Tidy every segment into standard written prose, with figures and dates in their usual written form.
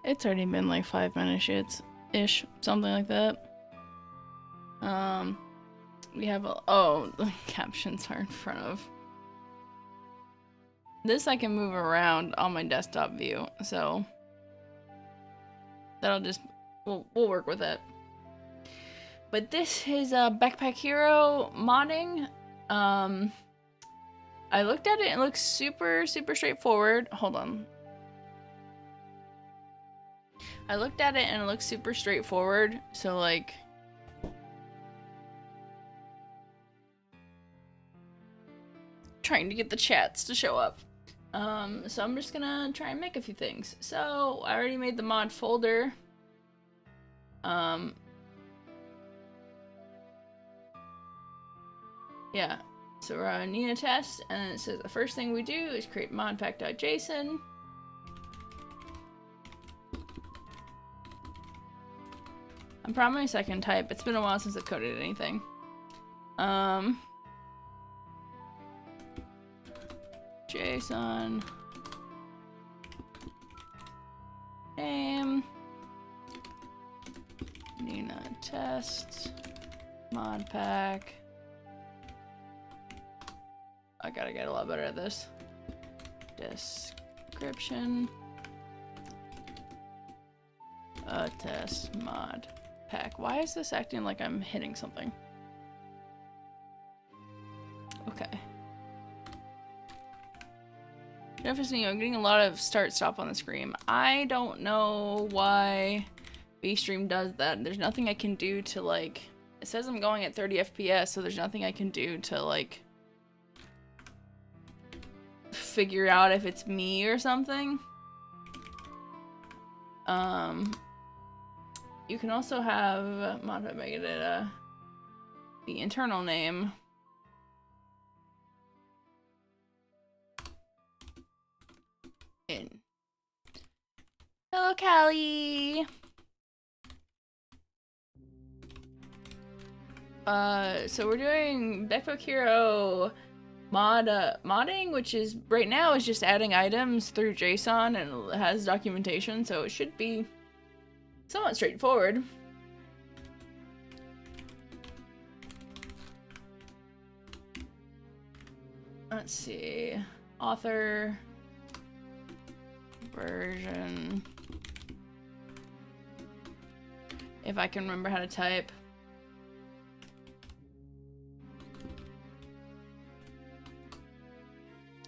It's already been like 5 minutes-ish, something like that. We have oh, the captions are in front of. This I can move around on my desktop view, so that'll just, we'll work with it. But this is a Backpack Hero modding. I looked at it and it looks super straightforward. Hold on. I looked at it and it looks super straightforward, so like trying to get the chats to show up. So I'm just gonna try and make a few things. So I already made the mod folder. Yeah, so we're on Nina test, and it says the first thing we do is create modpack.json. I promise I can type. It's been a while since I've coded anything. JSON name Nina test modpack. I gotta get a lot better at this. Description. Test mod pack. Why is this acting like I'm hitting something? Okay. Interesting, I'm getting a lot of start-stop on the screen. I don't know why VStream does that. There's nothing I can do to, like... It says I'm going at 30 FPS, so there's nothing I can do to, like... figure out if it's me or something. You can also have... modify, make it the internal name. In. Hello, Callie. So we're doing Backpack Hero modding, which is right now is just adding items through JSON, and it has documentation, so it should be somewhat straightforward. Let's see. Author. Version. If I can remember how to type.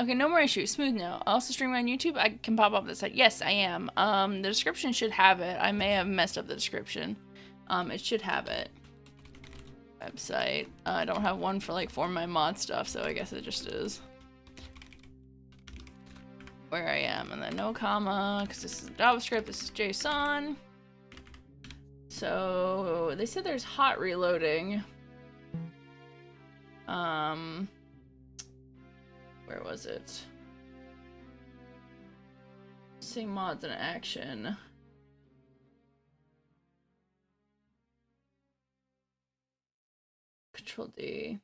Okay, no more issues. Smooth now. Also streaming on YouTube. I can pop up this site. Yes, I am. The description should have it. I may have messed up the description. It should have it. Website. I don't have one for like for my mod stuff, so I guess it just is. Where I am, and then no comma, because this is JavaScript, this is JSON. So they said there's hot reloading. Where was it? See mods in action. Control D.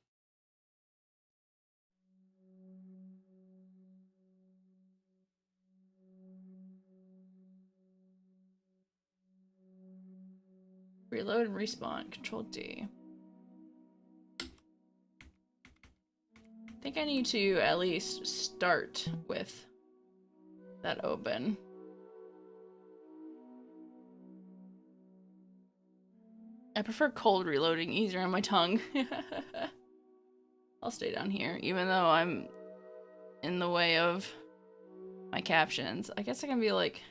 Reload and respawn. Control D. I think I need to at least start with that open. I prefer cold reloading, easier on my tongue. I'll stay down here, even though I'm in the way of my captions. I guess I can be like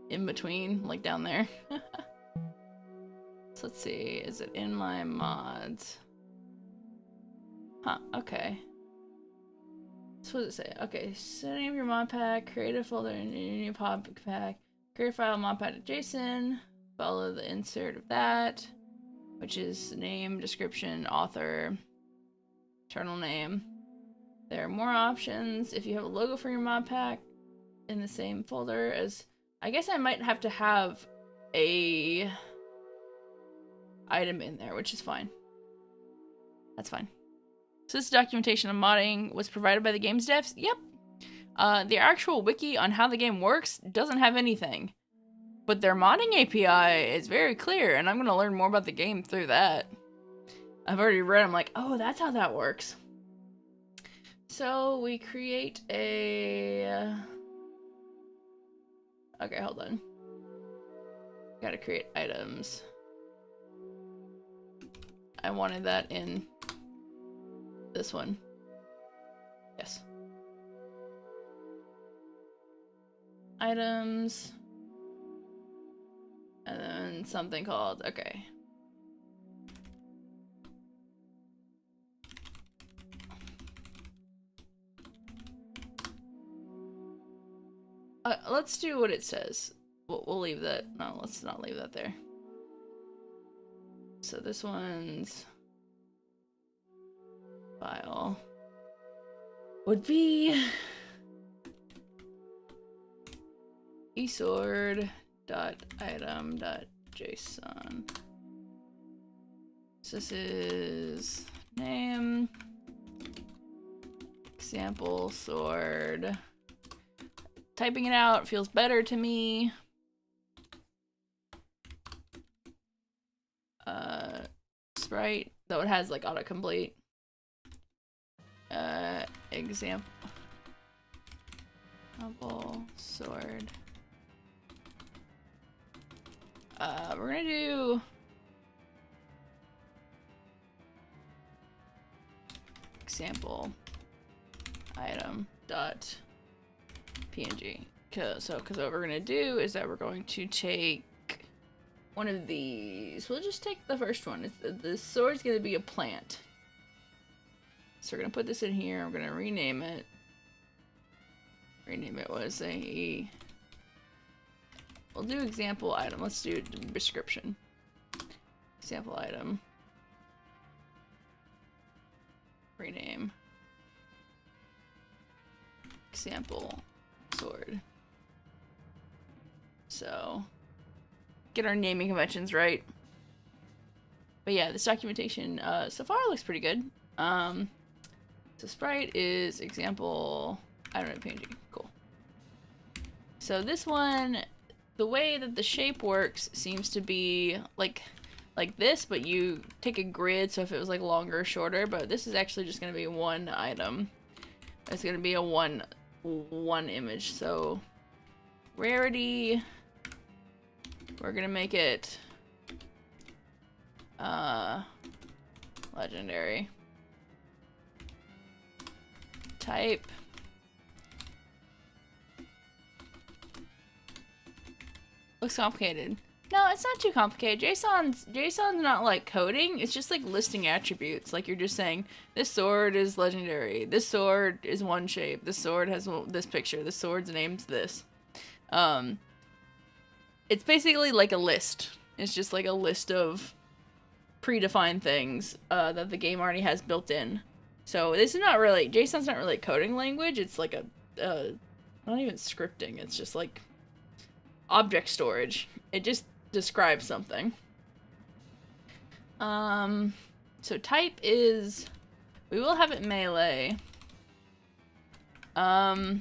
in between, like down there. So let's see, is it in my mods? Huh, okay. So what does it say? Okay, setting up your mod pack, create a folder in your new pod pack, create a file modpack.json, follow the insert of that, which is name, description, author, internal name. There are more options if you have a logo for your mod pack in the same folder as... I guess I might have to have a item in there, which is fine. That's fine. So this documentation of modding was provided by the game's devs? Yep. The actual wiki on how the game works doesn't have anything. But their modding API is very clear, and I'm gonna learn more about the game through that. I've already read, I'm like, oh, that's how that works. So we create a... Okay, hold on. Gotta create items. I wanted that in this one. Yes. Items. And then something called, okay. Let's do what it says. We'll leave that. No, let's not leave that there. So this one's file would be esword.item.json. So this is name, example sword. Typing it out feels better to me. Sprite, though it has like autocomplete. Example sword. We're gonna do example item dot png. Because what we're gonna do is that we're going to take one of these. We'll just take the first one. The sword's gonna be a plant. So we're gonna put this in here. We're gonna rename it. Rename it was a... We'll do example item. Let's do description. Example item. Rename. Example sword. So get our naming conventions right. But yeah, this documentation so far looks pretty good. So sprite is example, I don't know, PNG. Cool. So this one, the way that the shape works seems to be like this, but you take a grid, so if it was like longer or shorter, but this is actually just gonna be one item. It's gonna be a one image. So rarity, we're gonna make it legendary. Type looks complicated. No, it's not too complicated. JSON's not like coding. It's just like listing attributes. Like you're just saying this sword is legendary. This sword is one shape. This sword has this picture. This sword's name's this. It's basically like a list. It's just like a list of predefined things that the game already has built in. So this is not really, JSON's not really a coding language. It's like a not even scripting. It's just like object storage. It just describes something. So type is, we will have it melee. We'll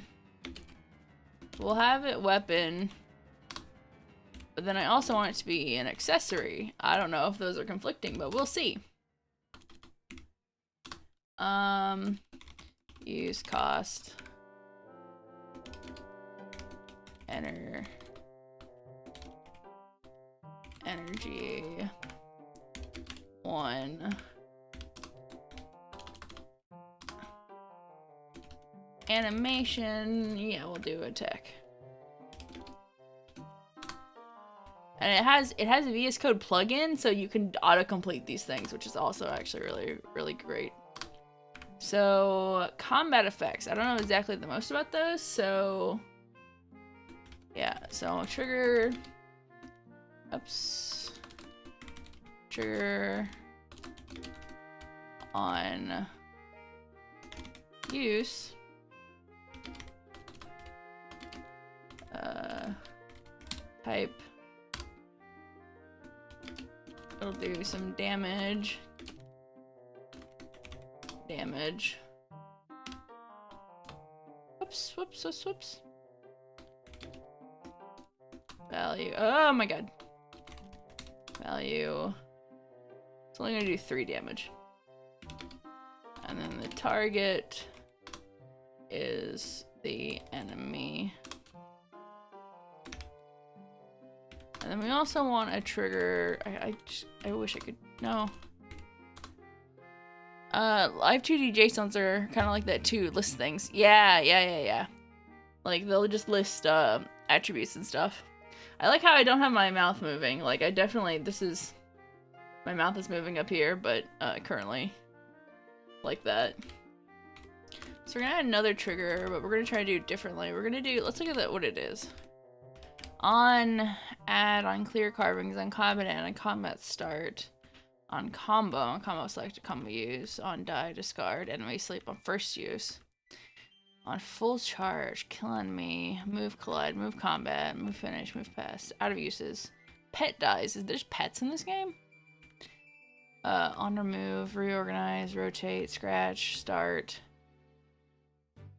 have it weapon, but then I also want it to be an accessory. I don't know if those are conflicting, but we'll see. Use cost. Enter. Energy. 1. Animation. Yeah, we'll do attack. And it has a VS Code plugin, so you can autocomplete these things, which is also actually really great. So combat effects. I don't know exactly the most about those, so yeah. So trigger. Oops. Trigger on use. Type. It'll do some damage. Damage. Whoops, whoops, whoops, whoops. Value. Oh my god. Value. It's only gonna do 3 damage. And then the target is the enemy. And then we also want a trigger. I wish I could. No. Live 2D JSONs are kind of like that too. List things. Yeah. Like they'll just list attributes and stuff. I like how I don't have my mouth moving. Like I definitely, my mouth is moving up here, but currently like that. So we're gonna add another trigger, but we're gonna try to do it differently. We're gonna do, let's look at what it is. Add on clear carvings, on combat end, on combat start, on combo select, combo use, on die discard, enemy sleep on first use, on full charge, kill enemy, move collide, move combat, move finish, move pass, out of uses. Pet dies. There's pets in this game? On remove, reorganize, rotate, scratch, start.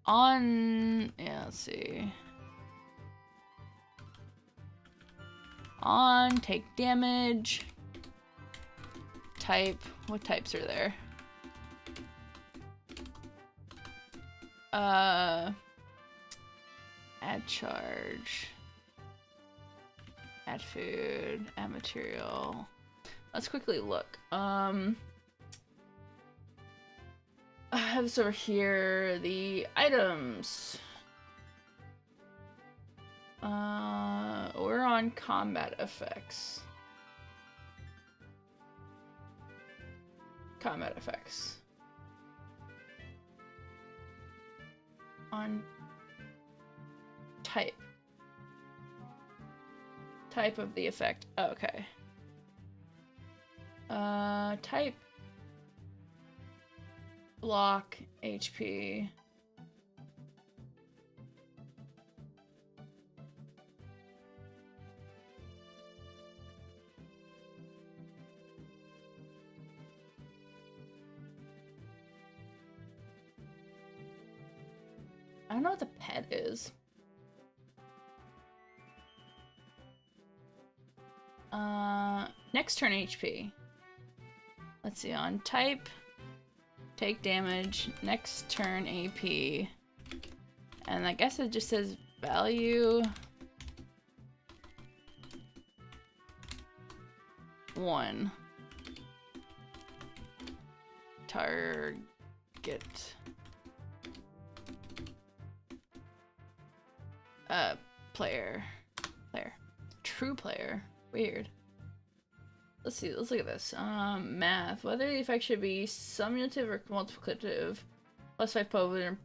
Yeah, let's see. On, take damage. Type, what types are there? Add charge. Add food, add material. Let's quickly look. I have this over here, the items. We're on combat effects. Combat effects. On type. Type of the effect. Oh, okay. Type. Block, HP. I don't know what the pet is. Next turn HP. Let's see, on type, take damage, next turn AP. And I guess it just says value 1. Target. Player. True player. Weird. Let's see, let's look at this. Math. Whether the effect should be summative or multiplicative. +5 potent,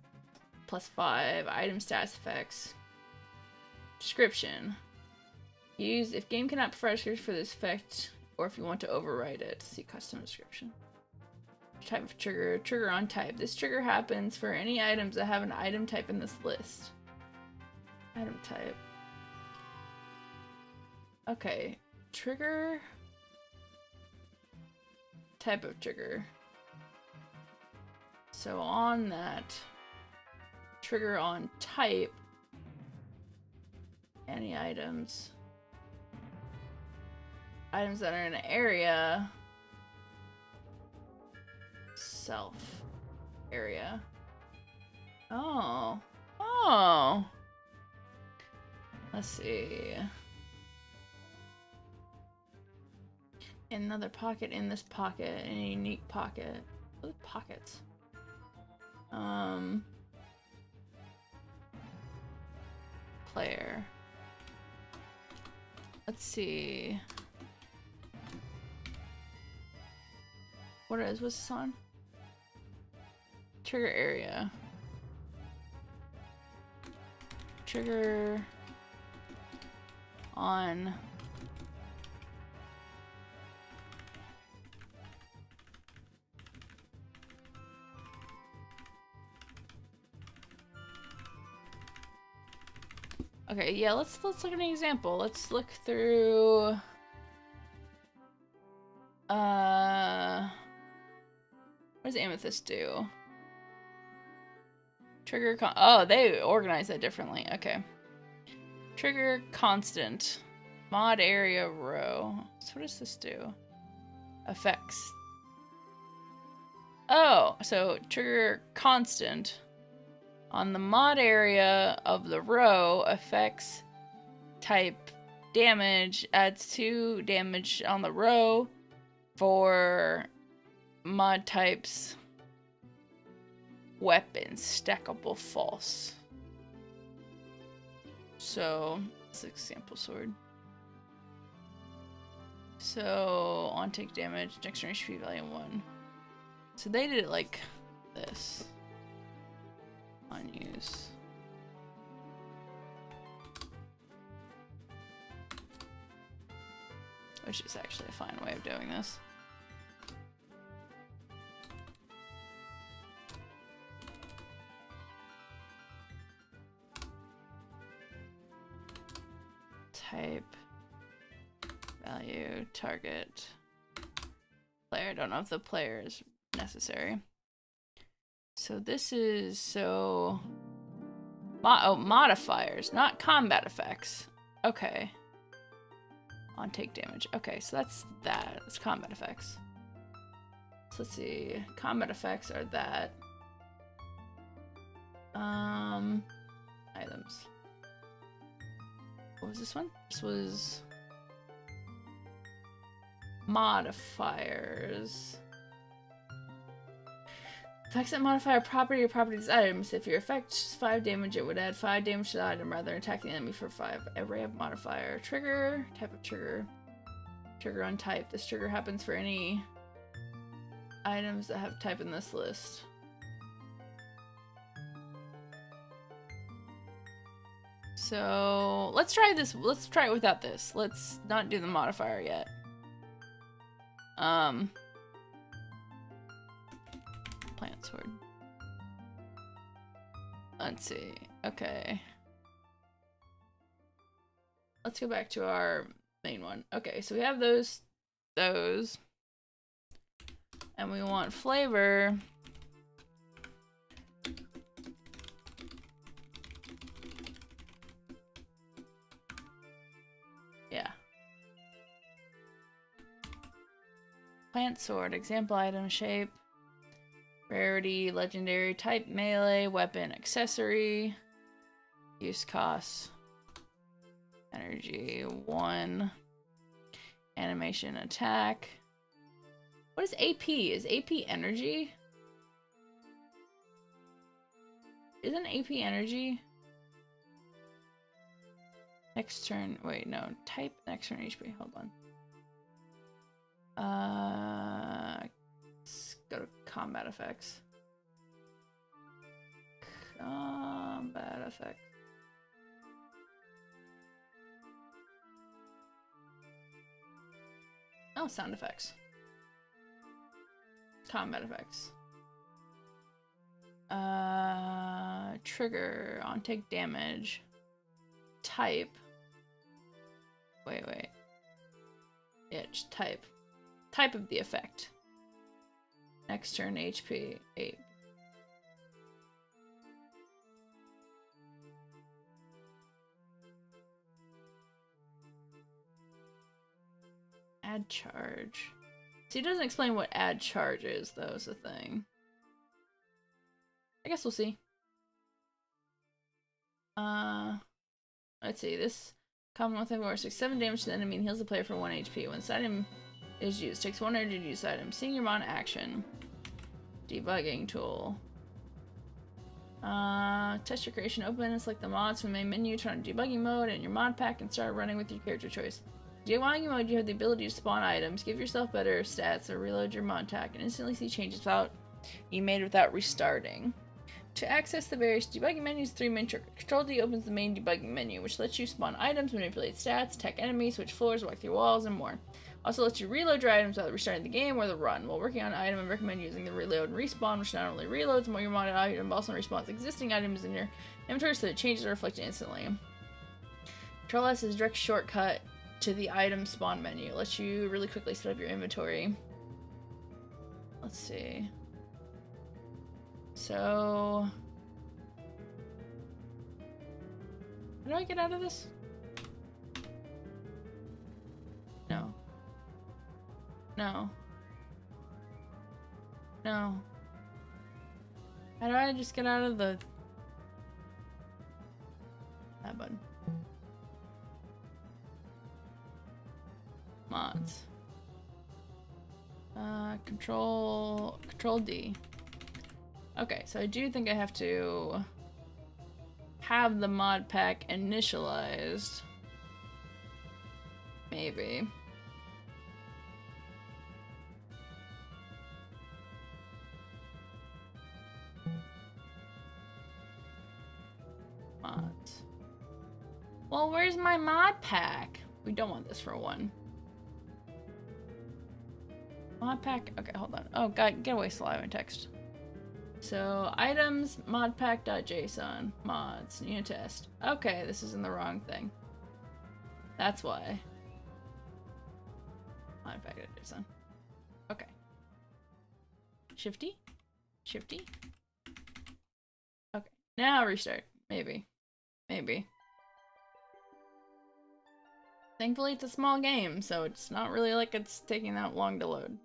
+5. Item stats effects. Description. Use if game cannot provide a description for this effect, or if you want to override it. See custom description. Type of trigger. Trigger on type. This trigger happens for any items that have an item type in this list. Item type. Okay. Trigger. Type of trigger. So on that. Trigger on type. Any items. Items that are in an area. Self. Area. Oh. Let's see. Another pocket in this pocket, in a unique pocket. What are pockets? Player. Let's see. What's this on? Trigger area. Trigger on okay, yeah, let's look at an example. Let's look through what does Amethyst do? Trigger oh, they organize that differently. Okay. Trigger constant. Mod area row. So what does this do? Effects. Oh, so trigger constant. On the mod area of the row, effects type damage adds 2 damage on the row for mod types weapons, stackable false. So, it's example sword. So, on take damage, next turn HP value 1. So they did it like this. On use. Which is actually a fine way of doing this. Type, value, target, player. I don't know if the player is necessary. So this is modifiers, not combat effects. Okay. On take damage. Okay, so that's that. It's combat effects. So let's see. Combat effects are that. Items. What was this one? This was modifiers. Effects that modify a property or properties items. If your effect is 5 damage, it would add 5 damage to the item rather than attacking the enemy for 5. Array of modifier. Trigger. Type of trigger. Trigger on type. This trigger happens for any items that have type in this list. So let's try this. Let's try it without this. Let's not do the modifier yet. Plant sword. Let's see. Okay. Let's go back to our main one. Okay, so we have those. And we want flavor. Yeah. Plant sword, example item, shape, rarity, legendary, type melee, weapon, accessory, use costs, energy 1, animation, attack. What is AP? Is AP energy? Isn't AP energy? Next turn, wait, no, type next turn HP, hold on. Let's go to combat effects. Combat effects. Oh, sound effects. Combat effects. Trigger on take damage. Type. Wait. Yeah, just type. Type of the effect. Next turn HP 8. Add charge. See, it doesn't explain what add charge is, though, is the thing. I guess we'll see. Let's see. This common with everywhere 6-7 damage to the enemy and heals the player for 1 HP. When this item is used, takes 1 energy to use the item. Seeing your mod action. Debugging tool. Test your creation open and select the mods from the main menu. Turn on debugging mode and your mod pack and start running with your character choice. Debugging mode, you have the ability to spawn items, give yourself better stats, or reload your mod pack and instantly see changes you made without restarting. To access the various debugging menus, 3 main triggers. Control D opens the main debugging menu, which lets you spawn items, manipulate stats, attack enemies, switch floors, walk through walls, and more. Also lets you reload your items without restarting the game or the run. While working on an item, I recommend using the reload and respawn, which not only reloads more your modded item, but also respawns existing items in your inventory so that changes are reflected instantly. Control S is a direct shortcut to the item spawn menu. It lets you really quickly set up your inventory. Let's see. So, how do I get out of this? No. No. How do I just get out of the... that button? Mods. Control D. Okay, so I do think I have to have the mod pack initialized. Maybe. Mods. Well, where's my mod pack? We don't want this for one. Mod pack. Okay, hold on. Oh, God, get away, saliva text. So, items, modpack.json, mods, new test. Okay, this is in the wrong thing. That's why. Modpack.json. Okay. Shifty? Shifty? Okay, now restart. Maybe. Maybe. Thankfully, it's a small game, so it's not really like it's taking that long to load.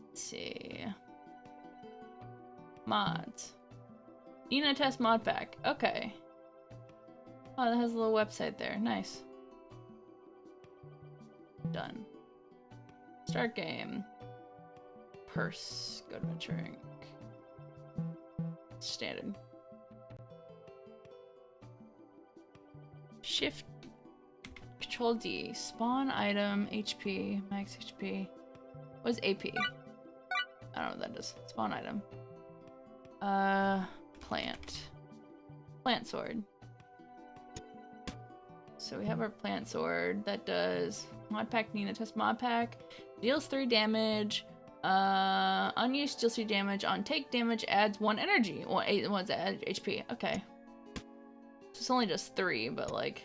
Let's see. Mods. Nina test mod pack. Okay. Oh, that has a little website there. Nice. Done. Start game. Purse. Go to adventuring. Standard. Shift. Control D. Spawn item. HP. Max HP. What's AP? I don't know what that is. Spawn item. Plant. Plant sword. So we have our plant sword that does mod pack Nina test mod pack. Deals 3 damage. Unused deals 3 damage. On take damage adds 1 energy. What's that? HP. Okay. So it's only just 3, but like.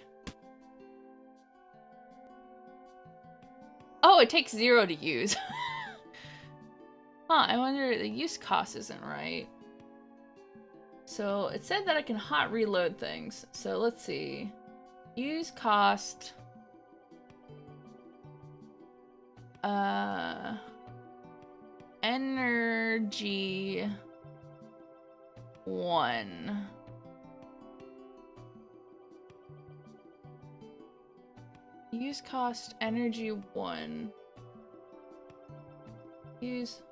Oh, it takes 0 to use. Huh, I wonder, the use cost isn't right. So it said that I can hot reload things. So let's see. Use cost. Energy 1. Use cost energy 1. Use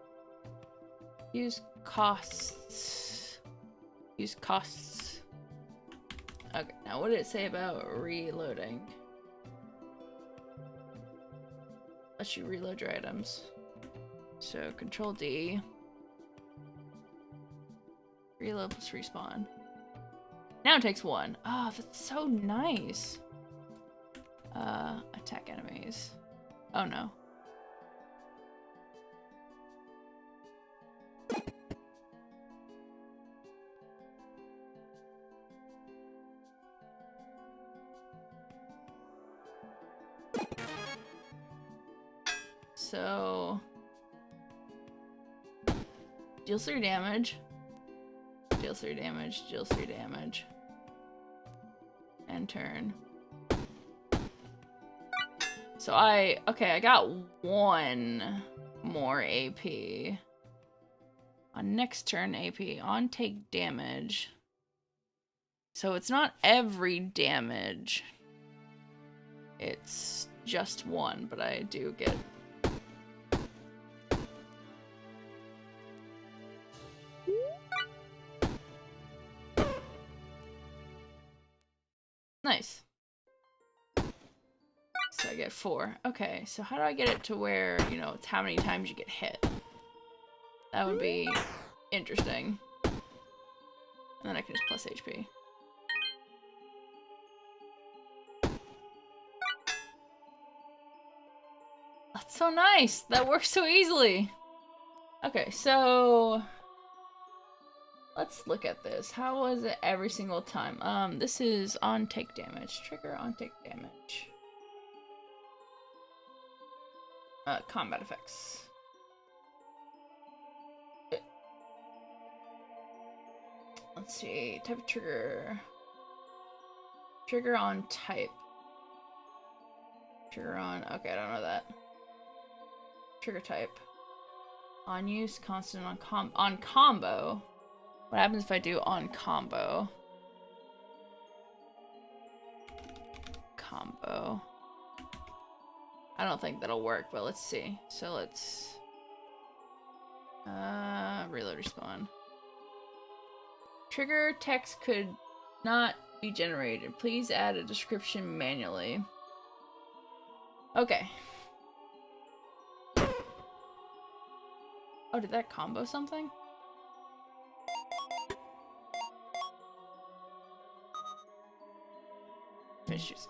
costs. Use costs. Okay, now what did it say about reloading? Let you reload your items. So Control D. Reload plus respawn. Now it takes 1. Oh, that's so nice. Attack enemies. Oh no. So deals 3 damage. Deals 3 damage. Deals 3 damage. And turn. So I got 1 more AP. On next turn AP. On take damage. So it's not every damage. It's just 1, but I do get... Nice. So I get 4. Okay, so how do I get it to where, you know, it's how many times you get hit? That would be interesting. And then I can just plus HP. That's so nice! That works so easily! Okay, so... let's look at this. How was it every single time? This is on take damage. Trigger on take damage. Combat effects. Let's see. Type of trigger. Trigger on type. Trigger on. Okay, I don't know that. Trigger type. On use, constant, on combo. What happens if I do on combo? Combo. I don't think that'll work, but let's see. So let's reload respawn. Trigger text could not be generated. Please add a description manually. Okay. Oh, did that combo something? Fish juice.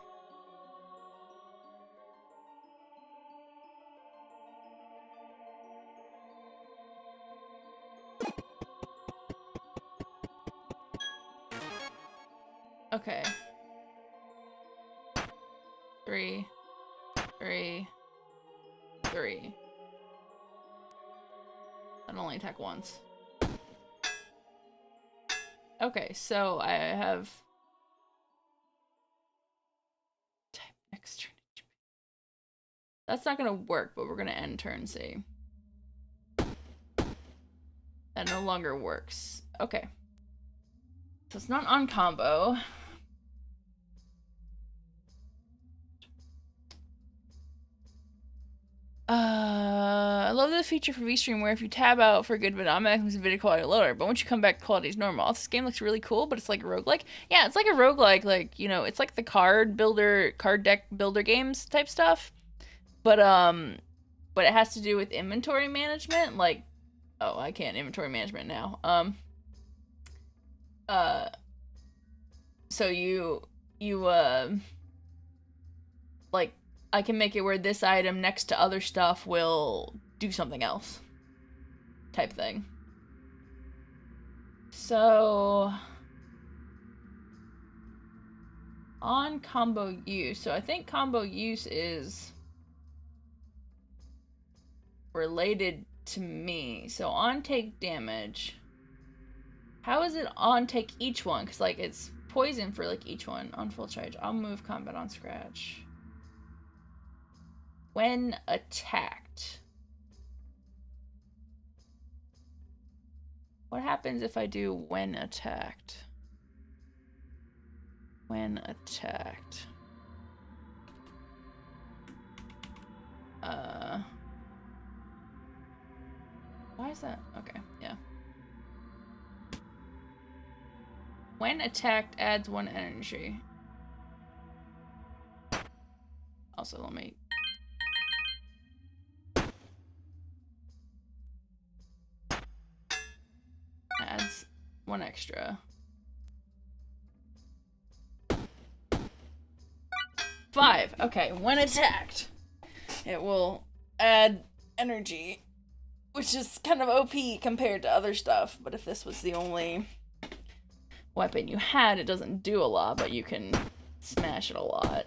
Okay. 3, 3, 3. I'd only attack once. Okay, so I have type next turn. That's not gonna work, but we're gonna end turn C. That no longer works. Okay. So it's not on combo. I love the feature for VStream where if you tab out for a good bit, automatically makes the video quality lower, but once you come back, quality is normal. This game looks really cool, but it's like a roguelike. Yeah, it's like a roguelike, like, you know, it's like the card deck builder games type stuff. But it has to do with inventory management, like, oh, I can't inventory management now. So like, I can make it where this item next to other stuff will do something else. Type thing. So on combo use. So I think combo use is related to me. So on take damage. How is it on take each one? Because like it's poison for like each one. On full charge. I'll move combat on scratch. When attacked. What happens if I do when attacked? When attacked. Why is that? Okay, yeah. When attacked adds 1 energy. Also, let me... Adds 1 extra. 5. Okay, when attacked, it will add energy, which is kind of OP compared to other stuff, but if this was the only weapon you had, it doesn't do a lot, but you can smash it a lot.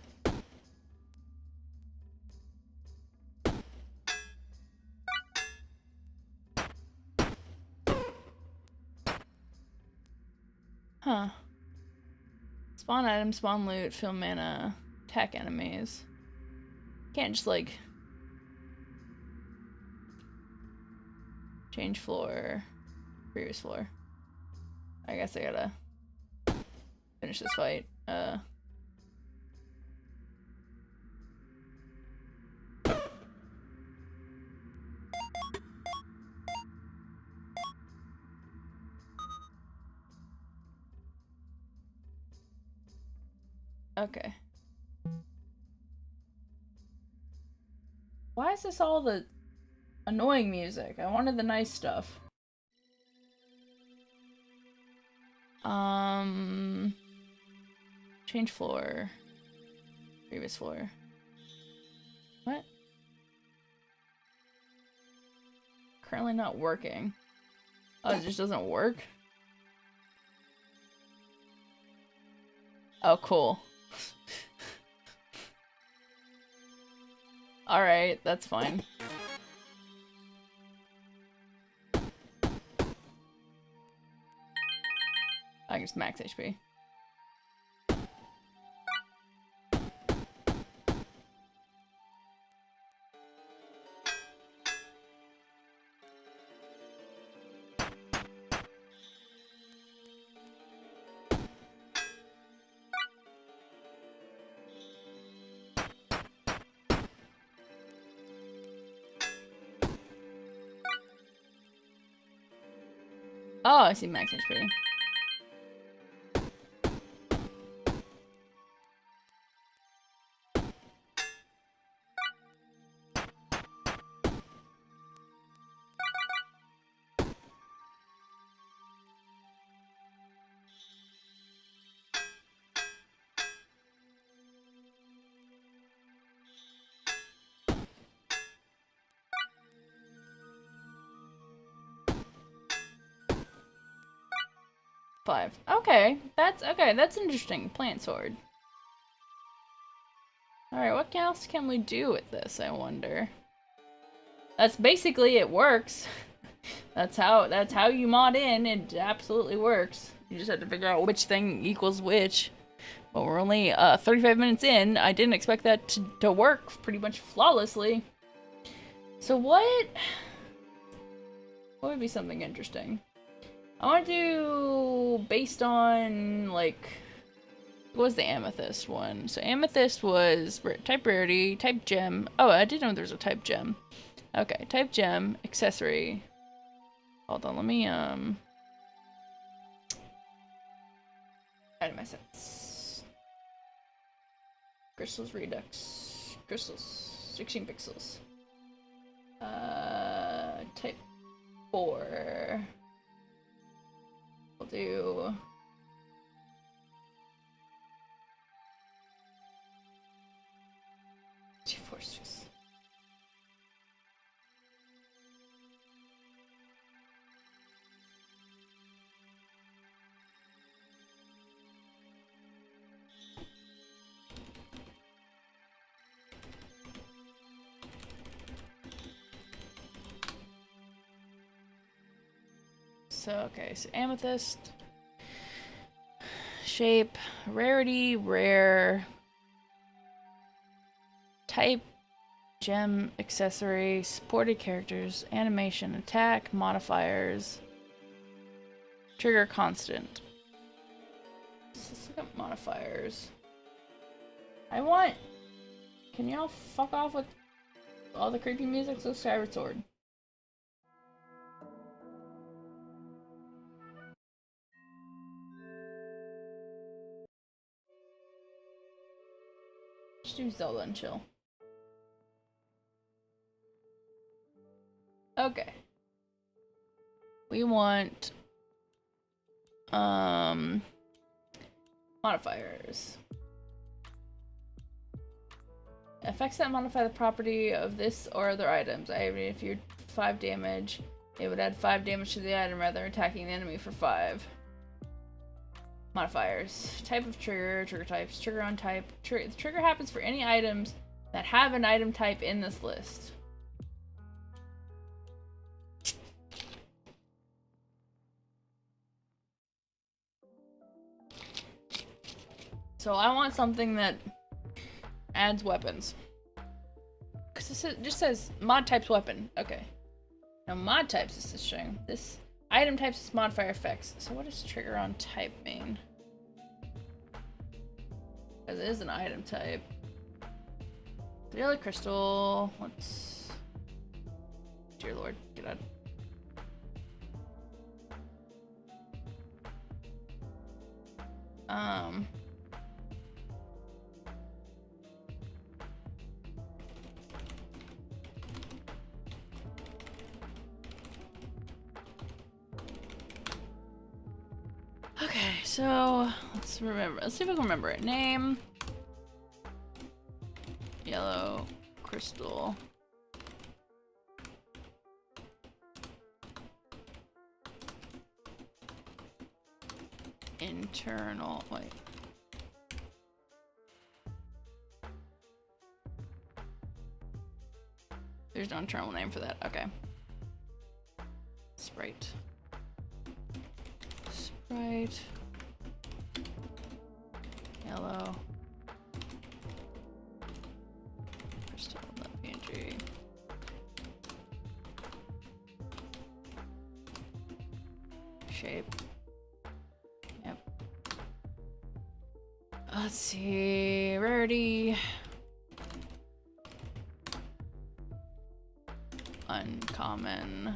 Huh. Spawn item, spawn loot, fill mana, attack enemies. Can't just like change floor, previous floor. I guess I gotta finish this fight. Okay. Why is this all the annoying music? I wanted the nice stuff. Change floor. Previous floor. What? Currently not working. Oh, it just doesn't work? Oh, cool. Alright, that's fine. I can just max HP. Oh, I see max HP. Five. Okay, that's interesting. Plant sword. Alright, what else can we do with this, I wonder? That's basically it works. That's how you mod in. It absolutely works. You just have to figure out which thing equals which. But we're only 35 minutes in. I didn't expect that to work pretty much flawlessly. So what would be something interesting? I want to do based on, like, what was the amethyst one? So amethyst was type rarity, type gem. Oh, I didn't know there was a type gem. Okay, type gem, accessory. Hold on, let me, item assets. Crystals redux. Crystals. 16 pixels. Type 4. We'll do... Forces. So, okay, so amethyst. Shape, rarity, rare. Type, gem, accessory, supported characters, animation, attack, modifiers, trigger constant. Let's look at modifiers. I want... Can y'all fuck off with all the creepy music? So Skyward Sword. Just do Zelda and chill. Okay. We want modifiers. Effects that modify the property of this or other items. If you're 5 damage, it would add 5 damage to the item rather than attacking the enemy for 5. Modifiers. Type of trigger, trigger types, trigger on type. The trigger happens for any items that have an item type in this list. So I want something that adds weapons. Because it just says mod types weapon. Okay. Now mod types is just showing. This item types is modifier effects. So what does trigger on type mean? Because it is an item type. Daily crystal. Let's... Dear Lord, get out. Okay, so let's see if I can remember it. Name. Yellow crystal. Internal, wait. There's no internal name for that, okay. Sprite. Sprite. Yellow. Crystal, PNG. Shape. Yep. Let's see. Rarity. Uncommon.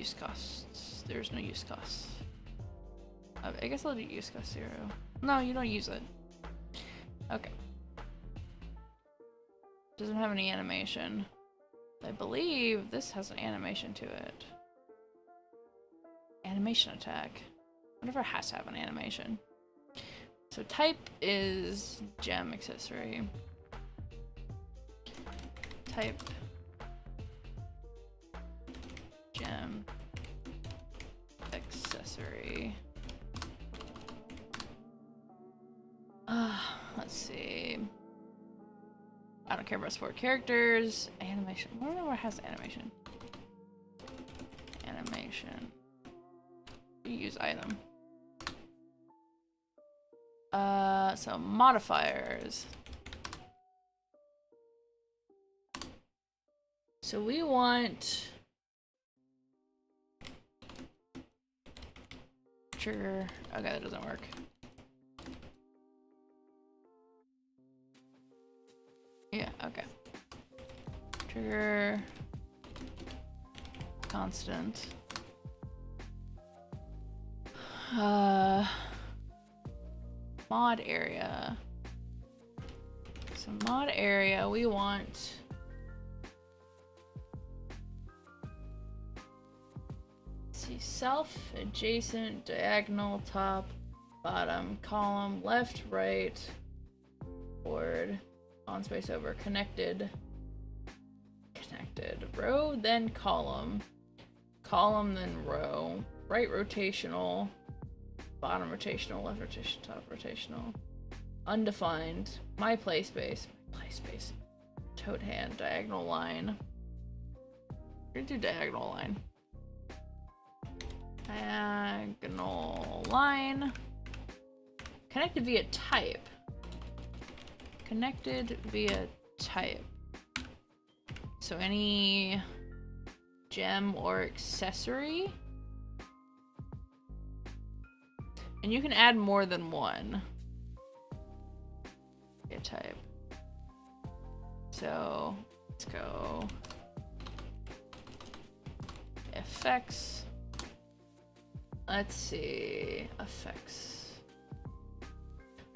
use costs. There's no use costs. I guess I'll do use cost 0. No, you don't use it. Okay. Doesn't have any animation. I believe this has an animation to it. Animation attack. I wonder if it has to have an animation. So type is gem accessory. Type gem accessory. Let's see. I don't care about support characters. Animation. I don't know what has animation. Animation. You use item. So modifiers. So we want trigger. Okay, that doesn't work. Yeah, okay. Trigger constant. Mod area. So mod area, we want see self, adjacent, diagonal, top, bottom, column, left, right, forward, on space over, connected, row, then column, column, then row, right rotational, bottom rotational, left rotation, top rotational, undefined, my play space, toad hand, diagonal line. We're gonna do diagonal line. Diagonal line. Connected via type. Connected via type. So any gem or accessory. And you can add more than one. Via type. So let's go effects. Let's see. Effects.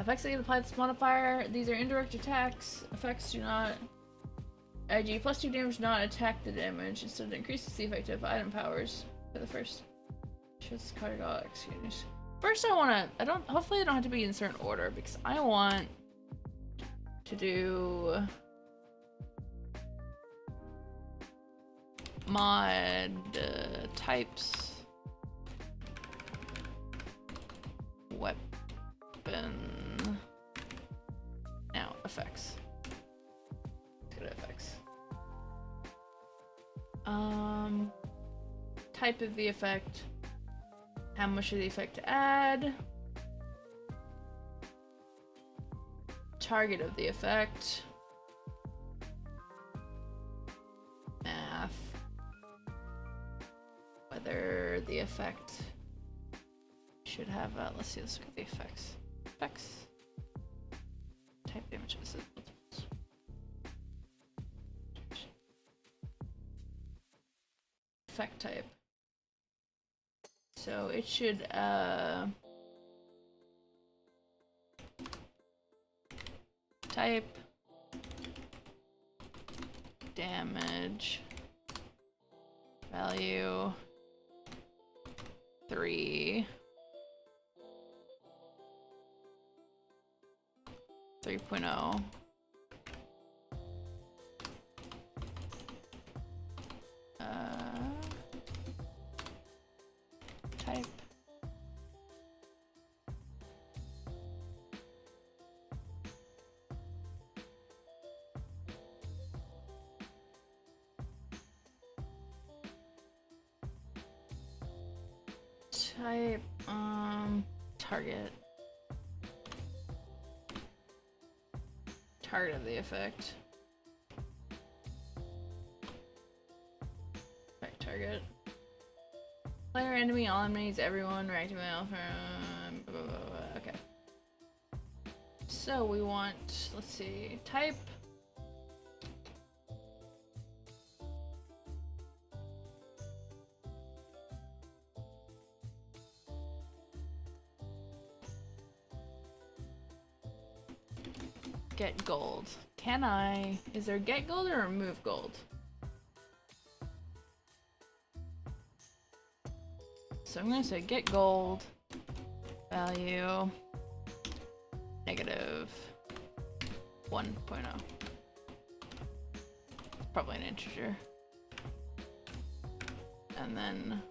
Effects that can apply this modifier. These are indirect attacks. Effects do not. IG plus 2 damage do not attack the damage. Instead, it increases the effective item powers for the first. Shoots card executions. First, hopefully I don't have to be in certain order because I want to do mod types, weapon, now effects. Let's go to effects. Type of the effect, how much of the effect to add, target of the effect, math, whether the effect should have, let's see, let's look at the effects. Effects. Type images. Effect type. So it should, type, damage, value, 3, 3.0. Type. Type, target. Target of the effect. Effect target. Player, enemy, all enemies, everyone, reactive alpha, blah, blah, blah, blah. Okay. So we want, let's see, type. get gold. Can I? Is there get gold or remove gold? So I'm gonna say get gold. Value. Negative 1.0. Probably an integer. And then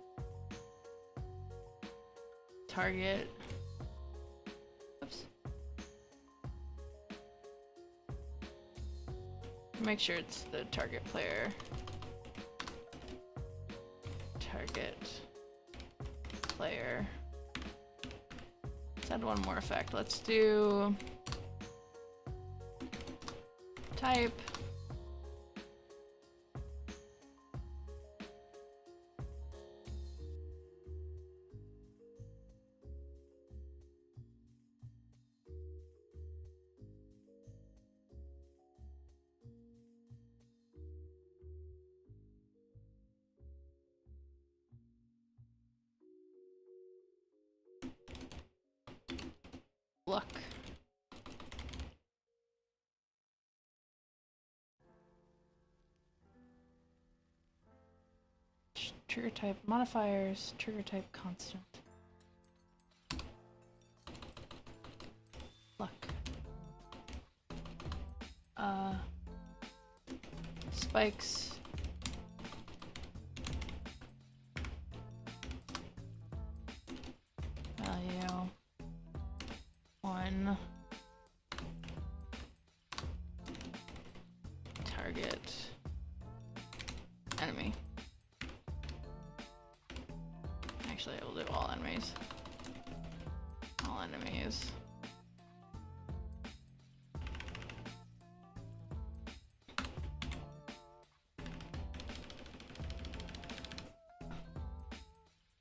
target. Oops. Make sure it's the target player. Target player. Let's add one more effect. Let's do type. Luck. Trigger type modifiers, trigger type constant. Luck. Spikes. Value. 1. Target. Enemy. Actually, I will do all enemies. All enemies.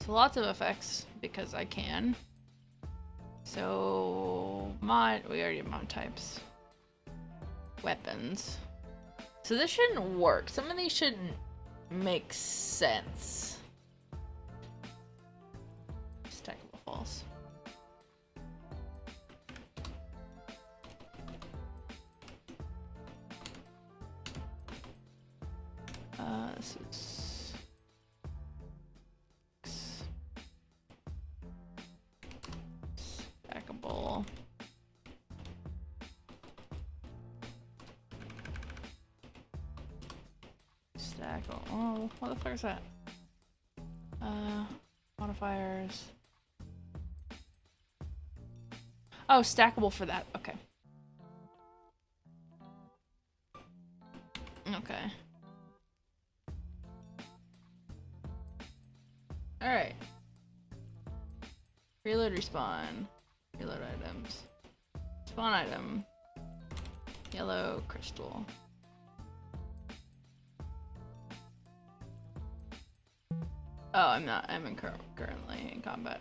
So lots of effects because I can. So mod, we already have mod types. Weapons. So this shouldn't work. Some of these shouldn't make sense. Stackable false. This is stackable. Stackable. Oh, what the fuck is that? Modifiers. Oh, stackable for that. Okay. Okay. Alright. Reload, respawn. Reload items. Spawn item. Yellow crystal. Oh, I'm not. I'm currently in combat.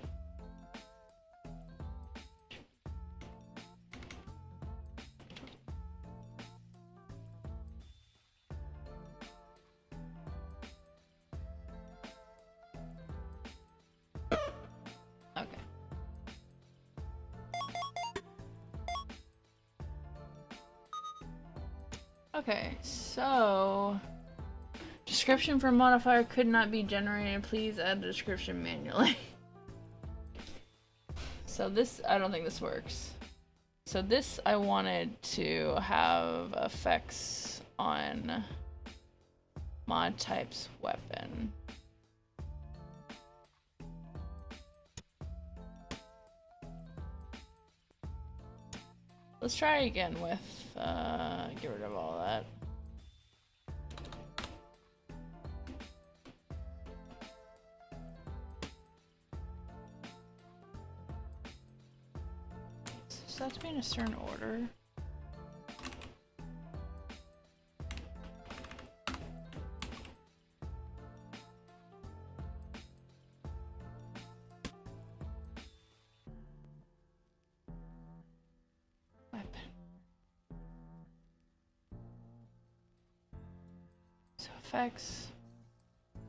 Okay. Okay, so description for modifier could not be generated. Please add the description manually. So this, I don't think this works. So this, I wanted to have effects on mod type's weapon. Let's try again with, get rid of all that. Does that have to be in a certain order? Effects,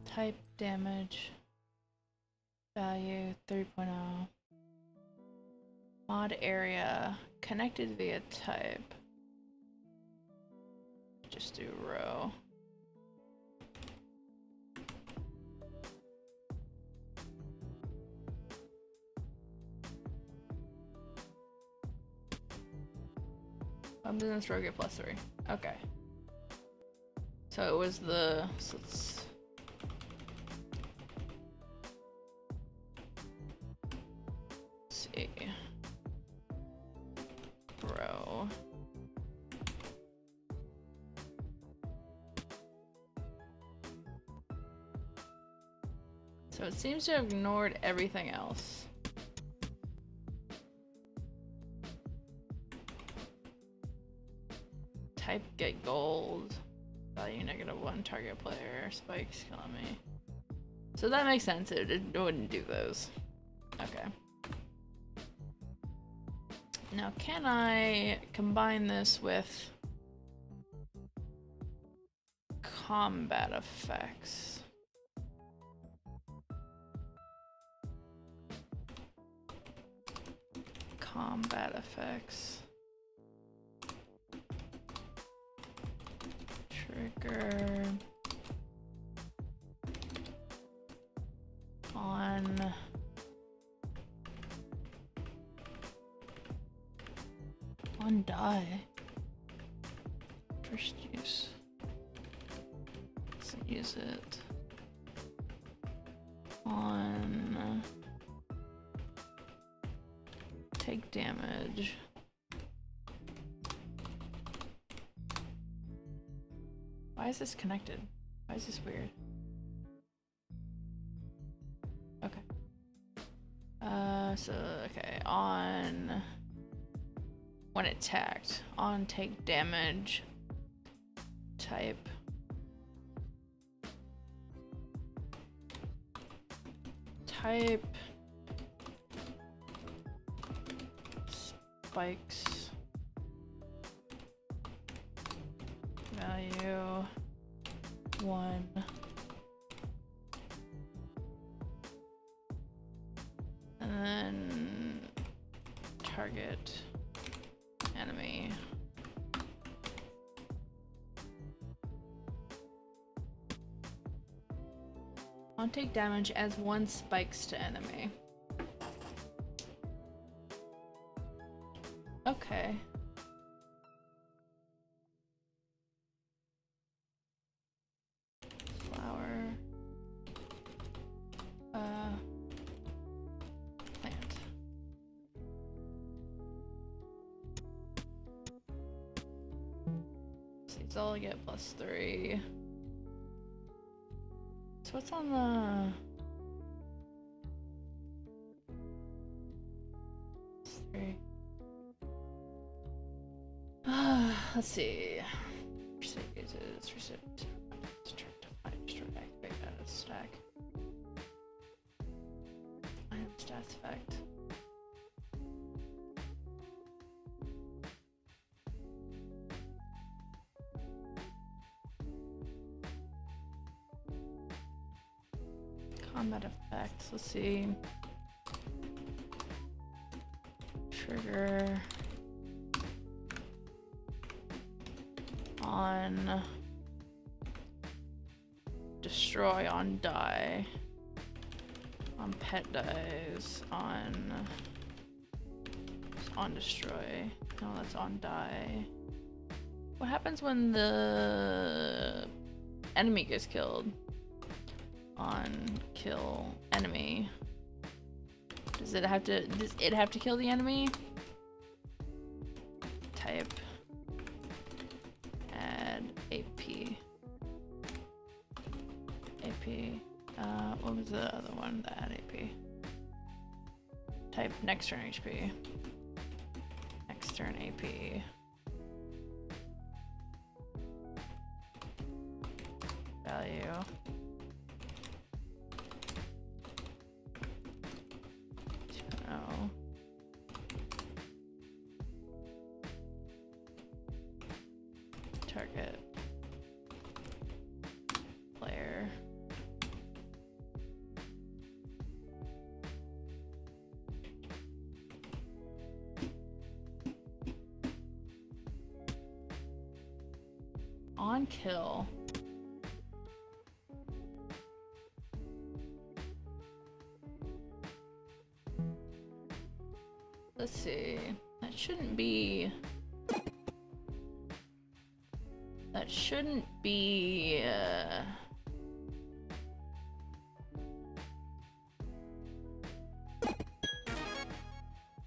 type damage, value 3.0, mod area, connected via type. just do row. Business row get +3. Okay. So it was the. So let's see. Row. So it seems to have ignored everything else. Type get gold. Value -1 target player. Spikes killing me. So that makes sense. It wouldn't do those. Okay. Now can I combine this with combat effects? Combat effects. Trigger on die. First use. Let's use it on take damage. Why is this connected? Why is this weird? Okay. Okay, on when attacked, on take damage, type spikes, value 1. And then target enemy. On take damage as 1 spikes to enemy. Okay. Flower. Plant. So these all get +3. So what's on the 3? Let's see. Reset uses reset. Activate that stack. Item stats effect. Combat effects. Let's see. Trigger on destroy on die, on pet dies, on destroy. No, that's on die. What happens when the enemy gets killed? On kill enemy. Does it have to kill the enemy? Type add AP. What was the other one? The add AP. Type next turn HP. Next turn AP. Value. Target player. On on kill. Let's see. That shouldn't be. That shouldn't be.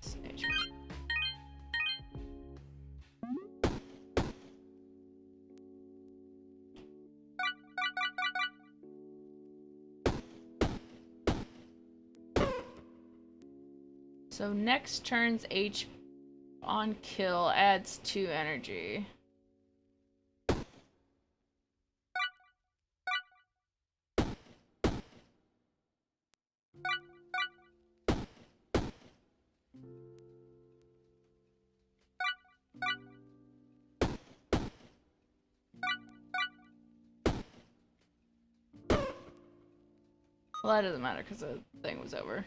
Stage. So next turn's H on kill adds 2 energy. Well, that doesn't matter because the thing was over.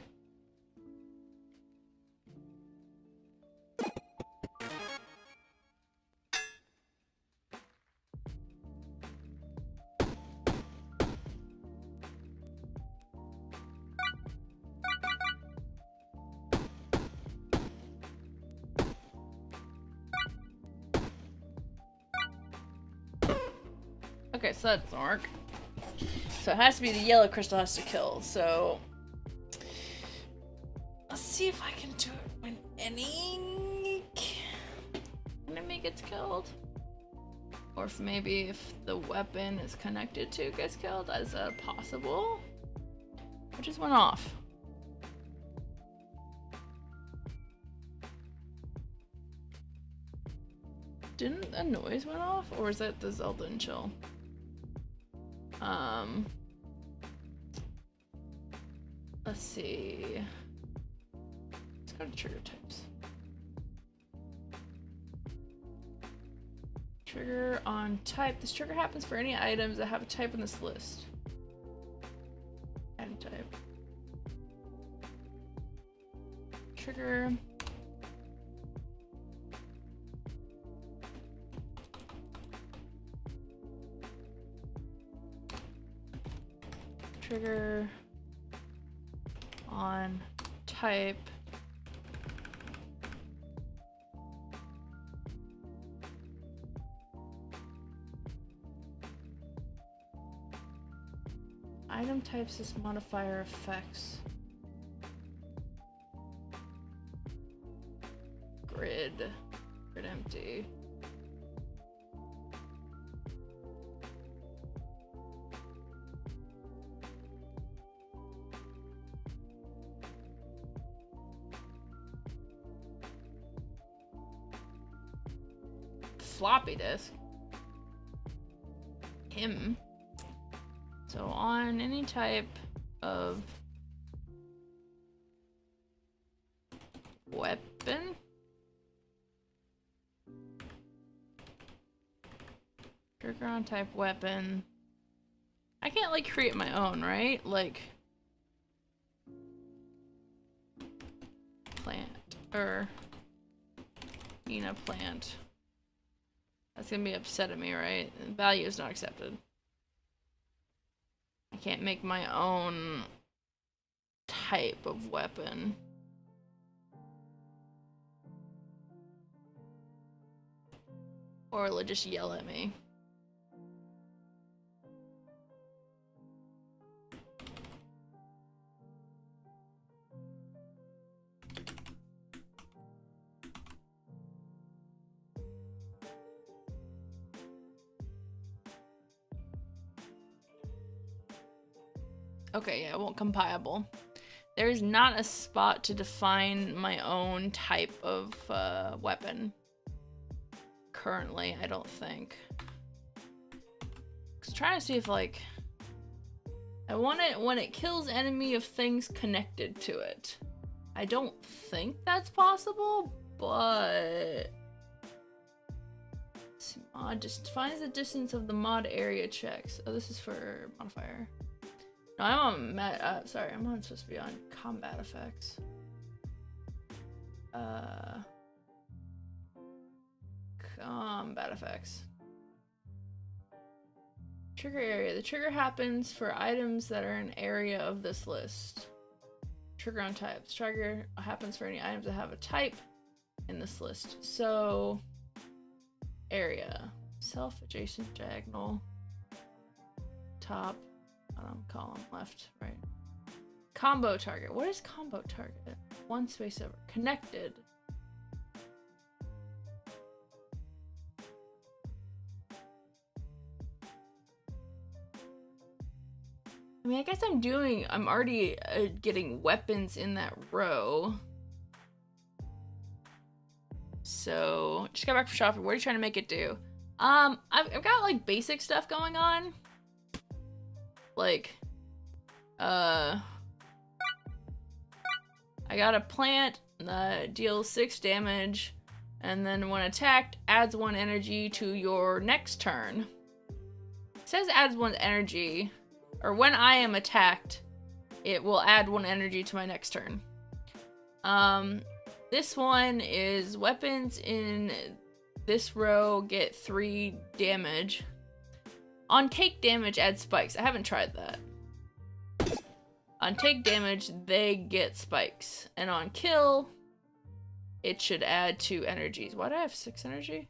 Okay, so that doesn't work. So it has to be the yellow crystal has to kill, so let's see if I can do it when enemy gets killed. Or if maybe if the weapon is connected to gets killed. Is that possible? It just went off. Didn't a noise went off? Or is that the Zelda and chill? Let's see. Let's go to trigger types. Trigger on type. This trigger happens for any items that have a type in this list. Item type. Trigger. Trigger on type. Item types is modifier effects. Grid empty. Floppy disk. Him. So on any type of weapon. Trigger on type weapon. I can't like create my own, right? Like plant or plant. That's gonna be upset at me, right? Value is not accepted. I can't make my own type of weapon. Or it'll just yell at me. Okay, yeah, it won't compilable. There is not a spot to define my own type of weapon. Currently, I don't think. I was trying to see if, like, I want it when it kills enemy of things connected to it. I don't think that's possible, but... Mod just defines the distance of the mod area checks. Oh, this is for modifier. No, I'm on sorry, I'm on supposed to be on combat effects. Combat effects. Trigger area. The trigger happens for items that are an area of this list. Trigger on types. Trigger happens for any items that have a type in this list. So, area. Self, adjacent, diagonal, top, bottom, column, left, right. Combo target. What is combo target? One space over. Connected. I mean, I guess I'm already getting weapons in that row. So, just got back from shopping. What are you trying to make it do? I've got, like, basic stuff going on. Like, I got a plant that deals 6 damage, and then when attacked, adds 1 energy to your next turn. It says adds 1 energy, or when I am attacked, it will add 1 energy to my next turn. This one is weapons in this row get 3 damage. On take damage, add spikes. I haven't tried that. On take damage, they get spikes. And on kill, it should add 2 energies. Why do I have 6 energy?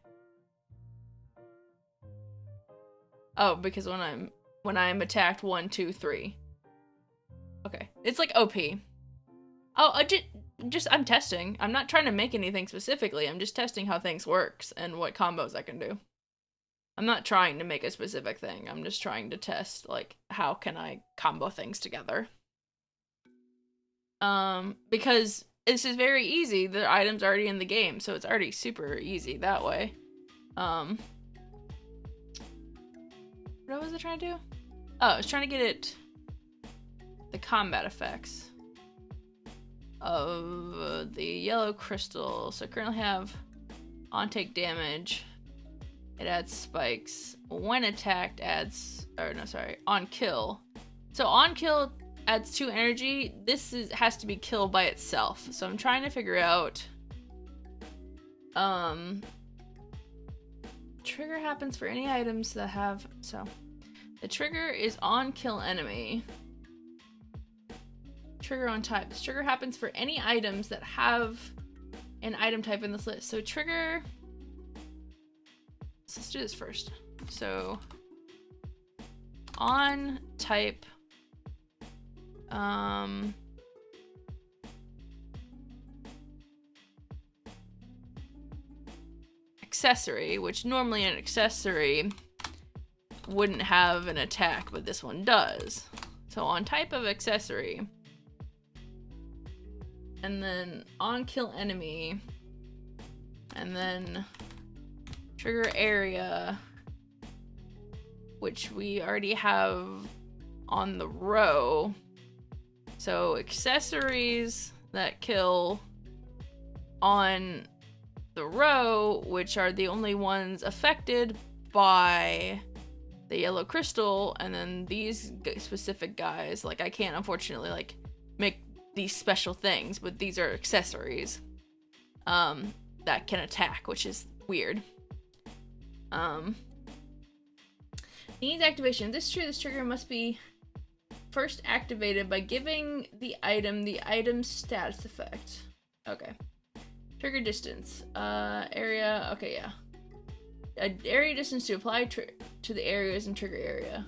Oh, because when I'm attacked, 1, 2, 3. Okay. It's like OP. Oh, I'm testing. I'm not trying to make anything specifically. I'm just testing how things works and what combos I can do. I'm not trying to make a specific thing. I'm just trying to test, like, how can I combo things together. Because this is very easy. The item's already in the game, so it's already super easy that way. What was I trying to do? Oh, I was trying to get it the combat effects of the yellow crystal. So I currently have on take damage. It adds spikes. When attacked adds, or no, sorry, on kill. So on kill adds 2 energy. This has to be killed by itself. So I'm trying to figure out, trigger happens for any items that have, so the trigger is on kill enemy. Trigger on type. This trigger happens for any items that have an item type in this list. So trigger, let's do this first. So on type, accessory, which normally an accessory wouldn't have an attack, but this one does. So on type of accessory, and then on kill enemy, and then trigger area, which we already have on the row. So accessories that kill on the row, which are the only ones affected by the yellow crystal, and then these specific guys, like I can't unfortunately like make these special things, but these are accessories that can attack, which is weird. Needs activation. This trigger must be first activated by giving the item status effect. Okay. Trigger distance. Area. Okay, yeah. Area distance to apply to the areas in trigger area.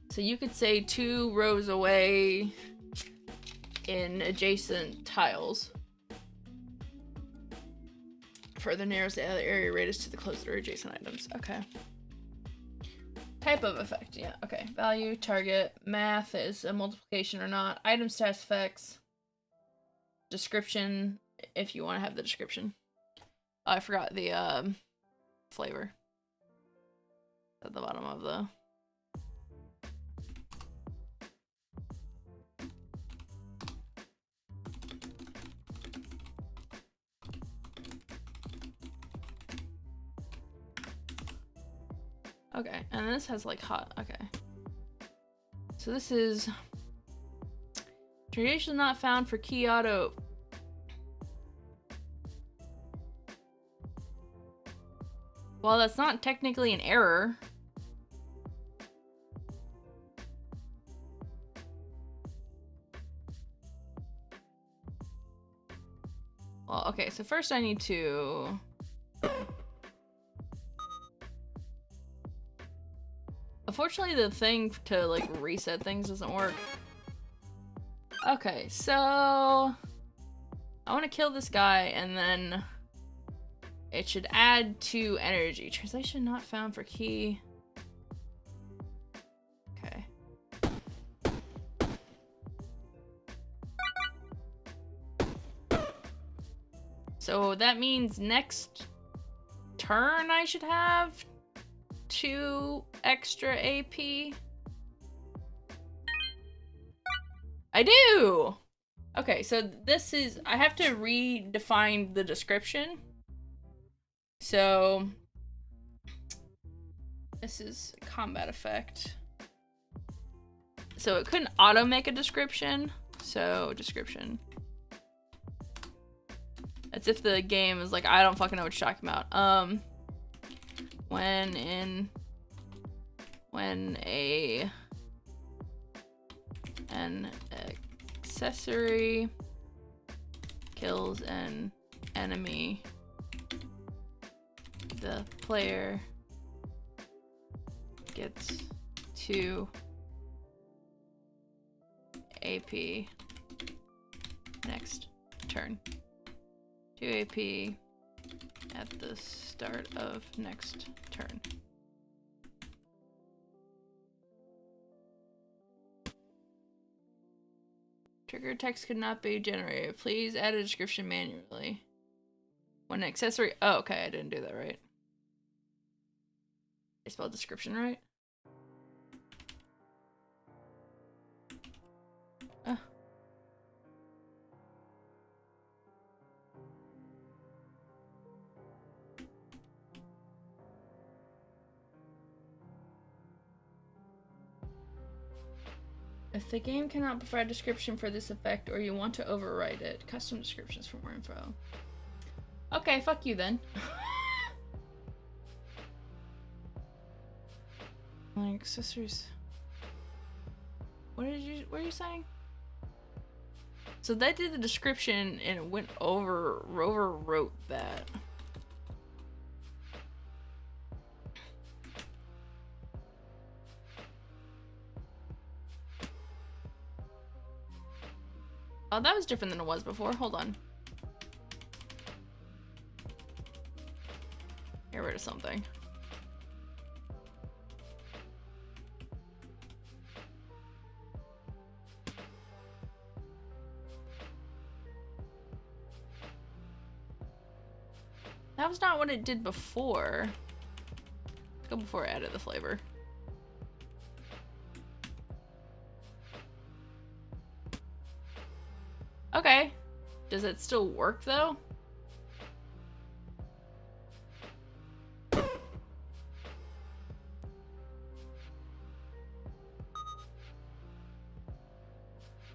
So you could say 2 rows away in adjacent tiles. Further narrows the other area radius to the closer adjacent items. Okay. Type of effect, yeah, okay. Value, target, math is a multiplication or not. Item stats effects. Description, if you want to have the description. Oh, I forgot the flavor. At the bottom of the... Okay, and this has like hot, okay. So this is tradition not found for key auto. Well, that's not technically an error. Well, okay, so first I need to... Unfortunately, the thing to, like, reset things doesn't work. Okay, so... I want to kill this guy, and then... It should add 2 energy. Translation not found for key. Okay. So that means next turn I should have 2 extra AP. I do! Okay, so this is... I have to redefine the description. So... This is a combat effect. So it couldn't auto-make a description. So, description. As if the game is like, I don't fucking know what you're talking about. When an accessory kills an enemy, the player gets 2 AP next turn. 2 AP at the start of next turn. Trigger text could not be generated. Please add a description manually. When an accessory... Oh, okay, I didn't do that right. I spelled description right? If the game cannot provide a description for this effect or you want to overwrite it, custom descriptions for more info. Okay, fuck you then. Like accessories. What are you saying? So that did the description and it went overwrote that. Oh, that was different than it was before. Hold on. Get rid of something. That was not what it did before. Let's go before I added the flavor. Okay. Does it still work though?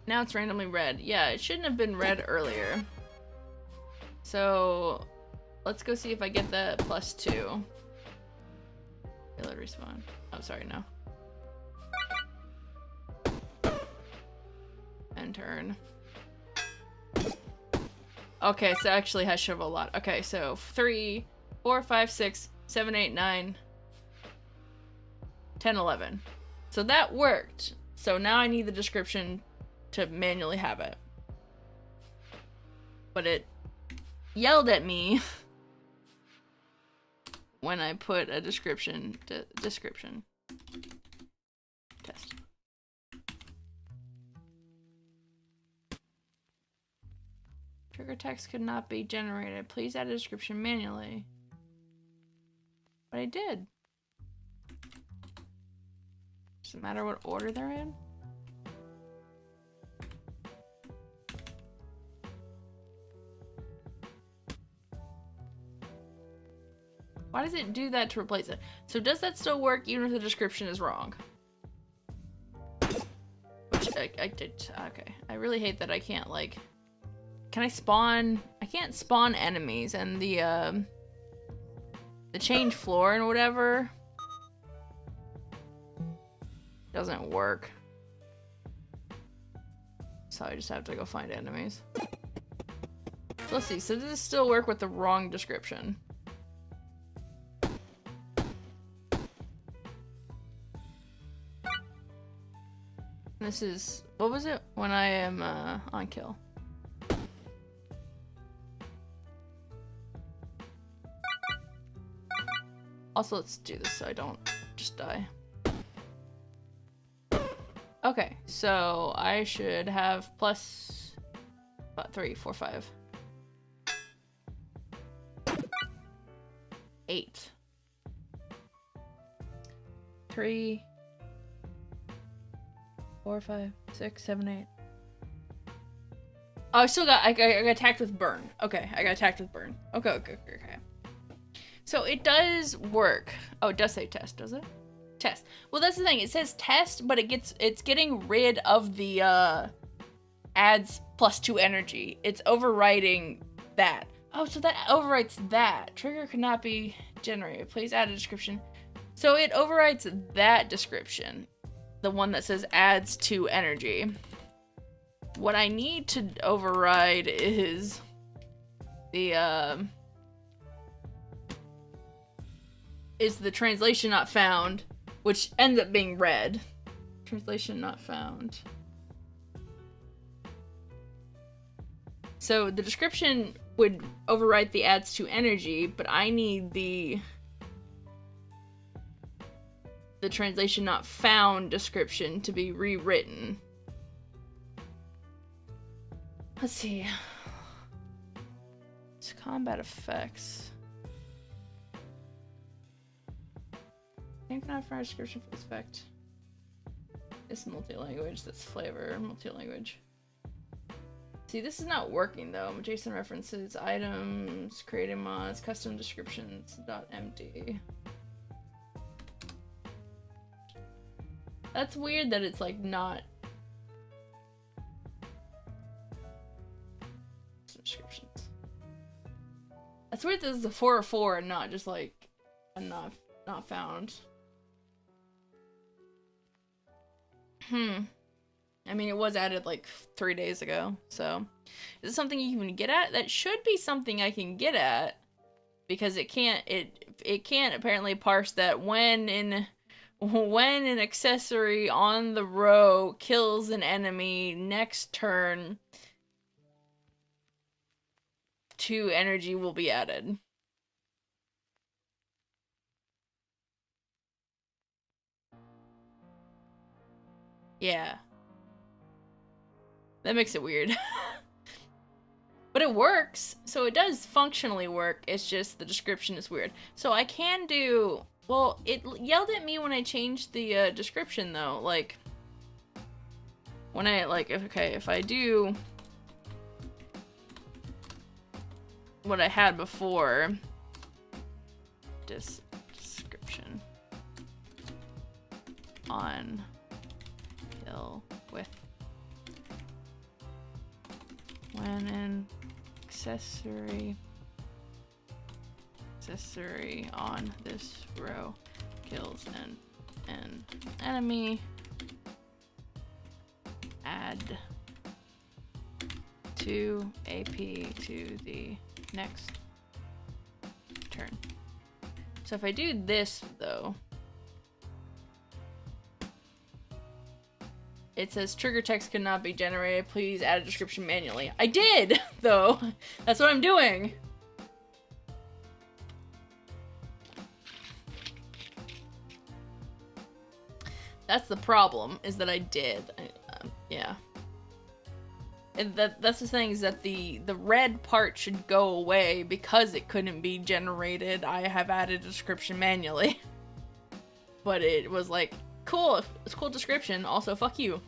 Now it's randomly red. Yeah, it shouldn't have been red earlier. So let's go see if I get the +2. Let it respawn. Oh, sorry, no. End turn. Okay, so actually I should have a lot. Okay, so 3, 4, 5, 6, 7, 8, 9, 10, 11. So that worked. So now I need the description to manually have it. But it yelled at me when I put a description description. Test. Trigger text could not be generated. Please add a description manually. But I did. Does it matter what order they're in? Why does it do that to replace it? So does that still work even if the description is wrong? Which I did. Okay. I really hate that I can't, like... Can I spawn? I can't spawn enemies, and the change floor and whatever doesn't work. So I just have to go find enemies. So let's see. So does this still work with the wrong description? This is, what was it? When I am on kill. Also, let's do this so I don't just die. Okay, so I should have plus 3, 4, 5. 8. 3, 4, 5, 6, 7, 8. Oh, I still got, I got attacked with burn. Okay, I got attacked with burn. Okay. So it does work. Oh, it does say test, does it? Test. Well, that's the thing. It says test, but it's getting rid of the adds +2 energy. It's overriding that. Oh, so that overwrites that. Trigger cannot be generated. Please add a description. So it overrides that description. The one that says adds 2 energy. What I need to override is the translation not found, which ends up being red. Translation not found. So the description would overwrite the adds 2 energy, but I need the translation not found description to be rewritten. Let's see. It's combat effects. I cannot find a description for this effect. It's multi-language, that's flavor, multi-language. See, this is not working though. JSON references, items, creating mods, custom descriptions, .md. That's weird that it's like not descriptions. That's weird that this is a 4 or 4 and not just like a not found. I mean, it was added like 3 days ago, so is it something you can get at? That should be something I can get at, because it can't apparently parse that when an accessory on the row kills an enemy next turn, 2 energy will be added. Yeah. That makes it weird. But it works, so it does functionally work, it's just the description is weird. So I can do, well, it yelled at me when I changed the description though, like, when I, like, if I do what I had before, description on kill with when an accessory on this row kills an enemy, add 2 AP to the next turn. So if I do this though, it says trigger text cannot be generated. Please add a description manually. I did, though. That's what I'm doing. That's the problem, is that I did. Yeah. And that's the thing, is that the red part should go away because it couldn't be generated. I have added a description manually. But it was like, cool, it's a cool description, also fuck you.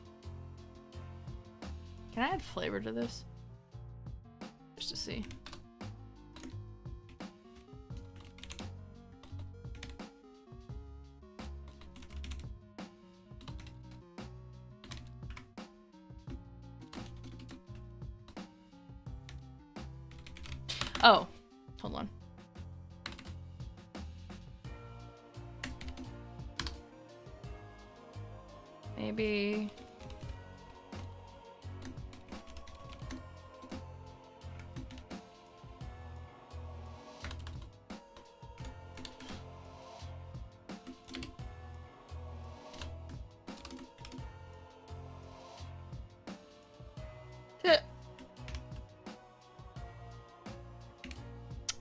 Can I add flavor to this? Just to see. Oh, hold on. Maybe...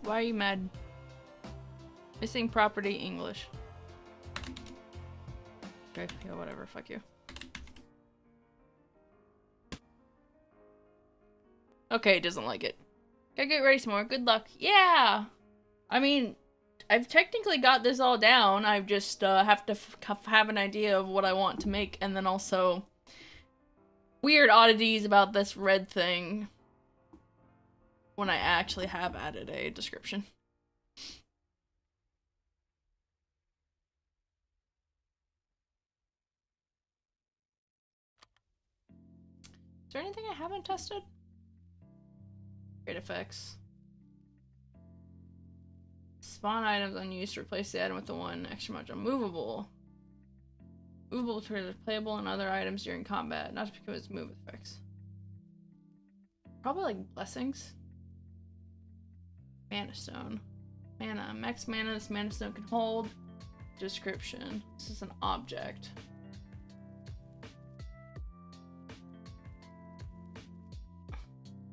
Why are you mad? Missing property English. Okay, yeah, whatever, fuck you. Okay, doesn't like it. Gotta get ready some more. Good luck. Yeah! I mean, I've technically got this all down. I just have to have an idea of what I want to make, and then also weird oddities about this red thing when I actually have added a description. Is there anything I haven't tested? Great effects. Spawn items unused to replace the item with the one extra module. Movable. Movable triggers playable and other items during combat, not because it's move effects. Probably like blessings. Mana stone. Mana. Max mana this mana stone can hold. Description. This is an object.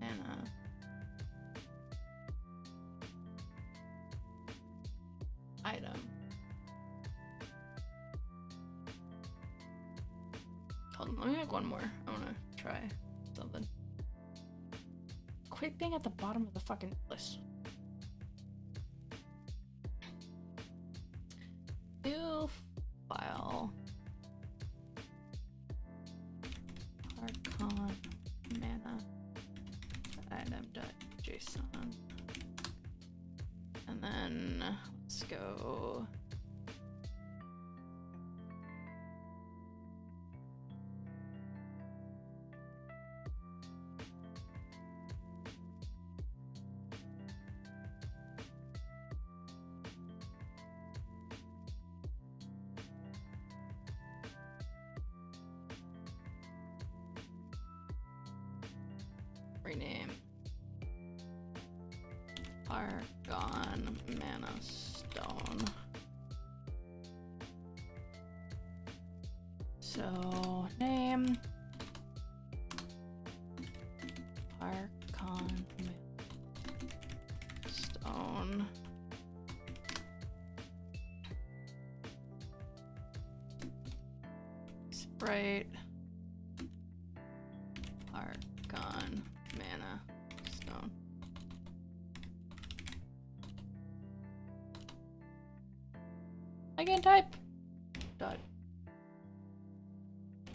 Mana. Item. Hold on, let me make one more. I wanna try something. Quit being at the bottom of the fucking list. New file. Archon mana item.json. And then let's go. Rename Argon Mana Stone. So name Argon Stone. Sprite Argon Mana Stone. I can type dot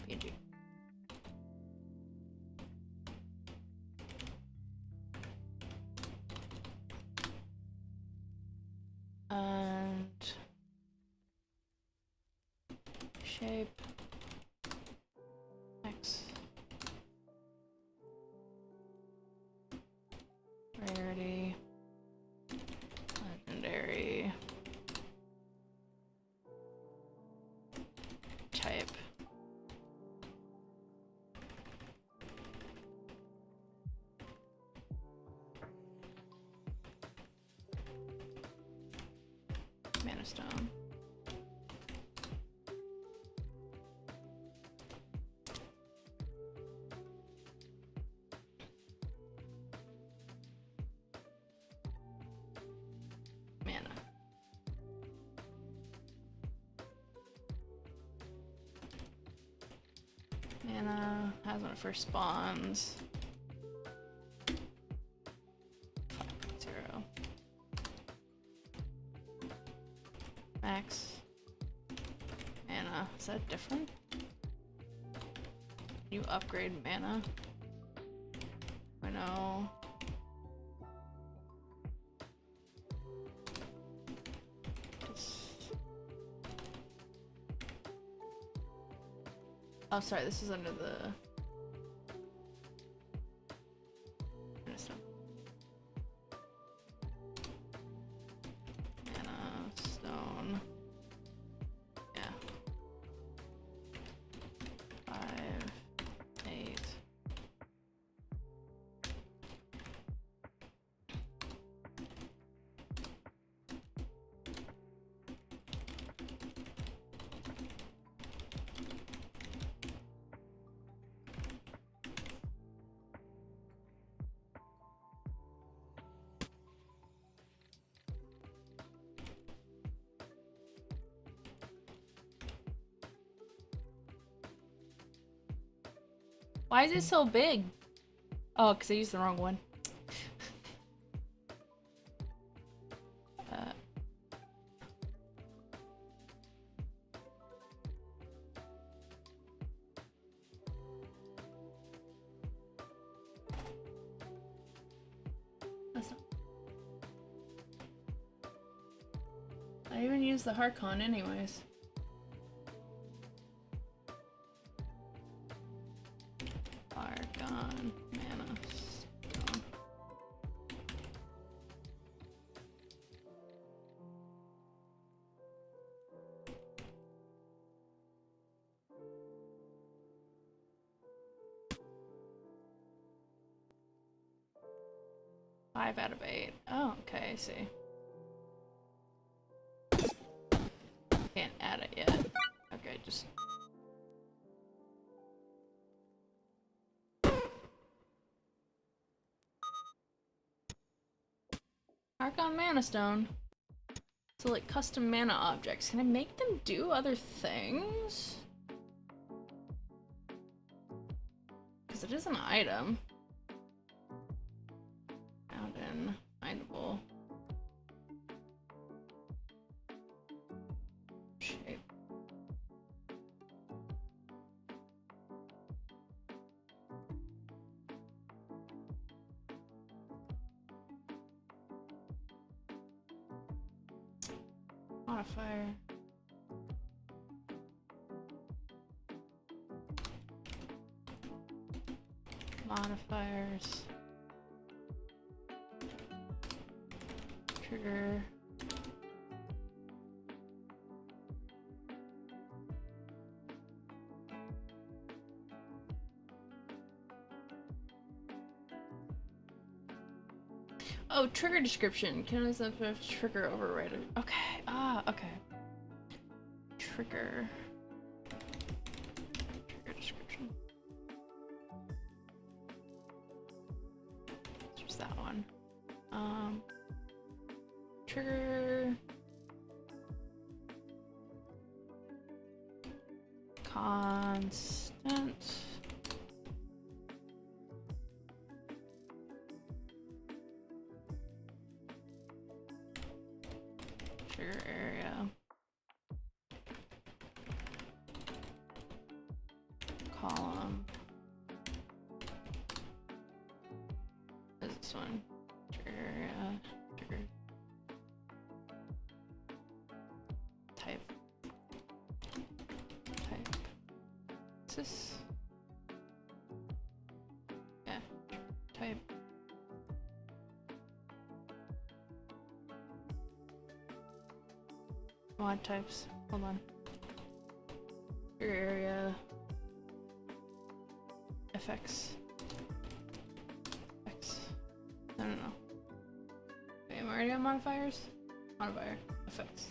png. And shape X. Rarity, legendary, type, mana stone. Mana. Mana has when it first spawns. 5.0. Max. Mana. Is that different? You upgrade mana? I know. Oh, sorry, this is under the... Mana, stone... Yeah. 5, 8... Why is it so big? Oh, because I used the wrong one. I even use the Harkon anyways. Harkon mana stone. Five out of 8. Oh, okay, I see. Can't add it yet. Okay, just... Archon Mana Stone. So like custom mana objects. Can I make them do other things? Because it is an item. Found in findable. Shape. Modifier. Modifiers. Trigger. Oh, trigger description. Can I trigger override it? Okay. Ah, okay. Trigger. Trigger description. Just that one. Trigger. Constant. Trigger area. Column. What is this one? Trigger area. Trigger. Type. Type. What's this? Yeah. Type. Mod types. Hold on. Trigger area. FX. X. No. Wait, am I already on modifiers? Modifier. Effects.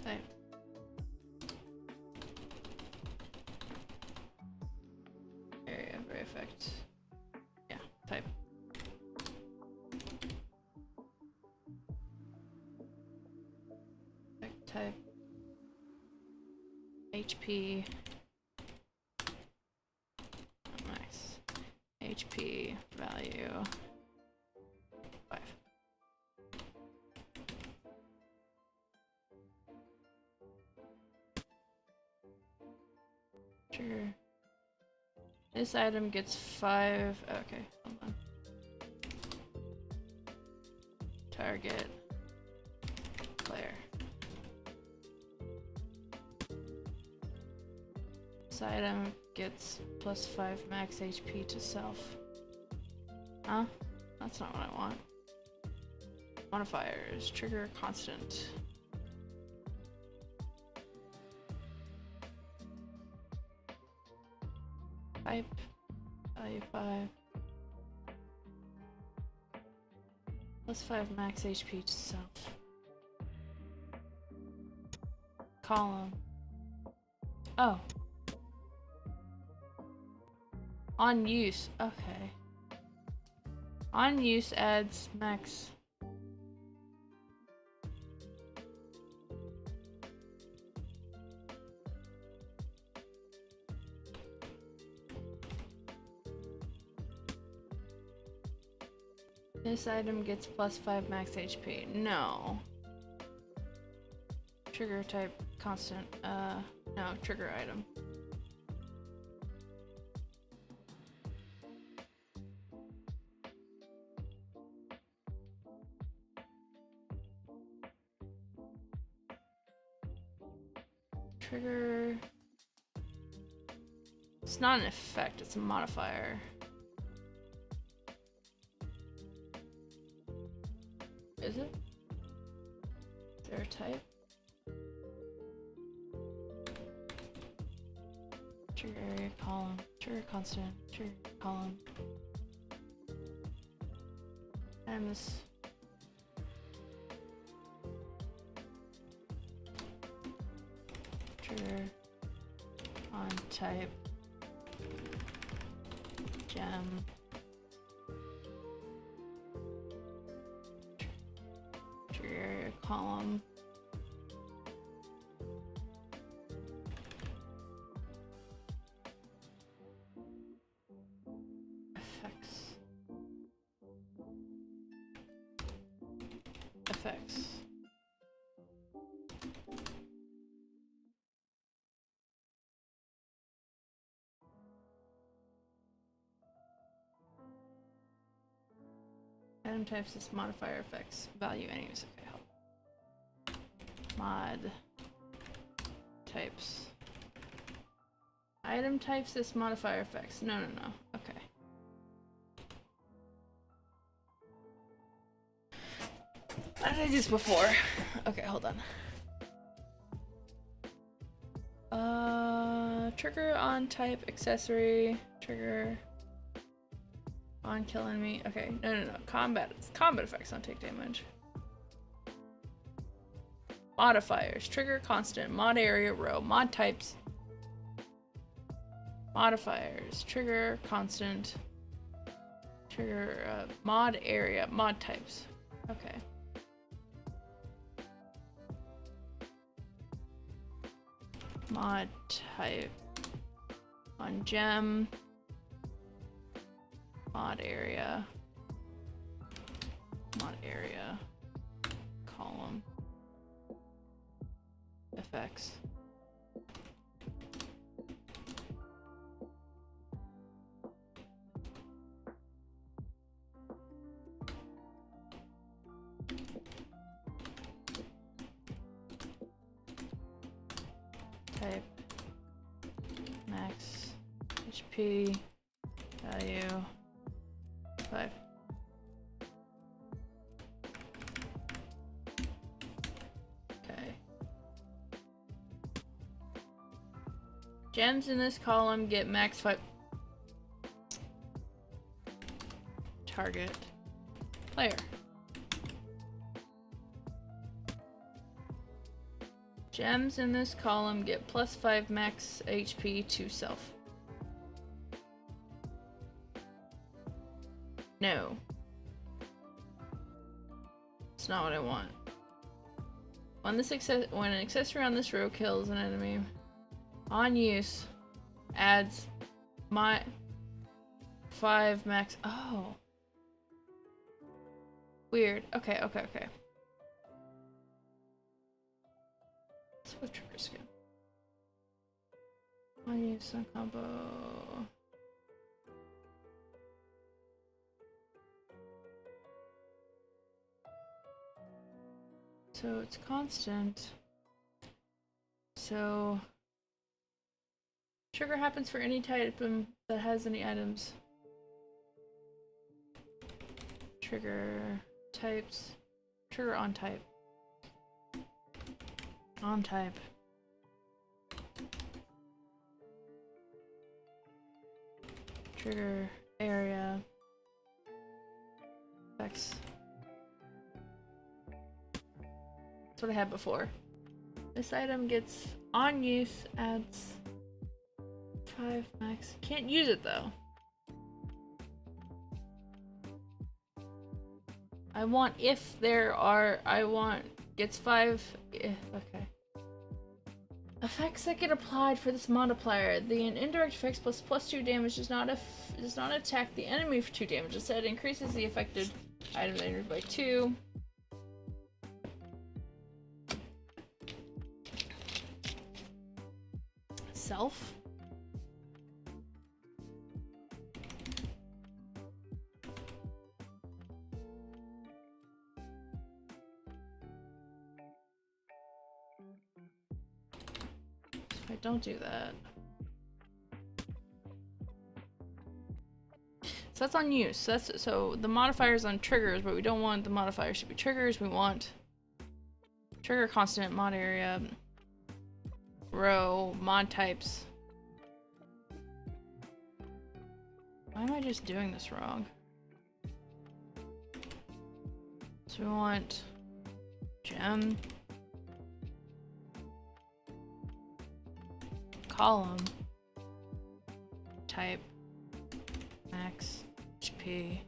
Type. Area for effect. Yeah, type. Type. HP. Max. HP value. 5. Trigger. This item gets 5. Okay, hold on. Target. Player. This item gets plus 5 max HP to self. Huh? That's not what I want. Modifiers. Trigger constant. Type. Value 5. Plus 5 max HP to self. Column. Oh. On use. Okay. On use adds max. This item gets +5 max HP. No. Trigger type constant. No, trigger item. Trigger. It's not an effect, it's a modifier. Is it? Is there a type? Trigger area column. Trigger constant. Trigger column. Items. Trigger on type. Gem. Trigger area column. Effects. Item types is modifier effects. Value enemies. Okay, help. Mod types. Item types is modifier effects. No. Okay. I did this before. Okay, hold on. Trigger on type accessory. Trigger on kill enemy. Okay, no. Combat effects don't take damage. Modifiers. Trigger constant. Mod area row. Mod types. Modifiers. Trigger constant. Trigger mod area. Mod types. Okay. Mod type on gem. Mod area. Mod area. Column. Effects. Type. Max. HP. Value. 5. Okay. Gems in this column get max 5. Target. Player. Gems in this column get +5 max HP to self. No. It's not what I want. When an accessory on this row kills an enemy on use, adds my 5 max. Oh. Weird. Okay. With trigger skin. On use some combo. So it's constant. So trigger happens for any type that has any items. Trigger types. Trigger on type. On type. Trigger area. Effects. That's what I had before. This item gets on use, adds 5 max. Can't use it though. I want gets 5. Okay. Effects that get applied for this modifier. The indirect effects +2 damage does not attack the enemy for 2 damage. Instead, it increases the affected Item entered by 2. Self. If I don't do that. So that's on use. So the modifiers on triggers, but we don't want the modifiers to be triggers. We want trigger constant, mod area, row, mod types. Why am I just doing this wrong? So we want gem, column, type, max, HP,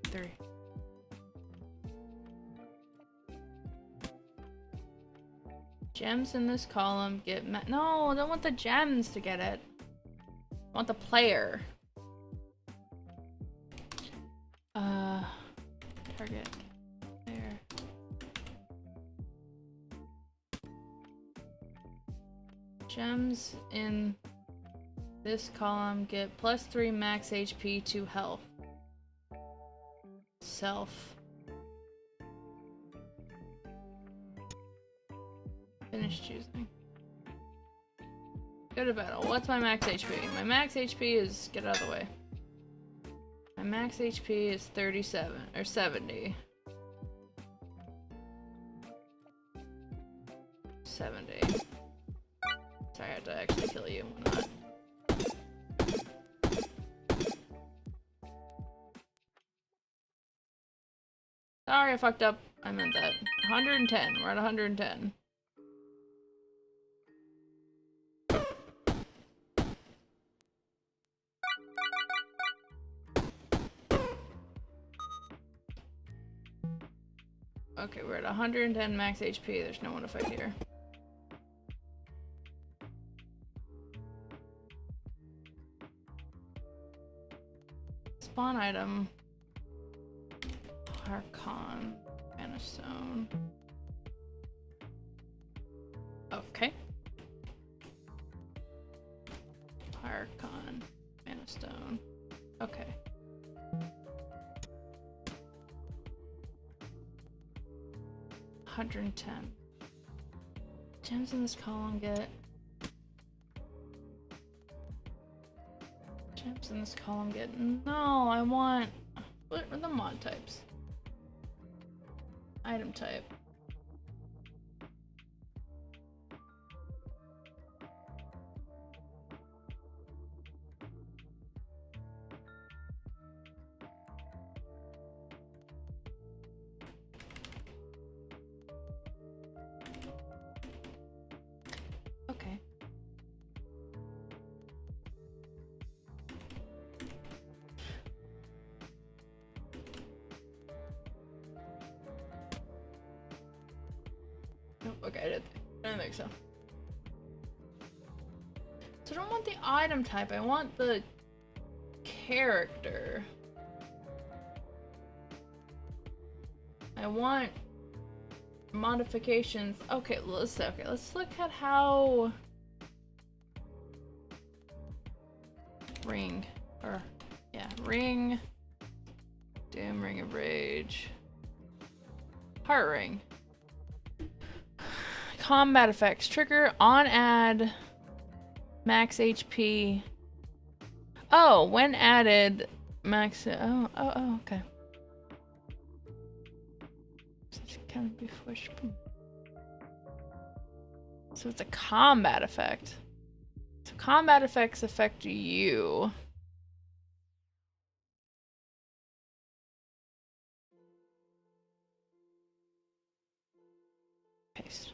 3. Gems in this column get no, I don't want the gems to get it. I want the player. Target. There. Gems in this column get +3 max HP to health. Self. Finish choosing. Go to battle. What's my max HP? My max HP is, get out of the way. My max HP is 37 or 70. 70. Sorry, I have to actually kill you. Why not? Sorry, I fucked up. I meant that. 110. We're at 110. Okay, we're at 110 max HP. There's no one to fight here. Spawn item. Archon. Mana Stone. Okay. Archon. Mana Stone. Okay. $110. Gems in this column get. Gems in this column get. No, I want. What are the mod types? Item type. Okay. Nope, okay, I don't think so. So I don't want the item type, I want the character. I want modifications. Okay, let's look at how ring Doom, Ring of Rage, Heart Ring. Combat effects. Trigger on add max HP. Oh, when added max. Oh, okay. Can be pushed. So it's a combat effect. So combat effects affect you. Paste.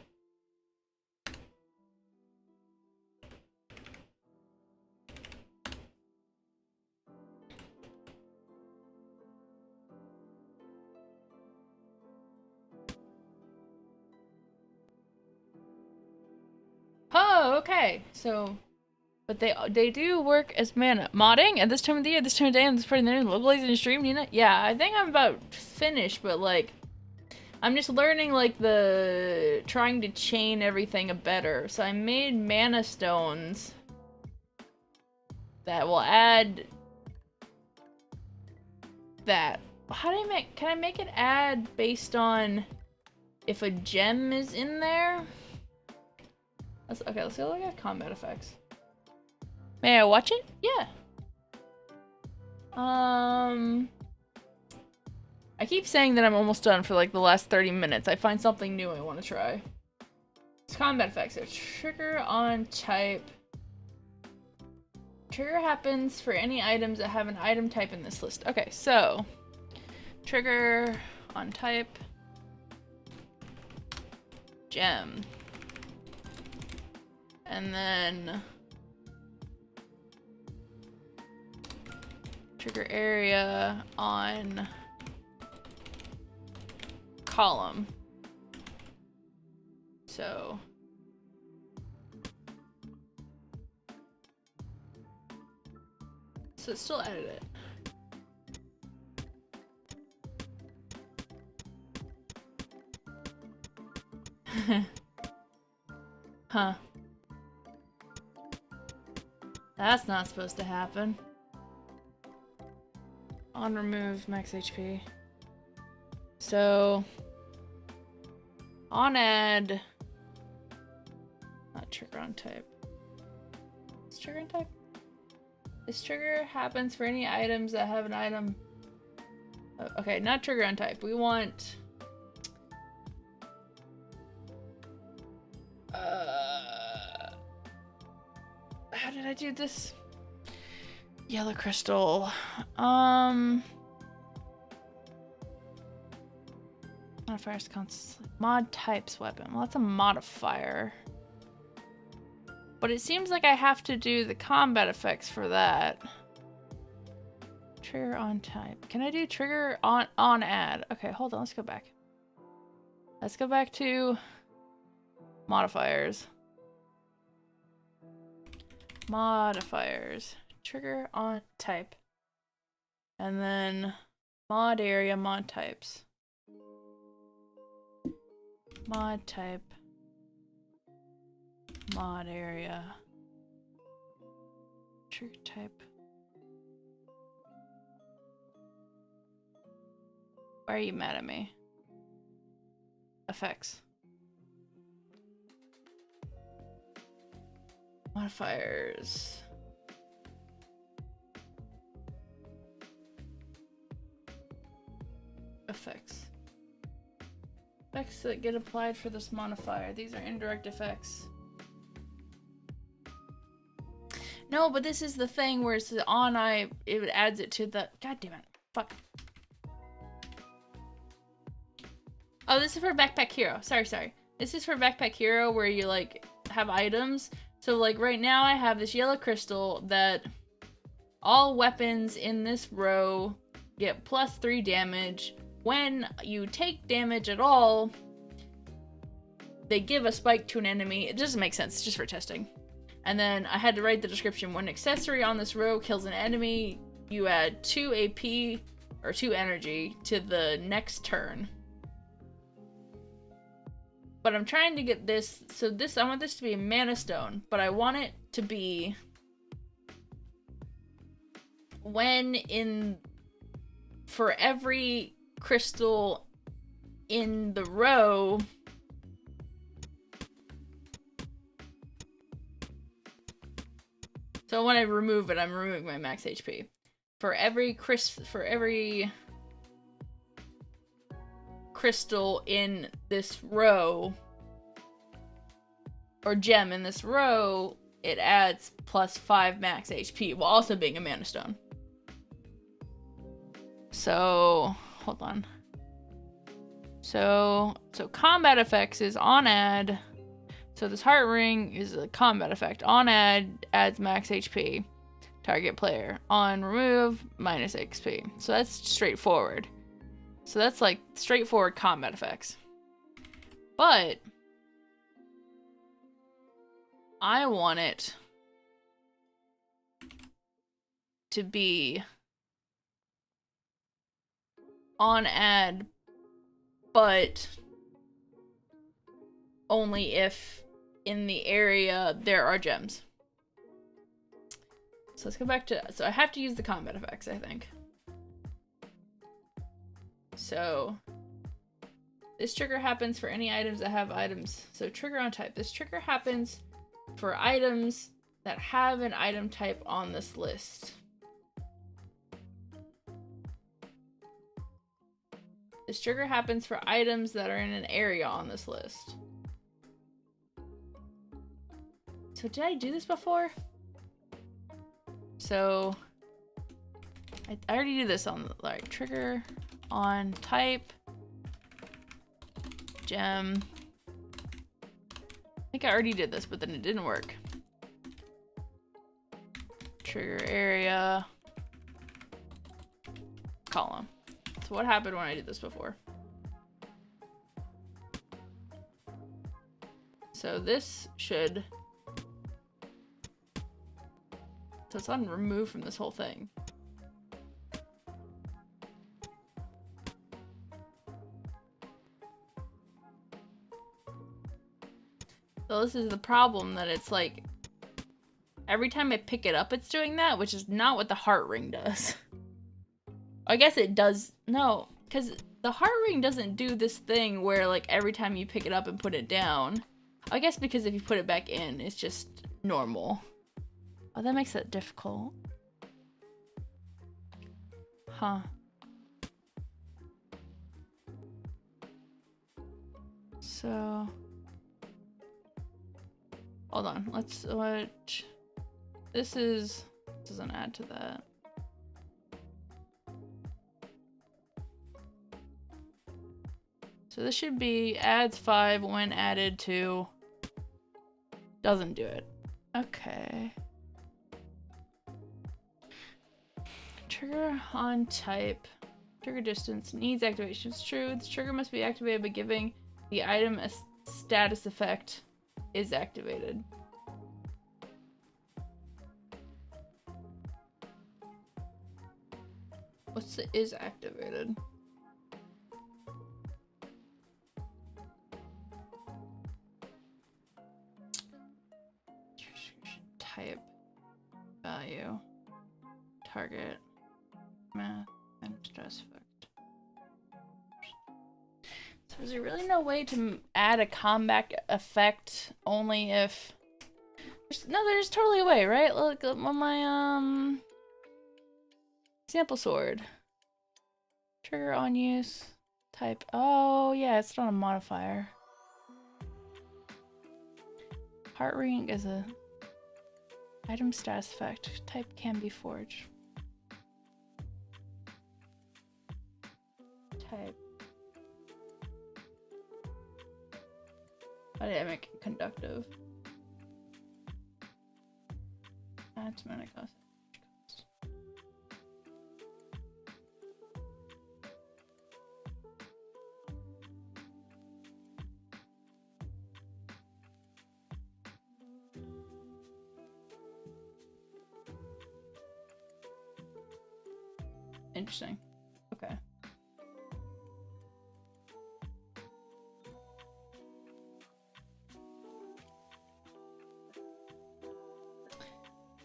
Oh, okay. So But they do work as mana. Modding at this time of the year, this time of day, and this part of the localizing stream, Nina? Yeah, I think I'm about finished, but like, I'm just learning like trying to chain everything better. So I made mana stones that will add that. How do I make, can I make it add based on if a gem is in there? Okay, let's go look at combat effects. May I watch it? Yeah. I keep saying that I'm almost done for like the last 30 minutes. I find something new I want to try. It's combat effects. So trigger on type. Trigger happens for any items that have an item type in this list. Okay, so trigger on type. Gem. And then trigger area on column. So it still added it. Huh. That's not supposed to happen. On remove max HP. So on add, not trigger on type. Is trigger on type? This trigger happens for any items that have an item. Okay, not trigger on type. We want how did I do this? Yellow crystal. Modifiers constantly. Mod types weapon. Well, that's a modifier. But it seems like I have to do the combat effects for that. Trigger on type. Can I do trigger on add? Okay, hold on. Let's go back. Let's go back to modifiers. Modifiers. Trigger on type. And then mod area, mod types. Mod type. Mod area. Trigger type. Why are you mad at me? Effects. Modifiers. Effects. Effects that get applied for this modifier. These are indirect effects. No, but this is the thing where it's on it adds it to the, god damn it. Fuck. Oh, this is for Backpack Hero. Sorry. This is for Backpack Hero where you like have items. So like right now I have this yellow crystal that all weapons in this row get +3 damage. When you take damage at all, they give a spike to an enemy. It doesn't make sense, it's just for testing. And then I had to write the description. When an accessory on this row kills an enemy, you add 2 AP or 2 energy to the next turn. But I'm trying to get this, so this, I want this to be a mana stone, but I want it to be for every crystal in the row, so when I remove it, I'm removing my max HP. For every crystal in this row, or gem in this row, it adds +5 max HP while also being a mana stone. So, hold on. So combat effects is on add. So this heart ring is a combat effect. On add adds max HP. Target player. On remove, minus XP. So that's straightforward. So that's like straightforward combat effects. But I want it to be on ad, but only if in the area there are gems. So let's go back to, so I have to use the combat effects, I think. So this trigger happens for any items that have items. So trigger on type. This trigger happens for items that have an item type on this list. This trigger happens for items that are in an area on this list. So did I do this before? So I already did this on like trigger on type gem. I think I already did this, but then it didn't work. Trigger area column. So what happened when I did this before? So this should, so it's on remove from this whole thing. So this is the problem, that it's like every time I pick it up it's doing that, which is not what the heart ring does. I guess it does, no, because the heart ring doesn't do this thing where like every time you pick it up and put it down. I guess because if you put it back in, it's just normal. Oh, that makes it difficult. Huh. So hold on, let's watch. This doesn't add to that. So this should be adds 5 when added to, doesn't do it. Okay. Trigger on type. Trigger distance needs activation. It's true. This trigger must be activated by giving the item a status effect is activated. What's the is activated? Type value target math and stress effect. So is there really no way to add a combat effect only if there's totally a way, right? Look on my sample sword. Trigger on use type. Oh yeah, it's not a modifier. Heart ring is a item status effect. Type can be forged. Type. Why did I make it conductive? That's mana cost. Interesting. Okay.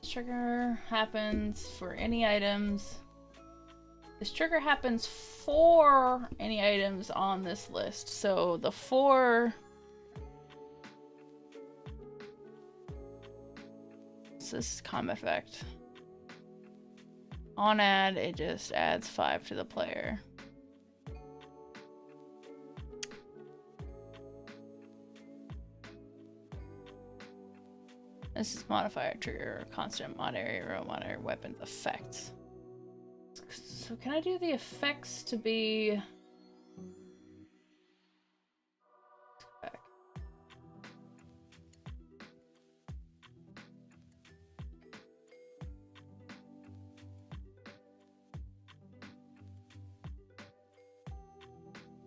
This trigger happens for any items. This trigger happens for any items on this list. So the 4. So this is combat effect. On add, it just adds 5 to the player. This is modifier trigger, constant mod area, row mod area, weapons effects. So can I do the effects to be...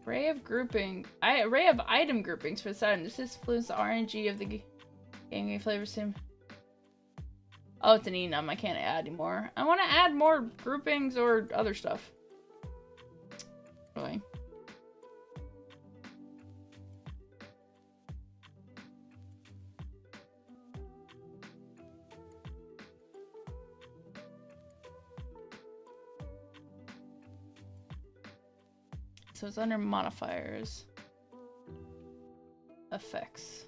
Array of grouping. Array of item groupings for this item. This influences the RNG of the game flavor sim. Oh, it's an enum. I can't add anymore. I want to add more groupings or other stuff. Anyway. So it's under modifiers. Effects.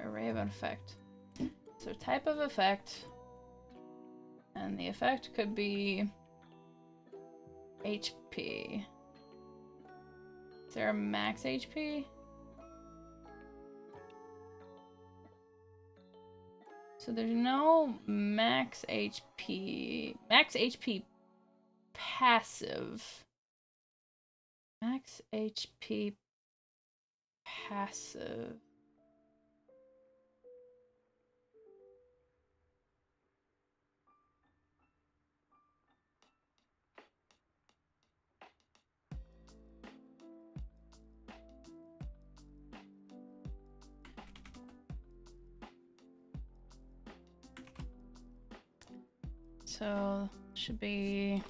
Array of an effect. So type of effect. And the effect could be HP. Is there a max HP? So there's no max HP. Max HP passive. Max HP passive. So should be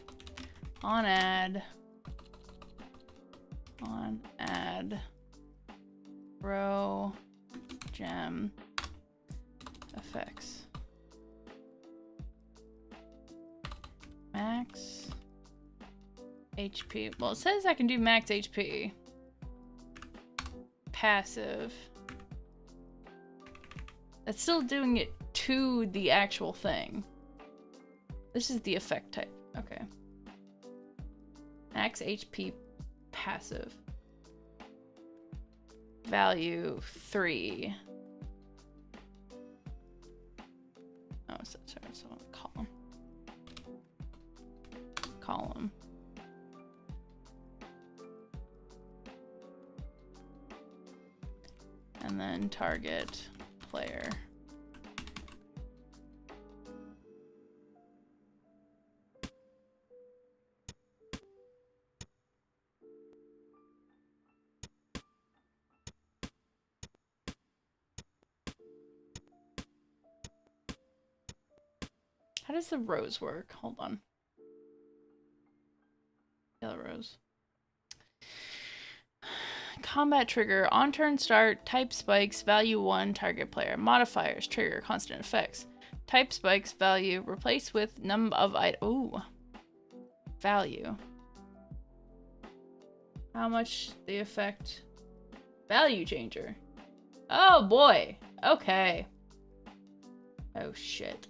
on add row gem effects max HP. Well, it says I can do max HP passive. That's still doing it to the actual thing. This is the effect type. Okay. Max HP passive. Value 3. Oh, sorry, so column. Column. And then target player. How does the rows work? Hold on. Yellow rows. Combat trigger. On turn start. Type spikes. Value 1. Target player. Modifiers. Trigger. Constant effects. Type spikes. Value. Replace with number of items. Ooh. Value. How much the effect? Value changer. Oh boy. Okay. Oh shit.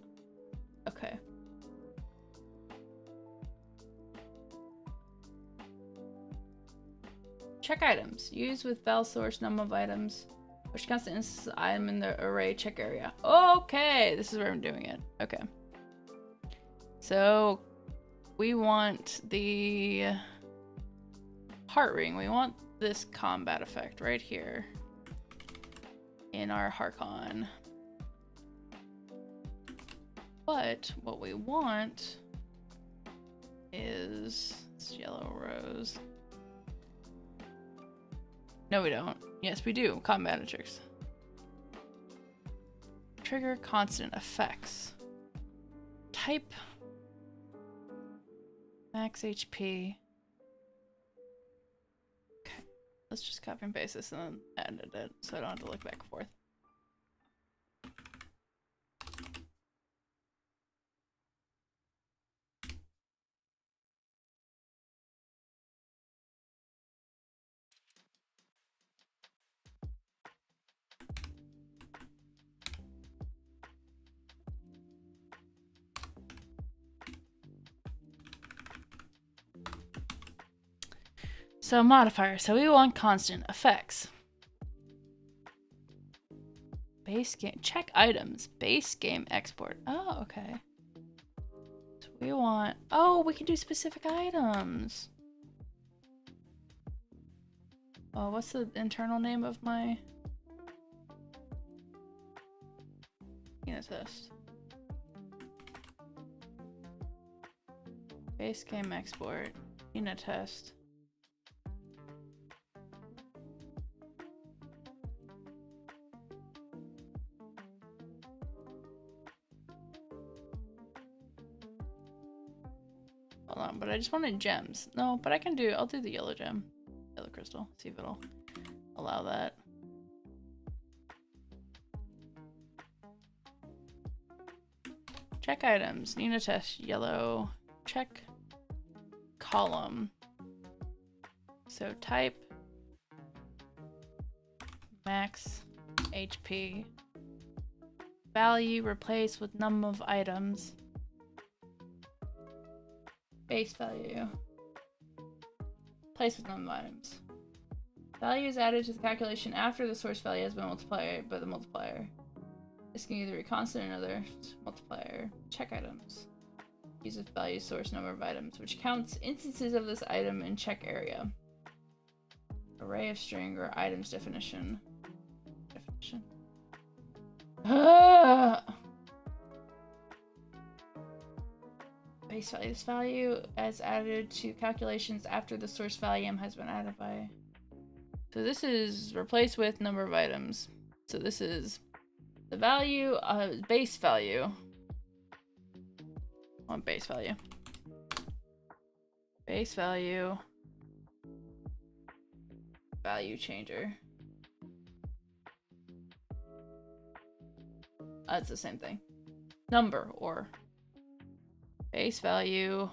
Okay. Check items. Use with val source number of items. Which constant instance item in the array check area. Okay, this is where I'm doing it. Okay. So we want the heart ring. We want this combat effect right here in our Harkon. But what we want is this yellow rose. No, we don't. Yes, we do. Combat matrix. Trigger constant effects. Type. Max HP. Okay. Let's just copy and paste this and then edit it so I don't have to look back and forth. So modifier, so we want constant effects. Base game, check items, base game export. Oh, okay. So we want, oh, we can do specific items. Oh, what's the internal name of my unit test? Base game export, unit test. Hold on, but I just wanted gems. No, but I'll do the yellow gem. Yellow crystal. See if it'll allow that. Check items. Nina test yellow. Check column. So type max HP. Value replace with num of items. Base value. Place with num of items. Value is added to the calculation after the source value has been multiplied by the multiplier. This can either be constant or another multiplier. Check items. Uses value source number of items, which counts instances of this item in check area. Array of string or items definition. Base value. This value is added to calculations after the source value has been added by. So this is replaced with number of items. So this is the value, base value. On base value. Base value. Value changer. It's the same thing. Number or base value.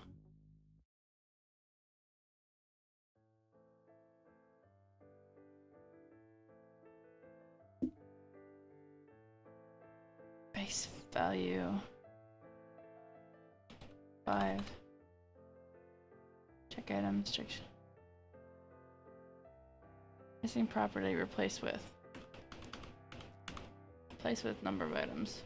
Base value 5. Check items, check. Missing property replace with. Replace with number of items.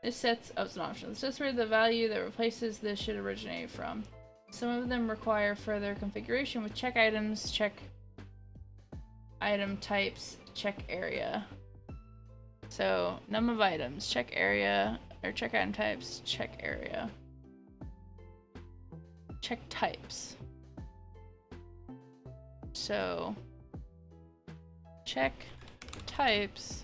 This sets, oh, it's an option. This sets where the value that replaces this should originate from. Some of them require further configuration with check items, check item types, check area. So, num of items, check area, or check item types, check area. Check types. So, check types.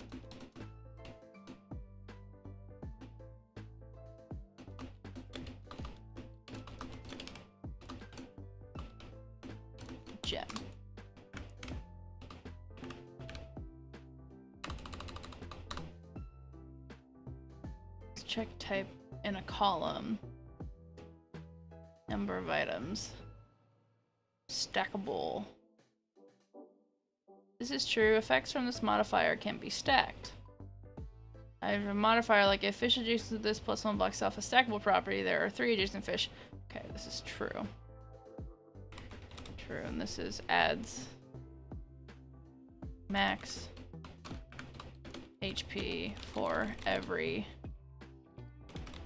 Gem. Check type in a column. Number of items. Stackable. This is true. Effects from this modifier can be stacked. I have a modifier like if fish adjacent to this plus 1 blocks off a stackable property, there are 3 adjacent fish. Okay, this is true. True, and this is adds max HP for every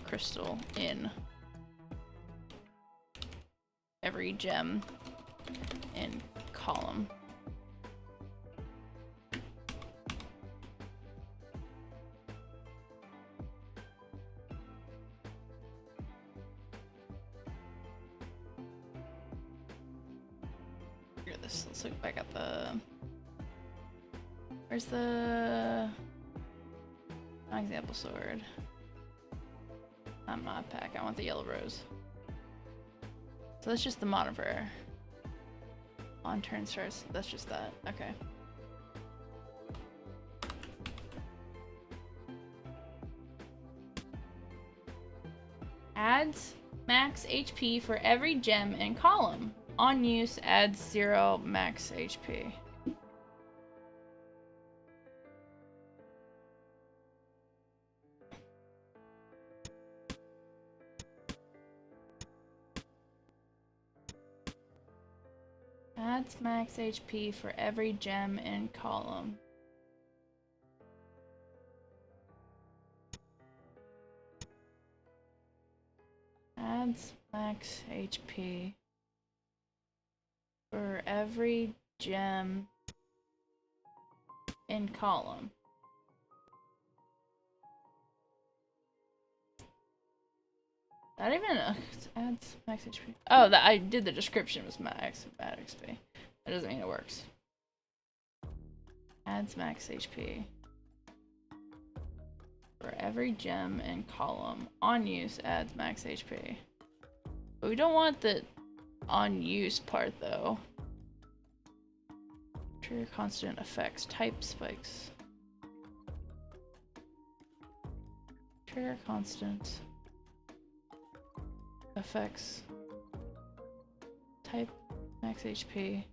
crystal in every gem in column. Here, let's look back at the. Where's the example sword? Not mod pack, I want the yellow rose. So that's just the modifier. On turn starts, that's just that. Okay. Adds max HP for every gem and column. On use, adds 0 max HP. Adds max HP for every gem and column. Adds max HP for every gem in column. Not even adds max HP. Oh, that I did the description was max XP. That doesn't mean it works. Adds max HP for every gem and column. On use adds max HP. But we don't want the on use part though. Trigger constant effects, type spikes. Trigger constant effects, type max HP,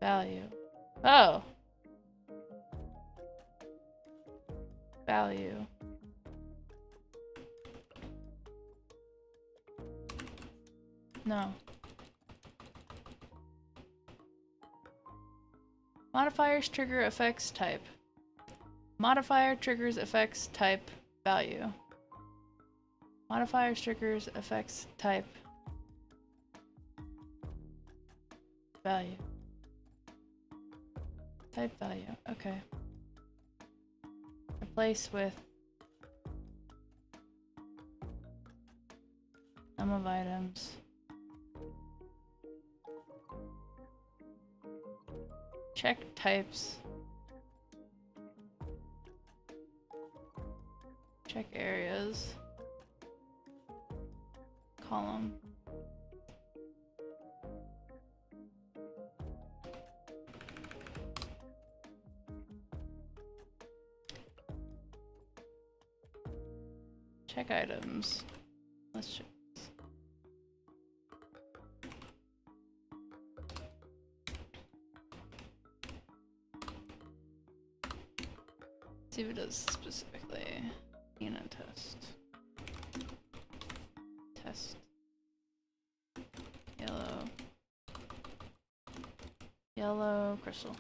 value. Oh! Value. No. Modifiers trigger effects type. Modifier triggers effects type value. Modifiers triggers effects type value. Type value. Okay. Replace with sum of items. Check types. Check areas. Column. Check items. Let's check this. See if it does specifically. Unit test. Test. Yellow. Yellow crystal.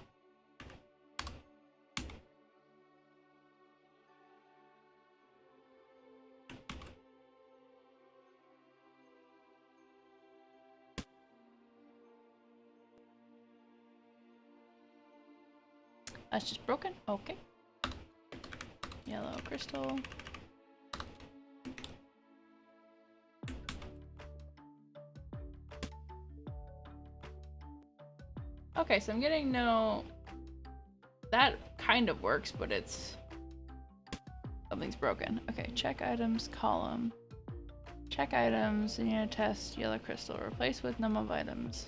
That's just broken? Okay. Yellow crystal. Okay, so I'm getting no... That kind of works, but it's... Something's broken. Okay, check items, column. Check items, and unit test, yellow crystal. Replace with num of items.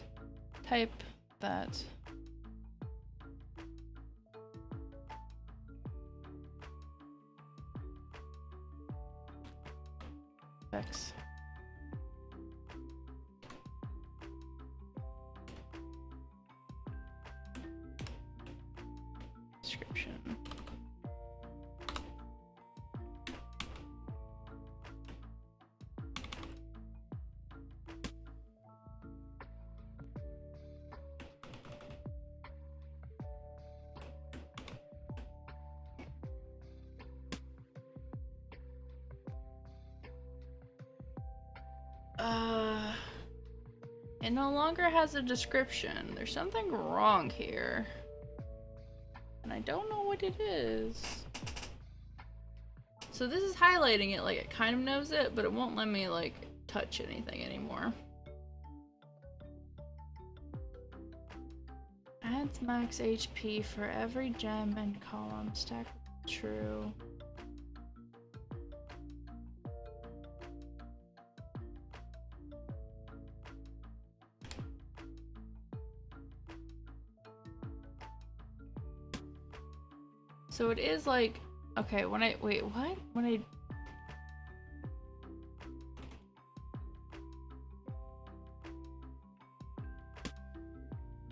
Type that. X. Description. It no longer has a description. There's something wrong here. And I don't know what it is. So this is highlighting it like it kind of knows it, but it won't let me like touch anything anymore. Adds max HP for every gem and column. Stack true. So it is like, okay, when I, wait, what? When I,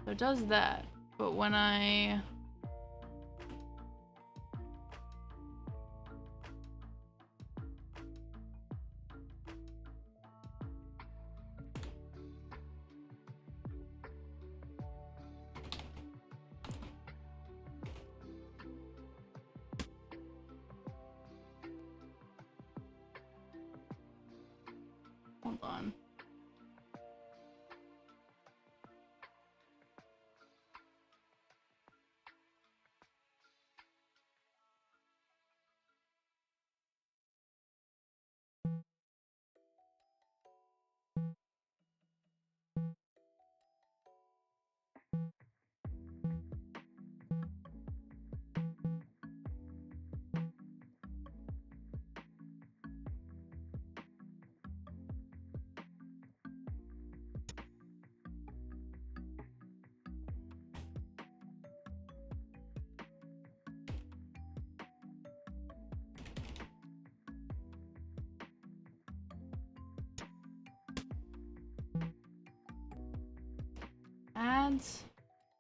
so it does that, but when I, hold on. adds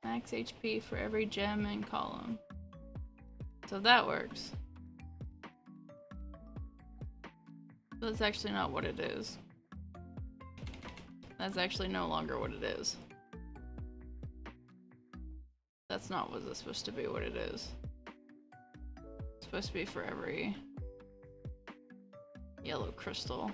max HP for every gem and column. So that works. That's actually not what it is. That's actually no longer what it is. That's not what it's supposed to be what it is. It's supposed to be for every yellow crystal.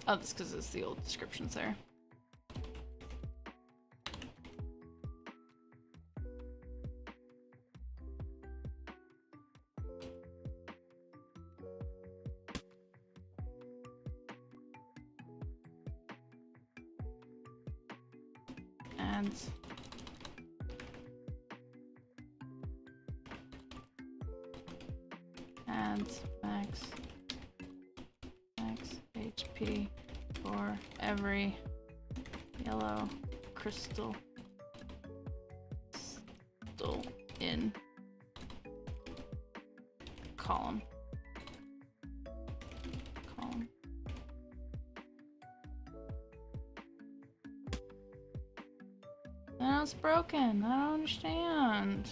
Oh, that's because it's the old descriptions there. Adds max HP for every yellow crystal still in column. Now it's broken. I don't understand.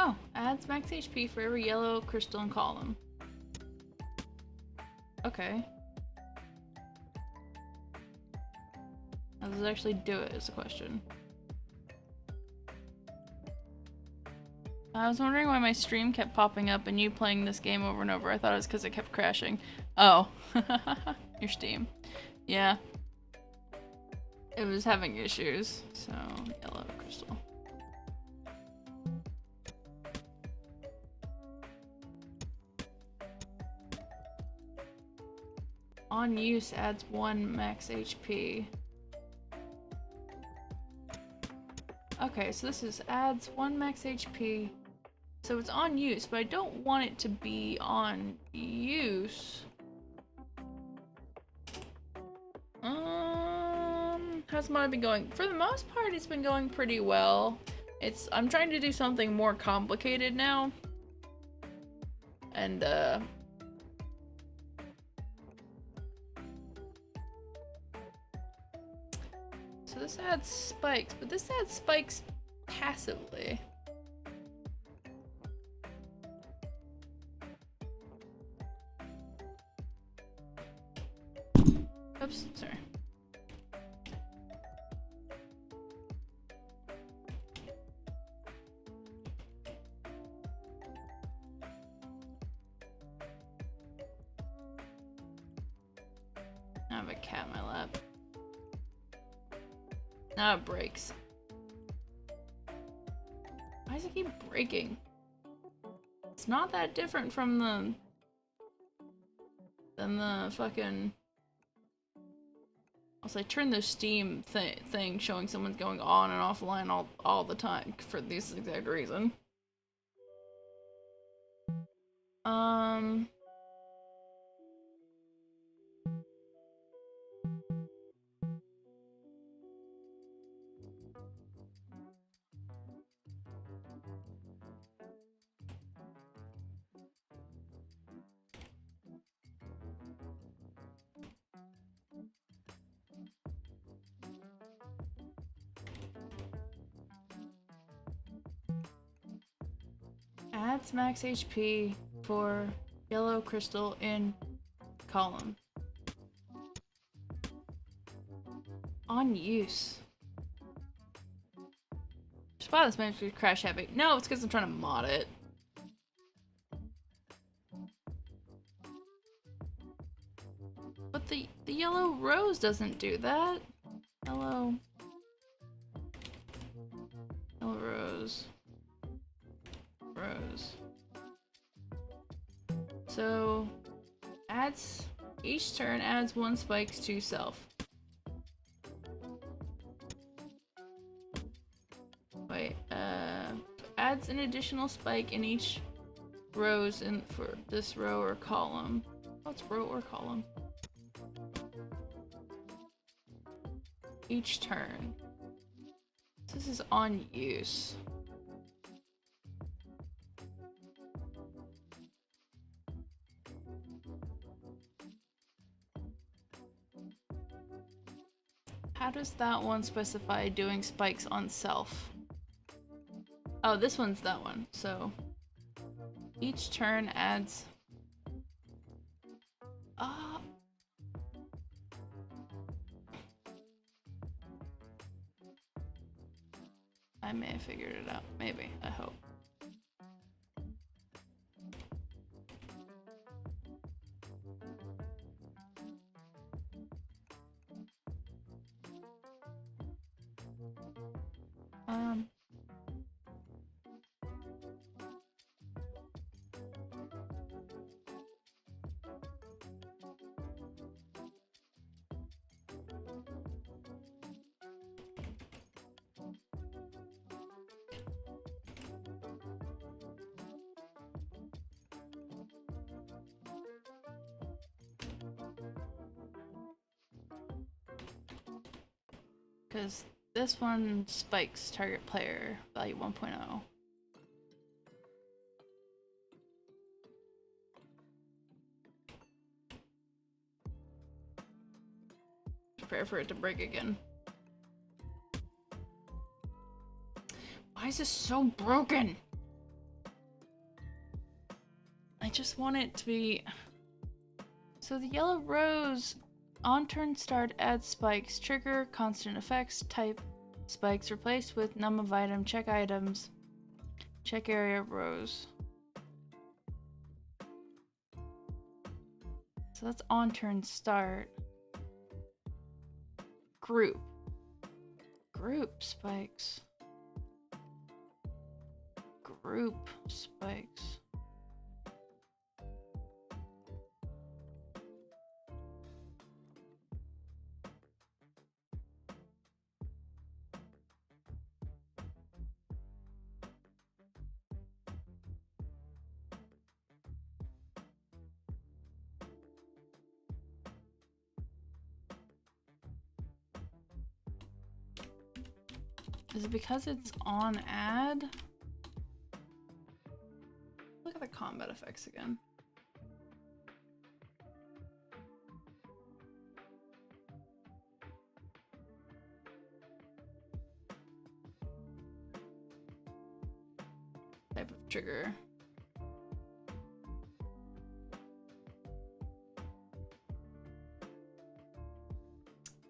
Oh, adds max HP for every yellow crystal and column. Okay. How does it actually do it is the question. I was wondering why my stream kept popping up and you playing this game over and over. I thought it was because it kept crashing. Oh. Your Steam. Yeah. It was having issues, so yellow crystal. On use adds 1 max HP. Okay, so this is adds 1 max HP. So it's on use, but I don't want it to be on use. How's mine been going? For the most part, it's been going pretty well. I'm trying to do something more complicated now. And, so this adds spikes, but this adds spikes passively. Oops, sorry. I have a cat in my lap. Now it breaks. Why does it keep breaking? It's not that different from than the fucking... I'll say turn the Steam thing showing someone's going on and offline all the time for this exact reason. Adds max HP for yellow crystal in column. On use. Spot this man to crash heavy. No, it's because I'm trying to mod it. But the yellow rose doesn't do that. Yellow rose. Rose. So adds each turn adds 1 spikes to self. Wait, adds an additional spike in each rows in for this row or column. Oh, it's row or column. Each turn. This is on use. How does that one specify doing spikes on self? Oh, this one's that one. So each turn adds... I may have figured it out. Maybe. I hope. Because this one spikes target player value 1.0. Prepare for it to break again. Why is this so broken? I just want it to be... So the yellow rose on turn start adds spikes, trigger constant effects, type spikes, replaced with num of item, check items, check area rose. So that's on turn start. Group spikes. Group spikes. Is it because it's on add? Look at the combat effects again. Type of trigger.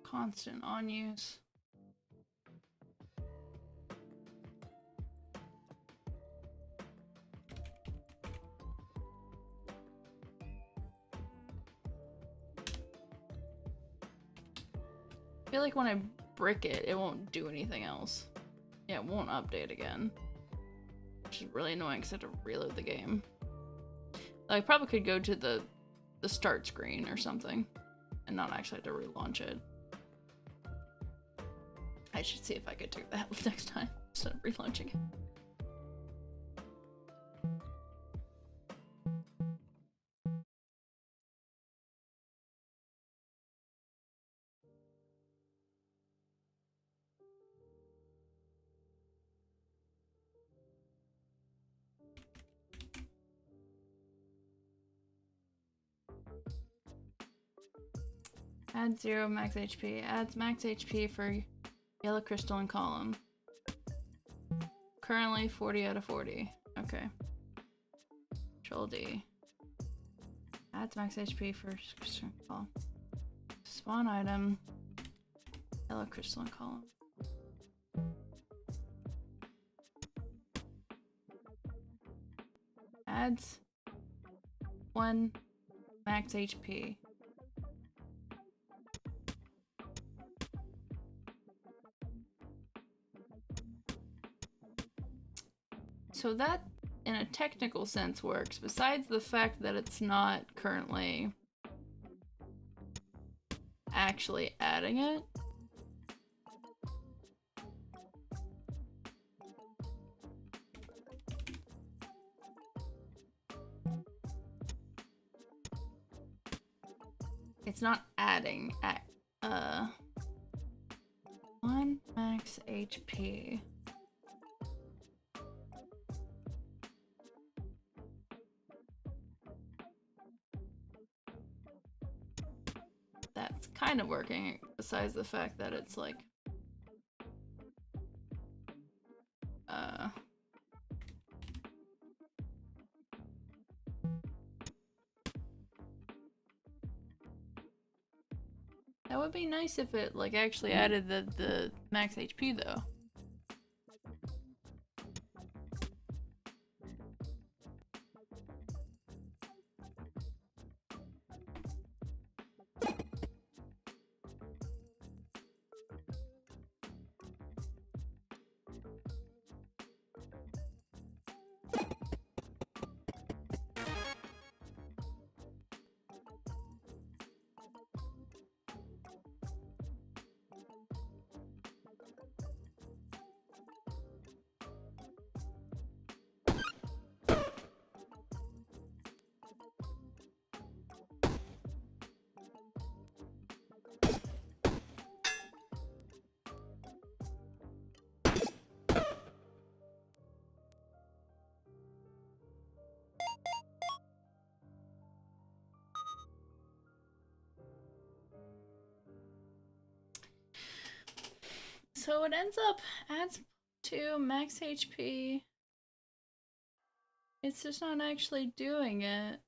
Constant on use. I feel like when I brick it, it won't do anything else. Yeah, it won't update again. Which is really annoying because I have to reload the game. I probably could go to the start screen or something and not actually have to relaunch it. I should see if I could do that next time instead of relaunching it. Add 0 max HP. Adds max HP for yellow crystal and column. Currently 40 out of 40. Okay. Control D. Add max HP for call. Spawn item. Yellow crystalline column. Adds 1 max HP. So that, in a technical sense, works, besides the fact that it's not currently actually adding it. It's not adding 1 max HP. That's kind of working, besides the fact that it's like that would be nice if it like actually added the max HP though. So it ends up adds 2 max HP. It's just not actually doing it.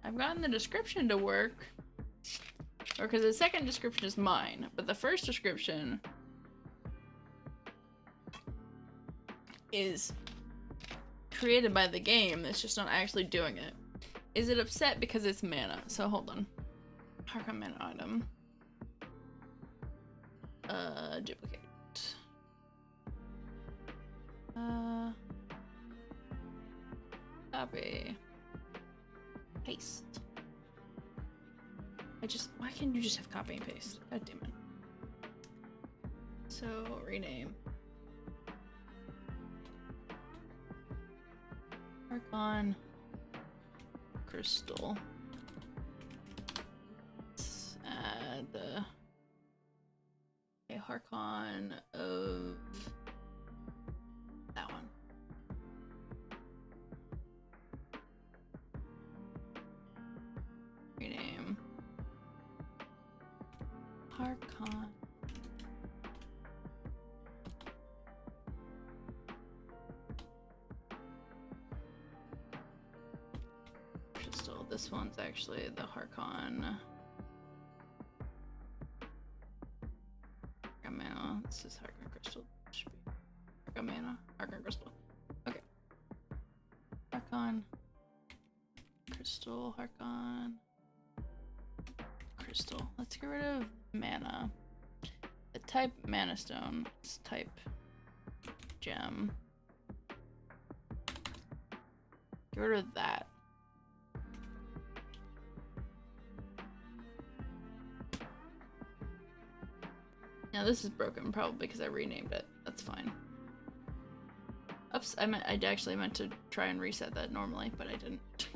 I've gotten the description to work. Or because the second description is mine, but the first description is created by the game. It's just not actually doing it. Is it upset because it's mana? So hold on. Harkon mana item. Duplicate. Copy. Paste. Why can't you just have copy and paste? God damn it. So, rename. Harkon Crystal. Let's add a Harkon of that one. Rename. Harkon. Crystal. This one's actually the Harkon. Mana. This is Harkon Crystal. Should be Harkon Mana. Harkon Crystal. Okay. Harkon Crystal. Harkon Crystal. Let's get rid of mana. The type mana stone. Let's type gem. Get rid of that. Now this is broken, probably because I renamed it. That's fine. Oops, I actually meant to try and reset that normally, but I didn't.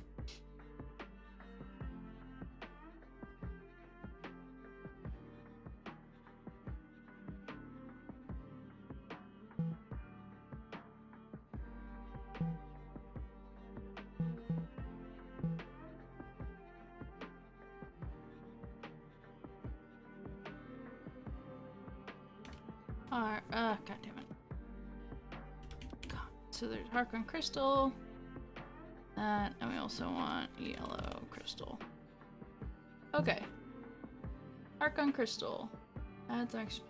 God damn it. God. So there's Harkon Crystal. That, and we also want yellow crystal. Okay. Harkon Crystal. That's actually.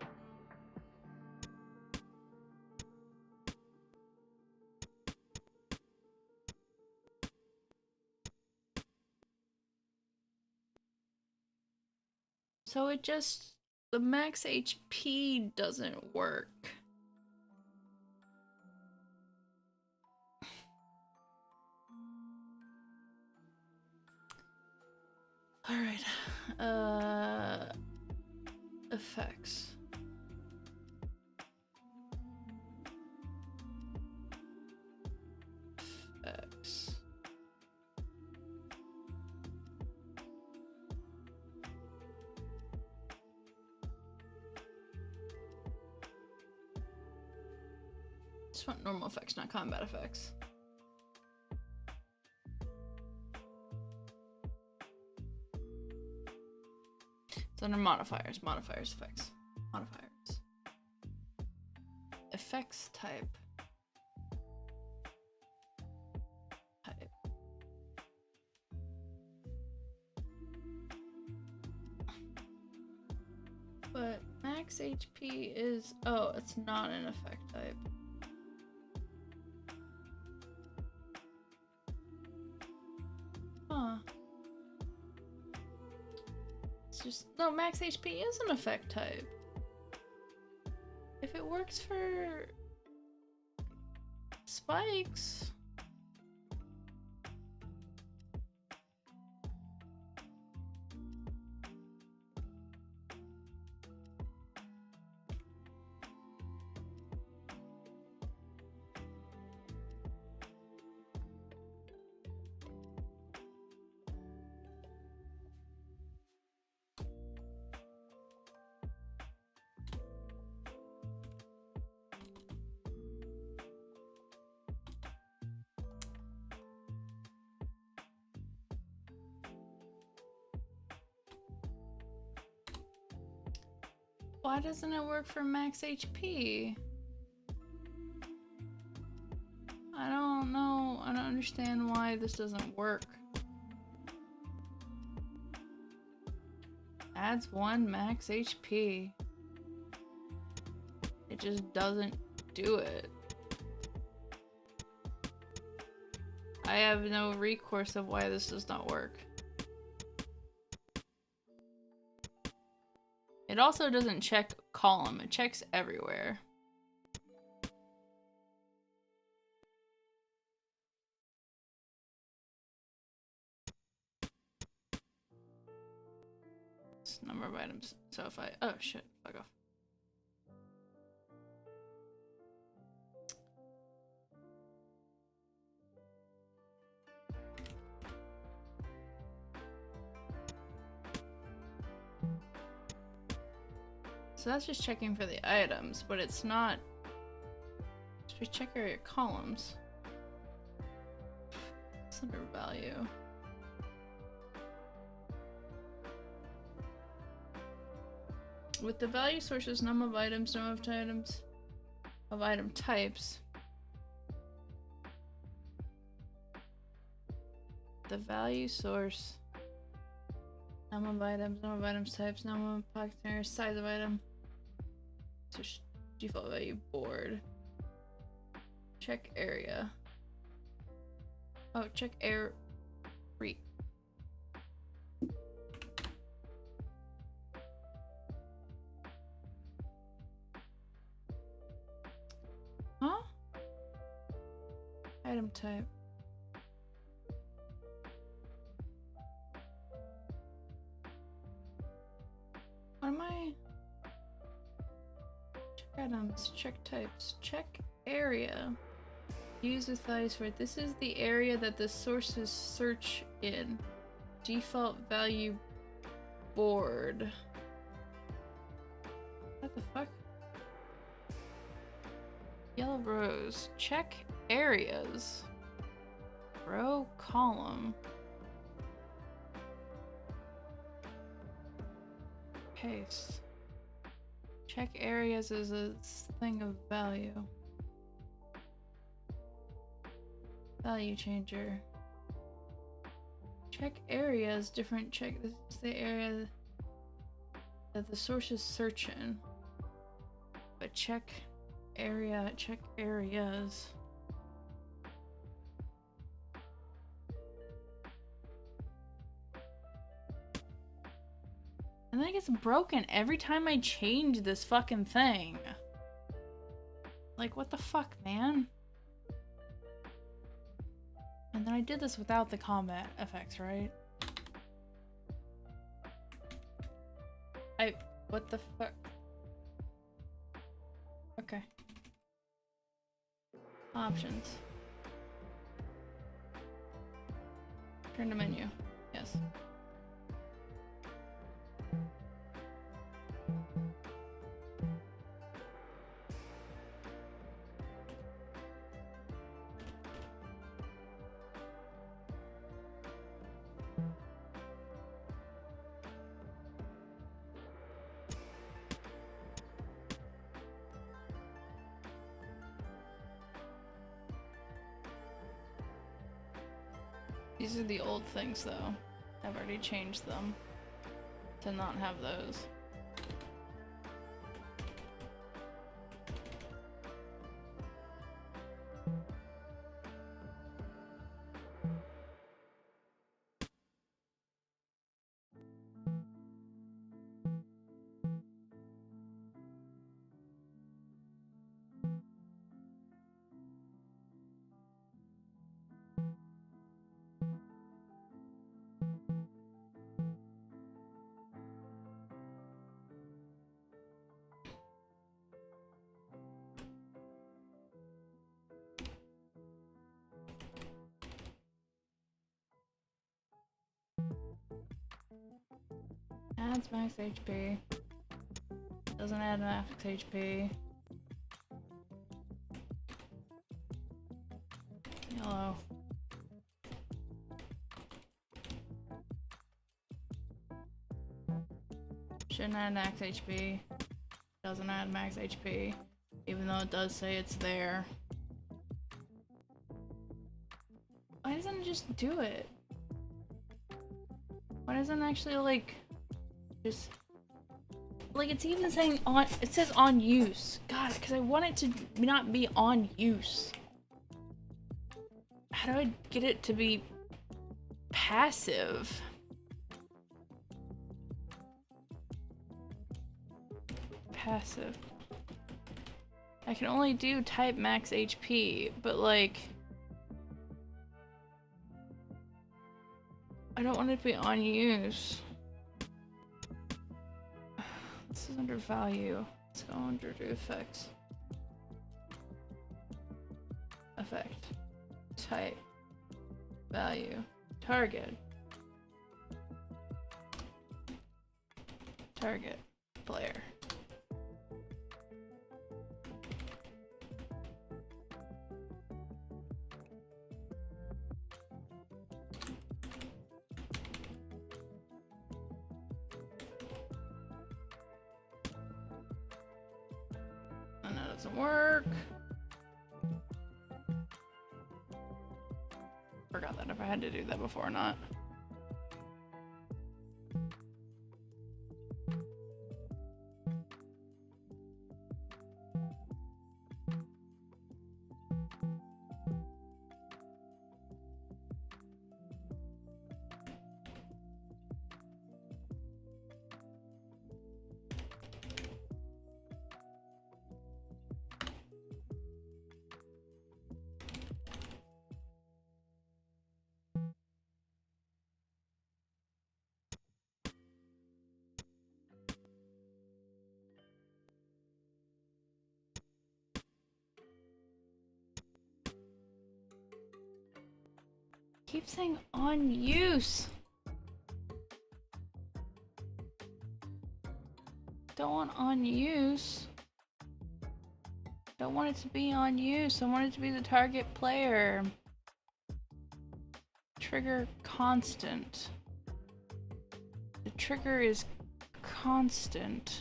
So it just, the max HP doesn't work. Alright. Effects. Effects. Just want normal effects, not combat effects. It's under modifiers, effects, modifiers. Effects type. But max HP is, oh, it's not an effect type. Huh. It's just, no, max HP is an effect type. If it works for spikes. Why doesn't it work for max HP? I don't know. I don't understand why this doesn't work. Adds 1 max HP. It just doesn't do it. I have no recourse of why this does not work. It also doesn't check column, it checks everywhere. It's number of items. So if I, oh shit, fuck off. So that's just checking for the items, but it's not. Should we check area columns? It's under value. With the value sources, number of items, of item types. The value source, number of items types, number of pocket areas, size of item. So default value board. Check area. Oh, check area. Huh? Item type. What am I? Check items, check types, check area. Use with values for it. This is the area that the sources search in. Default value board. What the fuck? Yellow rows. Check areas. Row column. Paste. Check areas as a thing of value. Value changer. Check areas, different check. This is the area that the source is searching. But check area, check areas. And then it gets broken every time I change this fucking thing. Like, what the fuck, man? And then I did this without the combat effects, right? What the fuck? Okay. Options. Turn to menu. Yes. These are the old things though. I've already changed them to not have those. Adds max HP. Doesn't add max HP. Yellow. Shouldn't add max HP. Doesn't add max HP. Even though it does say it's there. Why doesn't it just do it? Why doesn't it actually like just like it's even saying on it says on use. God, because I want it to not be on use. How do I get it to be passive? Passive. I can only do type max HP, but like I don't want it to be on use. This is under value. Let's go under the effects. Effect. Type. Value. Target. Target. Player. And that doesn't work. Forgot that if I had to do that before or not. Keep saying on use. Don't want on use. Don't want it to be on use. I want it to be the target player. Trigger constant. The trigger is constant.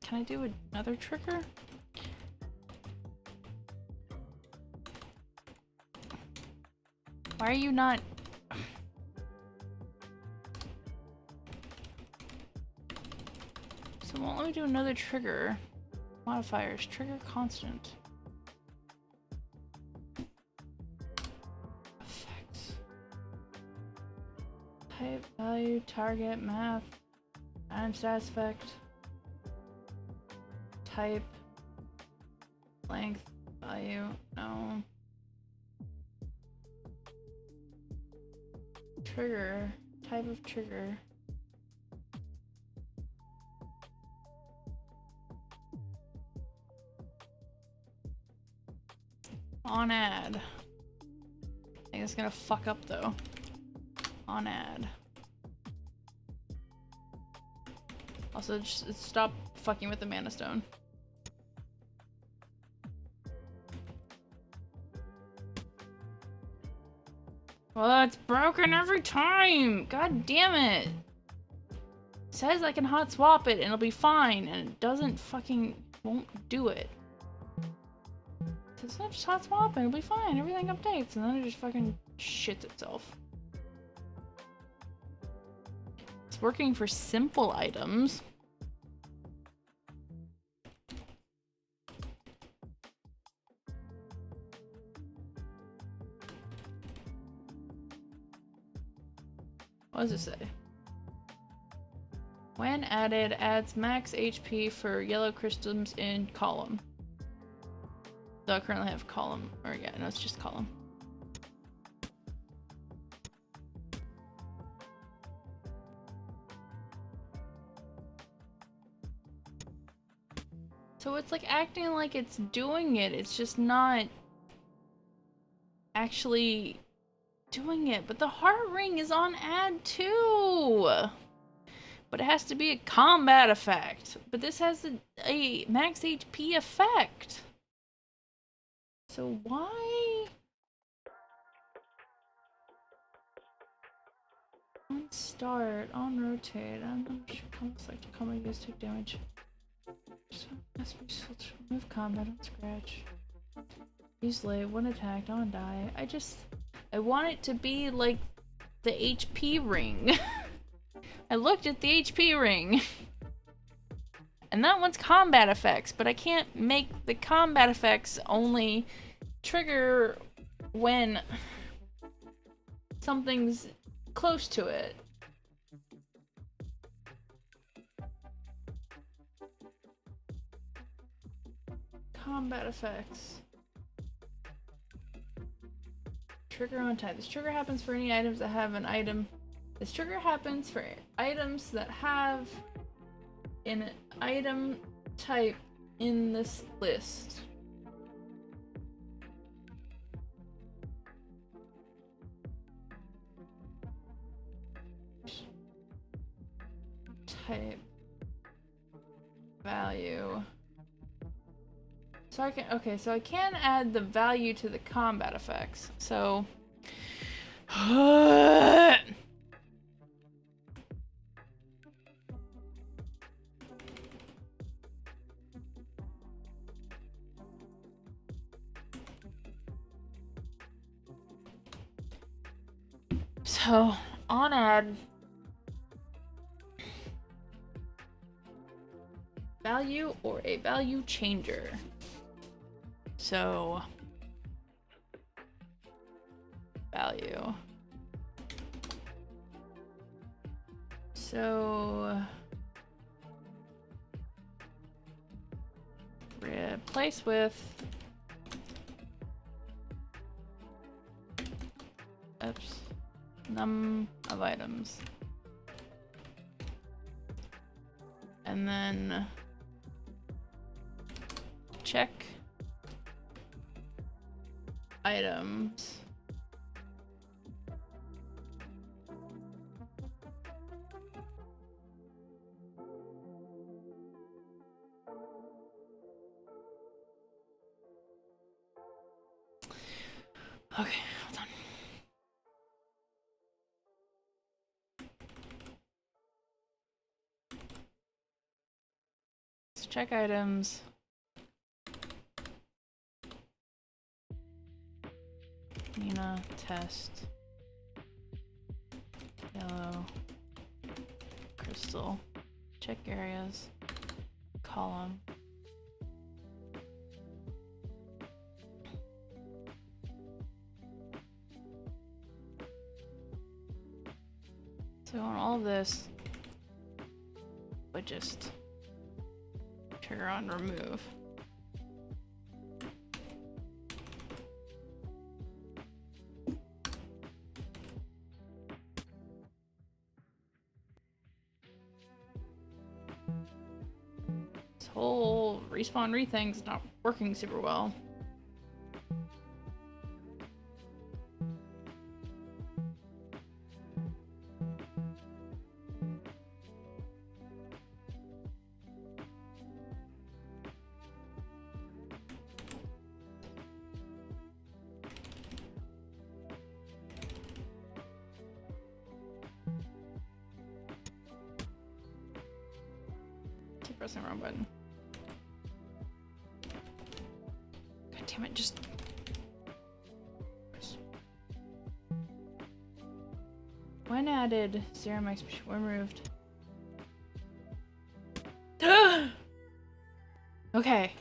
Can I do another trigger? Why are you not... So it won't let me do another trigger. Modifiers. Trigger constant. Effects. Type, value, target, math. Item status effect. Type. Length. Value. No. Trigger. Type of trigger. On ad. I think it's gonna fuck up though. On ad. Also, just stop fucking with the mana stone. Well, it's broken every time! God damn it! Says I can hot swap it and it'll be fine, and it doesn't fucking won't do it. It says just hot swap and it'll be fine, everything updates, and then it just fucking shits itself. It's working for simple items. What does it say? When added, adds max HP for yellow crystals in column. So I currently have column, or yeah, no, it's just column. So it's like acting like it's doing it, it's just not actually doing it. But the heart ring is on ad too! But it has to be a combat effect. But this has a max HP effect. So why? On start, on rotate, on select a combat use take damage. So must be switched. Remove combat on scratch. Use lay, one attack, on die. I want it to be like the HP ring. I looked at the HP ring. And that one's combat effects, but I can't make the combat effects only trigger when something's close to it. Combat effects. Trigger on type. This trigger happens for any items that have an item. This trigger happens for items that have an item type in this list. Type. Value. So I can, okay, so I can add the value to the combat effects. So so on add value or a value changer. So value. So replace with num of items. And then check items. Okay, hold on. Let's check items. Nina, test. Yellow. Crystal. Check areas. Column. So on all of this, but just trigger on remove. This whole respawn re-thing's not working super well. Keep pressing the wrong button. God damn it, just... When added, 0 max when removed. Okay.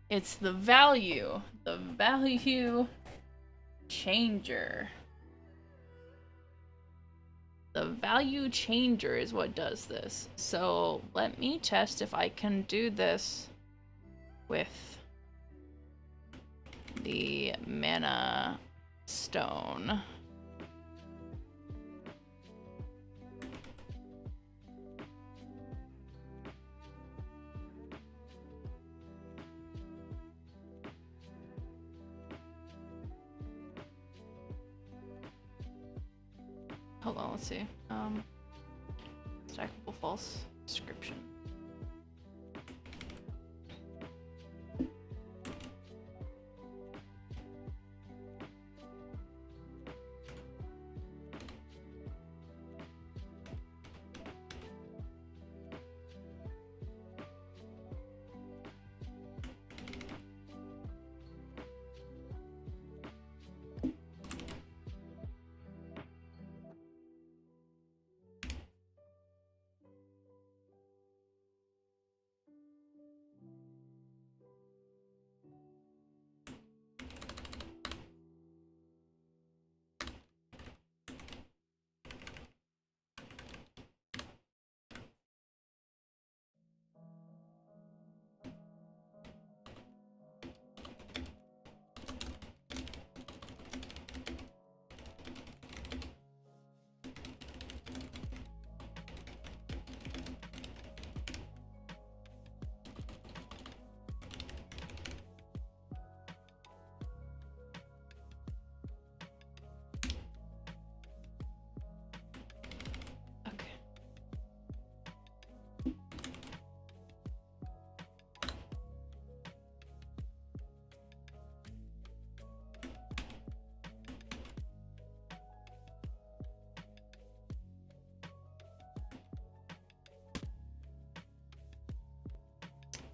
It's the value changer. The value changer is what does this. So let me test if I can do this with the mana stone. Hold on, let's see. Stackable false description.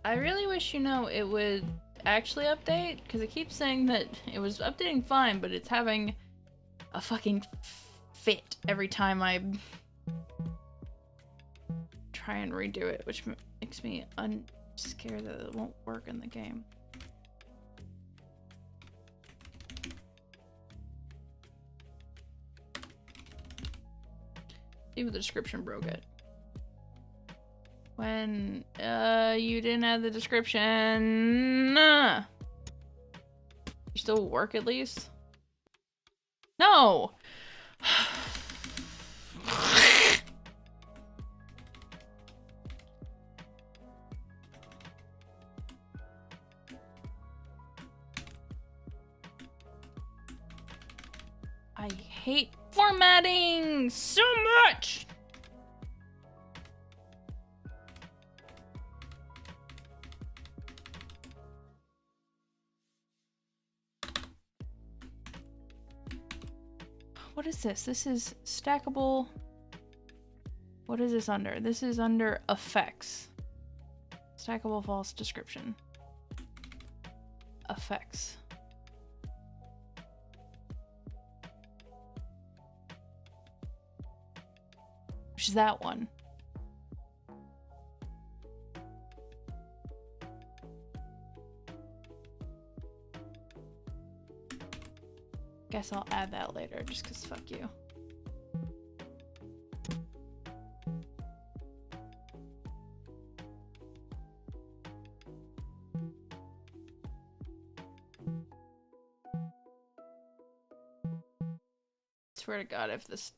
I really wish, you know, it would actually update, because it keeps saying that it was updating fine, but it's having a fucking fit every time I try and redo it, which makes me scared that it won't work in the game. Even the description broke it. When you didn't add the description. You still work at least? No. I hate formatting so much. What is this? This is stackable. What is this under? This is under effects. Stackable false description. Effects. Which is that one. Guess I'll add that later, just cause fuck you. Swear to God, if this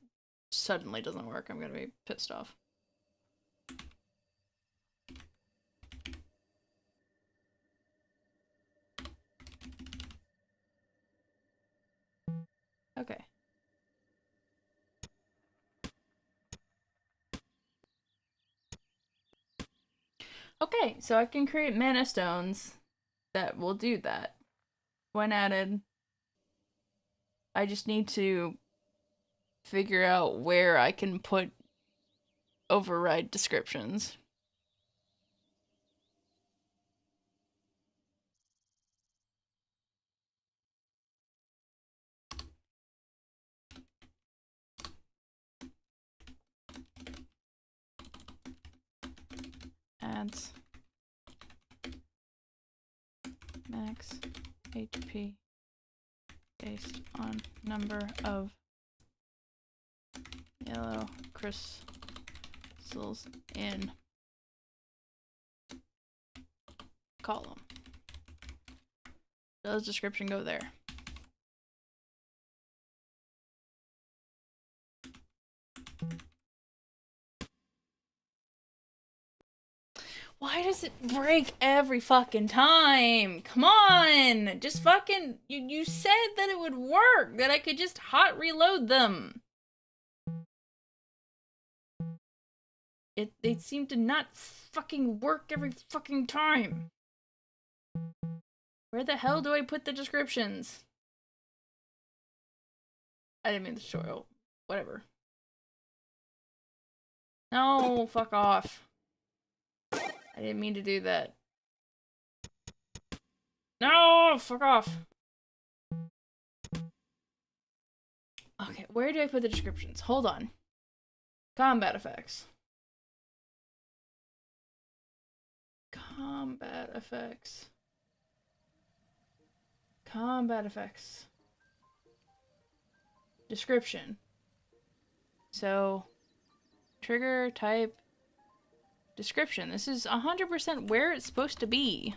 suddenly doesn't work, I'm gonna be pissed off. Okay. Okay, so I can create mana stones that will do that. When added, I just need to figure out where I can put override descriptions. Adds max HP based on number of yellow crystals in column. Does description go there? Why does it break every fucking time? Come on! Just fucking... You said that it would work, that I could just hot reload them. They seem to not fucking work every fucking time. Where the hell do I put the descriptions? I didn't mean the tutorial. Whatever. No, fuck off. I didn't mean to do that. No, fuck off. Okay, where do I put the descriptions? Hold on. Combat effects. Combat effects. Combat effects. Description. So, trigger, type, description. This is 100% where it's supposed to be.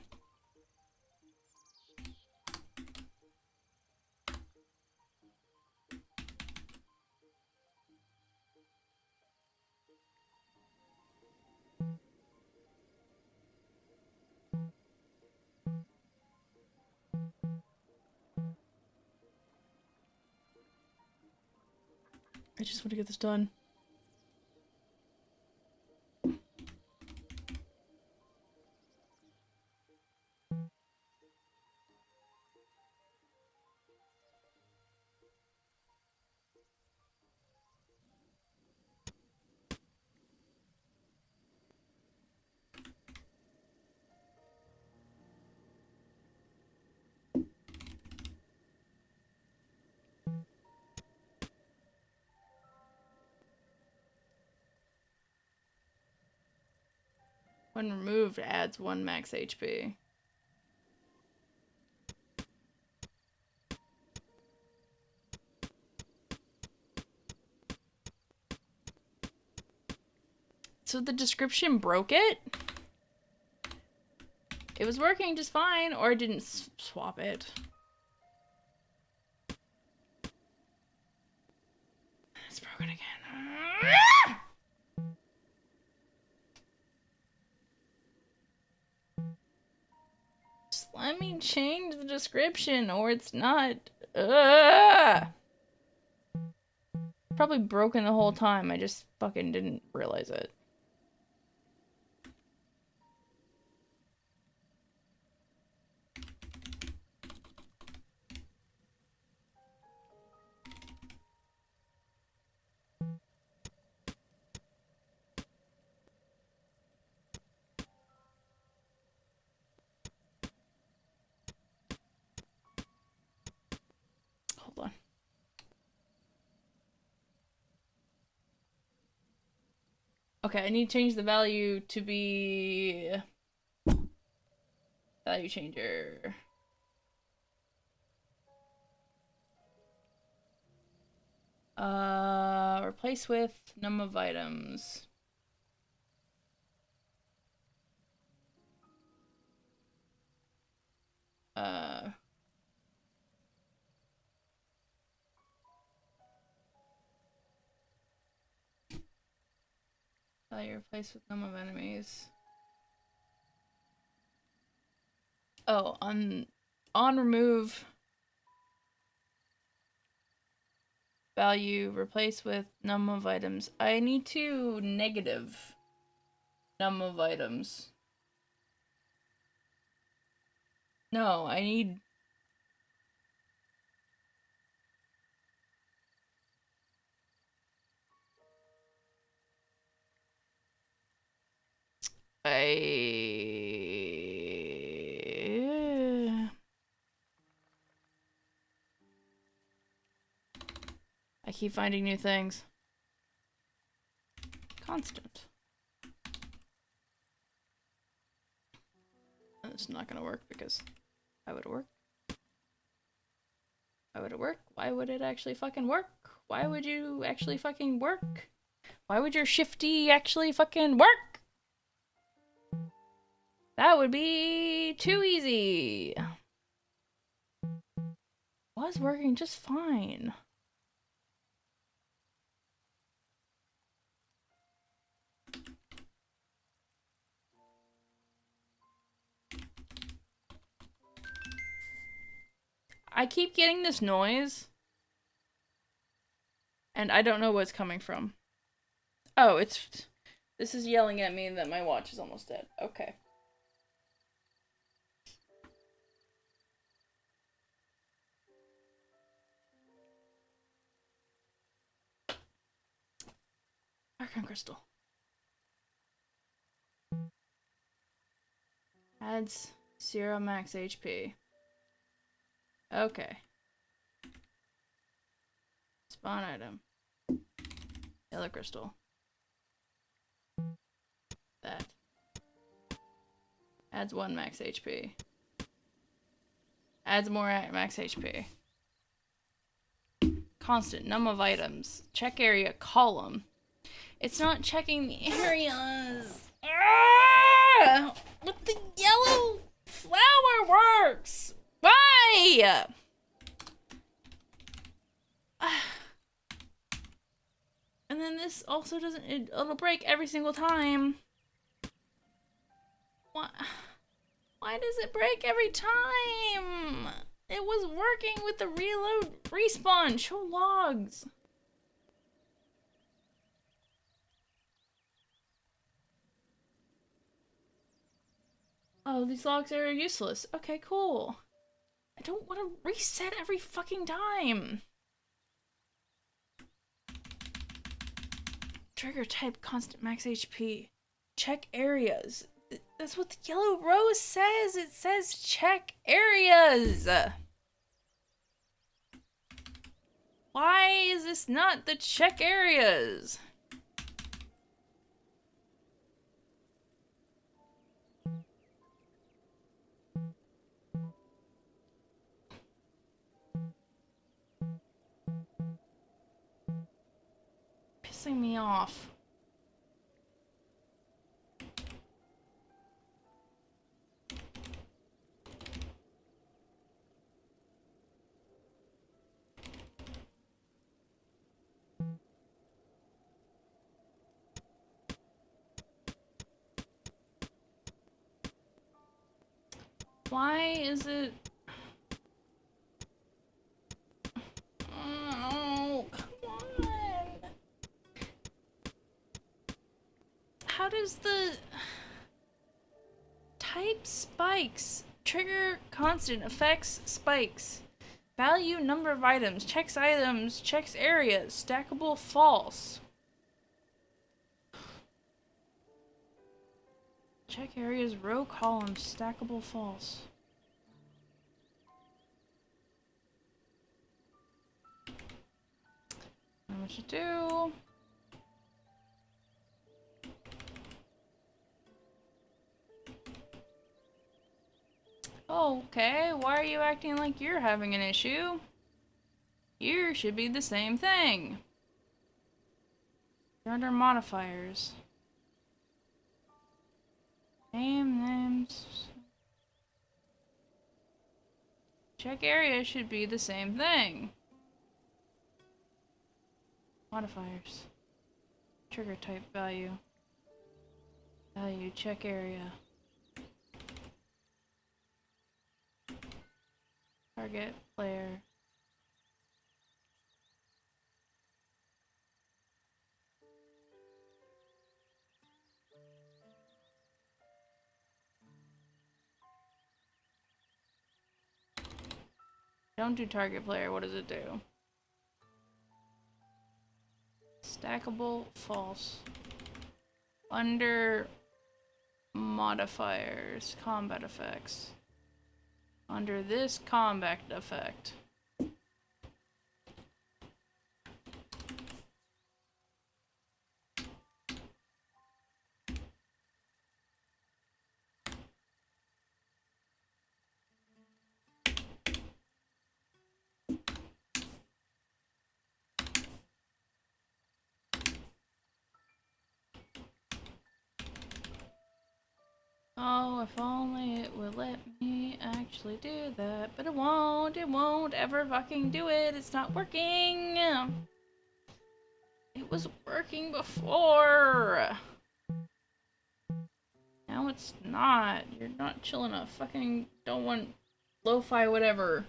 I just want to get this done. When removed, adds 1 max HP. So the description broke it? It was working just fine, or I didn't swap it. It's broken again. Just let me change the description, or it's not. Probably broken the whole time. I just fucking didn't realize it. Okay, I need to change the value to be value changer. Replace with num of items. Value replaced with num of enemies. Oh, on remove value replace with num of items. I need to negative num of items. No, I need I keep finding new things. Constant. It's not gonna work because why would it work? Why would it work? Why would it actually fucking work? Why would you actually fucking work? Why would your shifty actually fucking work? That would be too easy. Was working just fine. I keep getting this noise, and I don't know where it's coming from. Oh, this is yelling at me that my watch is almost dead. Okay. Archon crystal. Adds 0 max HP. Okay. Spawn item. Yellow crystal. That. Adds 1 max HP. Adds more max HP. Constant. Num of items. Check area column. It's not checking the areas. Ah! What the yellow flower works? Why? And then this also doesn't. It'll break every single time. What? Why does it break every time? It was working with the reload respawn. Show logs. Oh, these logs are useless. Okay, cool. I don't want to reset every fucking time. Trigger type constant max HP. Check areas. That's what the yellow rose says. It says check areas. Why is this not the check areas? Pissing me off. Why is it... Oh, come on. How does the... Type spikes. Trigger constant affects spikes. Value number of items. Checks areas. Stackable false. Check areas, row columns, stackable false. I know what to do. Okay, why are you acting like you're having an issue? You should be the same thing. You're under modifiers. Names. Check area should be the same thing. Modifiers. Trigger type value. Value, check area. Target, player. Don't do target player, what does it do? Stackable, false. Under modifiers, combat effects. Under this combat effect. Oh, if only it would let me actually do that. But it won't ever fucking do it. It's not working. It was working before. Now it's not. You're not chill enough. Fucking don't want lo-fi whatever.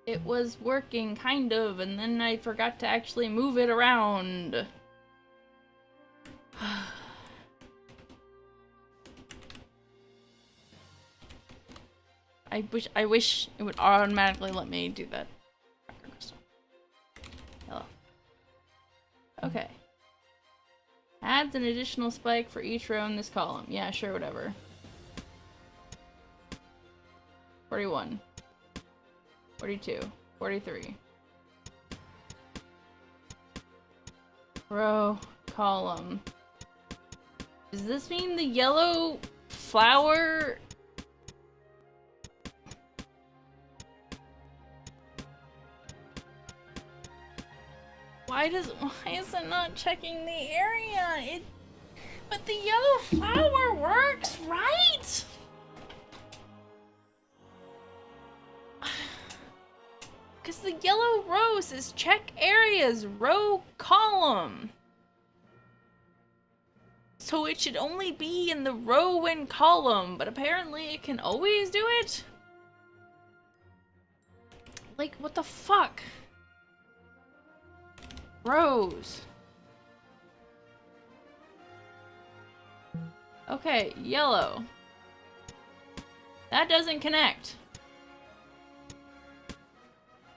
It was working, kind of, and then I forgot to actually move it around. I wish it would automatically let me do that. Hello. Okay. Adds an additional spike for each row in this column. Yeah, sure, whatever. 41. 42. 43. Row, column. Does this mean the yellow flower? Why is it not checking the area? But the yellow flower works, right? Because the yellow row says check areas, row, column. So it should only be in the row and column, but apparently it can always do it? Like, what the fuck? Rows. Okay, yellow. That doesn't connect.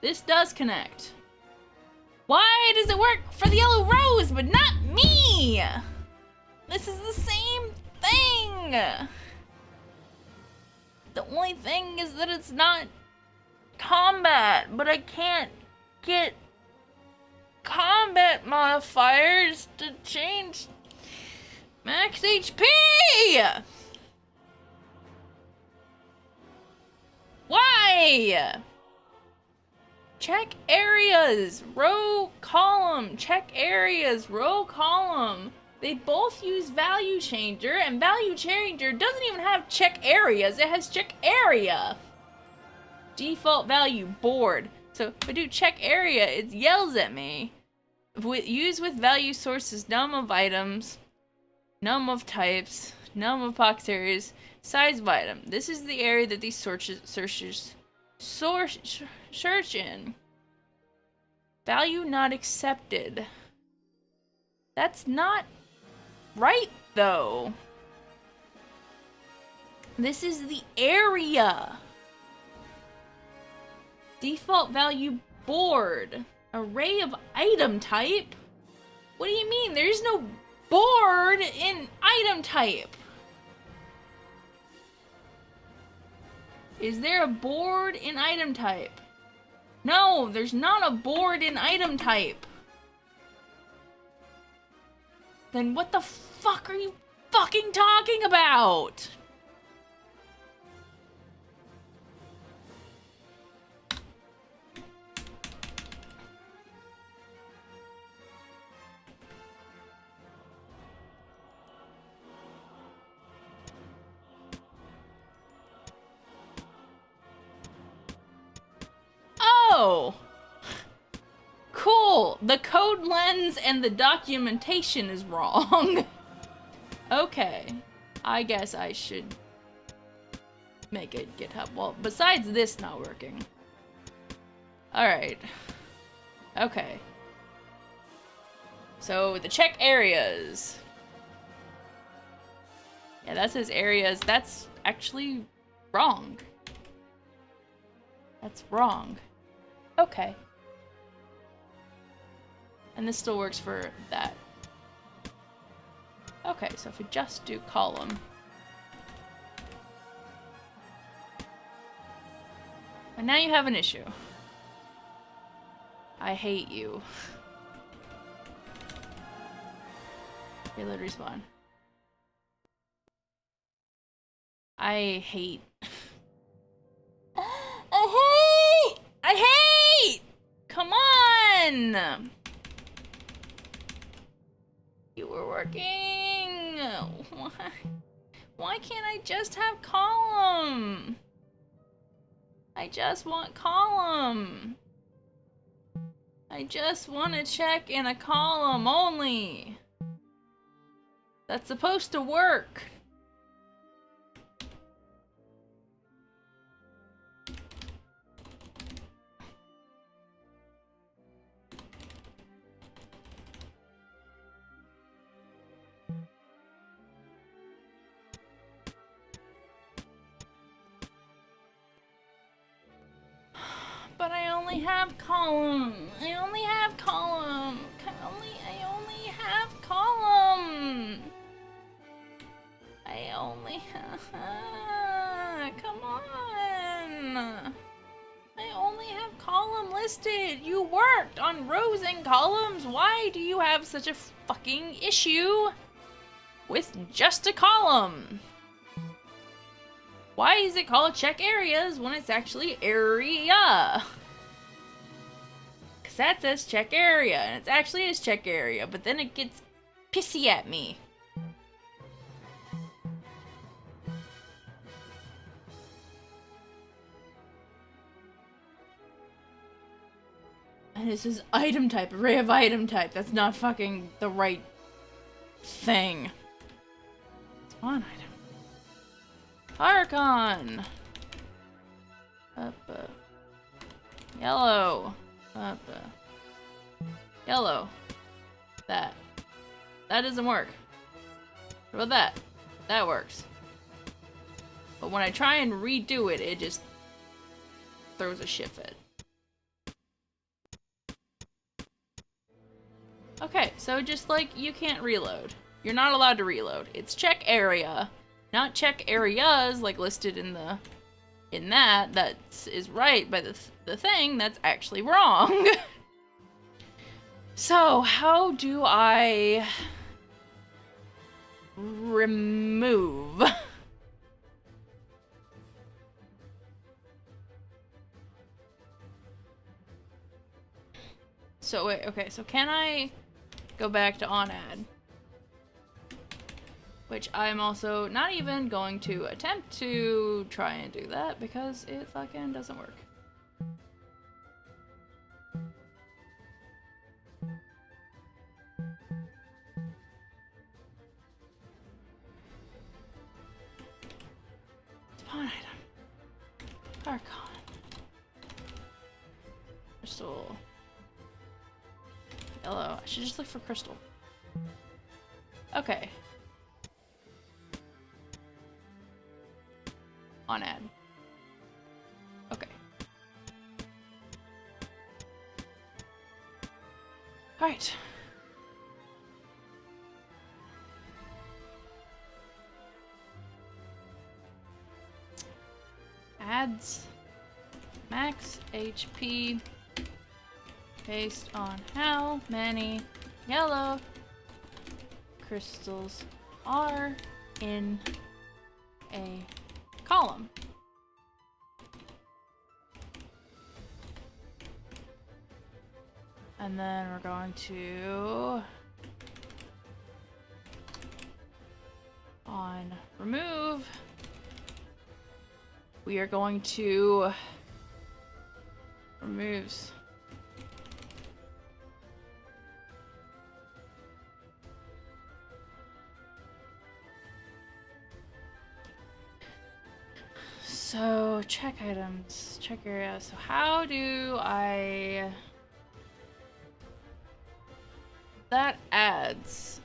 This does connect. Why does it work for the yellow rows, but not me? This is the same thing. The only thing is that it's not combat, but I can't get combat modifiers to change max HP. Why? Check areas, row, column, check areas, row, column. They both use value changer, and value changer doesn't even have check areas, it has check area. Default value, board. So if I do check area, it yells at me. Use with value sources, num of items, num of types, num of box areas, size of item. This is the area that these search in. Value not accepted. That's not right, though. This is the area. Default value board. Array of item type? What do you mean? There's no board in item type? Is there a board in item type? No, there's not a board in item type. Then what the fuck are you fucking talking about? Oh! Cool! The code lens and the documentation is wrong. Okay. I guess I should make a GitHub. Well, besides this not working. Alright. Okay. So, the check areas. Yeah, that says areas. That's actually wrong. That's wrong. Okay. And this still works for that. Okay, so if we just do column. And now you have an issue. I hate you. Reload, respawn. I hate. I hate! Come on! You were working. Why can't I just have column? I just want column. I just want to check in a column only. That's supposed to work. But I only have column. I only have column. I only have column. I only have. Come on. I only have column listed. You worked on rows and columns. Why do you have such a fucking issue with just a column? Why is it called check areas when it's actually area? Cause that says check area, and it actually is check area, but then it gets pissy at me. And this is item type, array of item type. That's not fucking the right thing. Spawn item. Archon! Up, yellow. Up, yellow. That. That doesn't work. What about that? That works. But when I try and redo it, it just throws a shit fit. Okay, so just like you can't reload. You're not allowed to reload. It's check area. Not check areas like listed in the that is right by the thing that's actually wrong. So how do I remove? So wait, okay, so can I go back to on add? Which I'm also not even going to attempt to try and do that because it fucking doesn't work. Spawn item. Archon. Crystal. Yellow. I should just look for crystal. Okay. On ad. Okay. Alright. adds max HP based on how many yellow crystals are in a column. And then we're going to on remove, we are going to removes so check items, check area. So how do I, that adds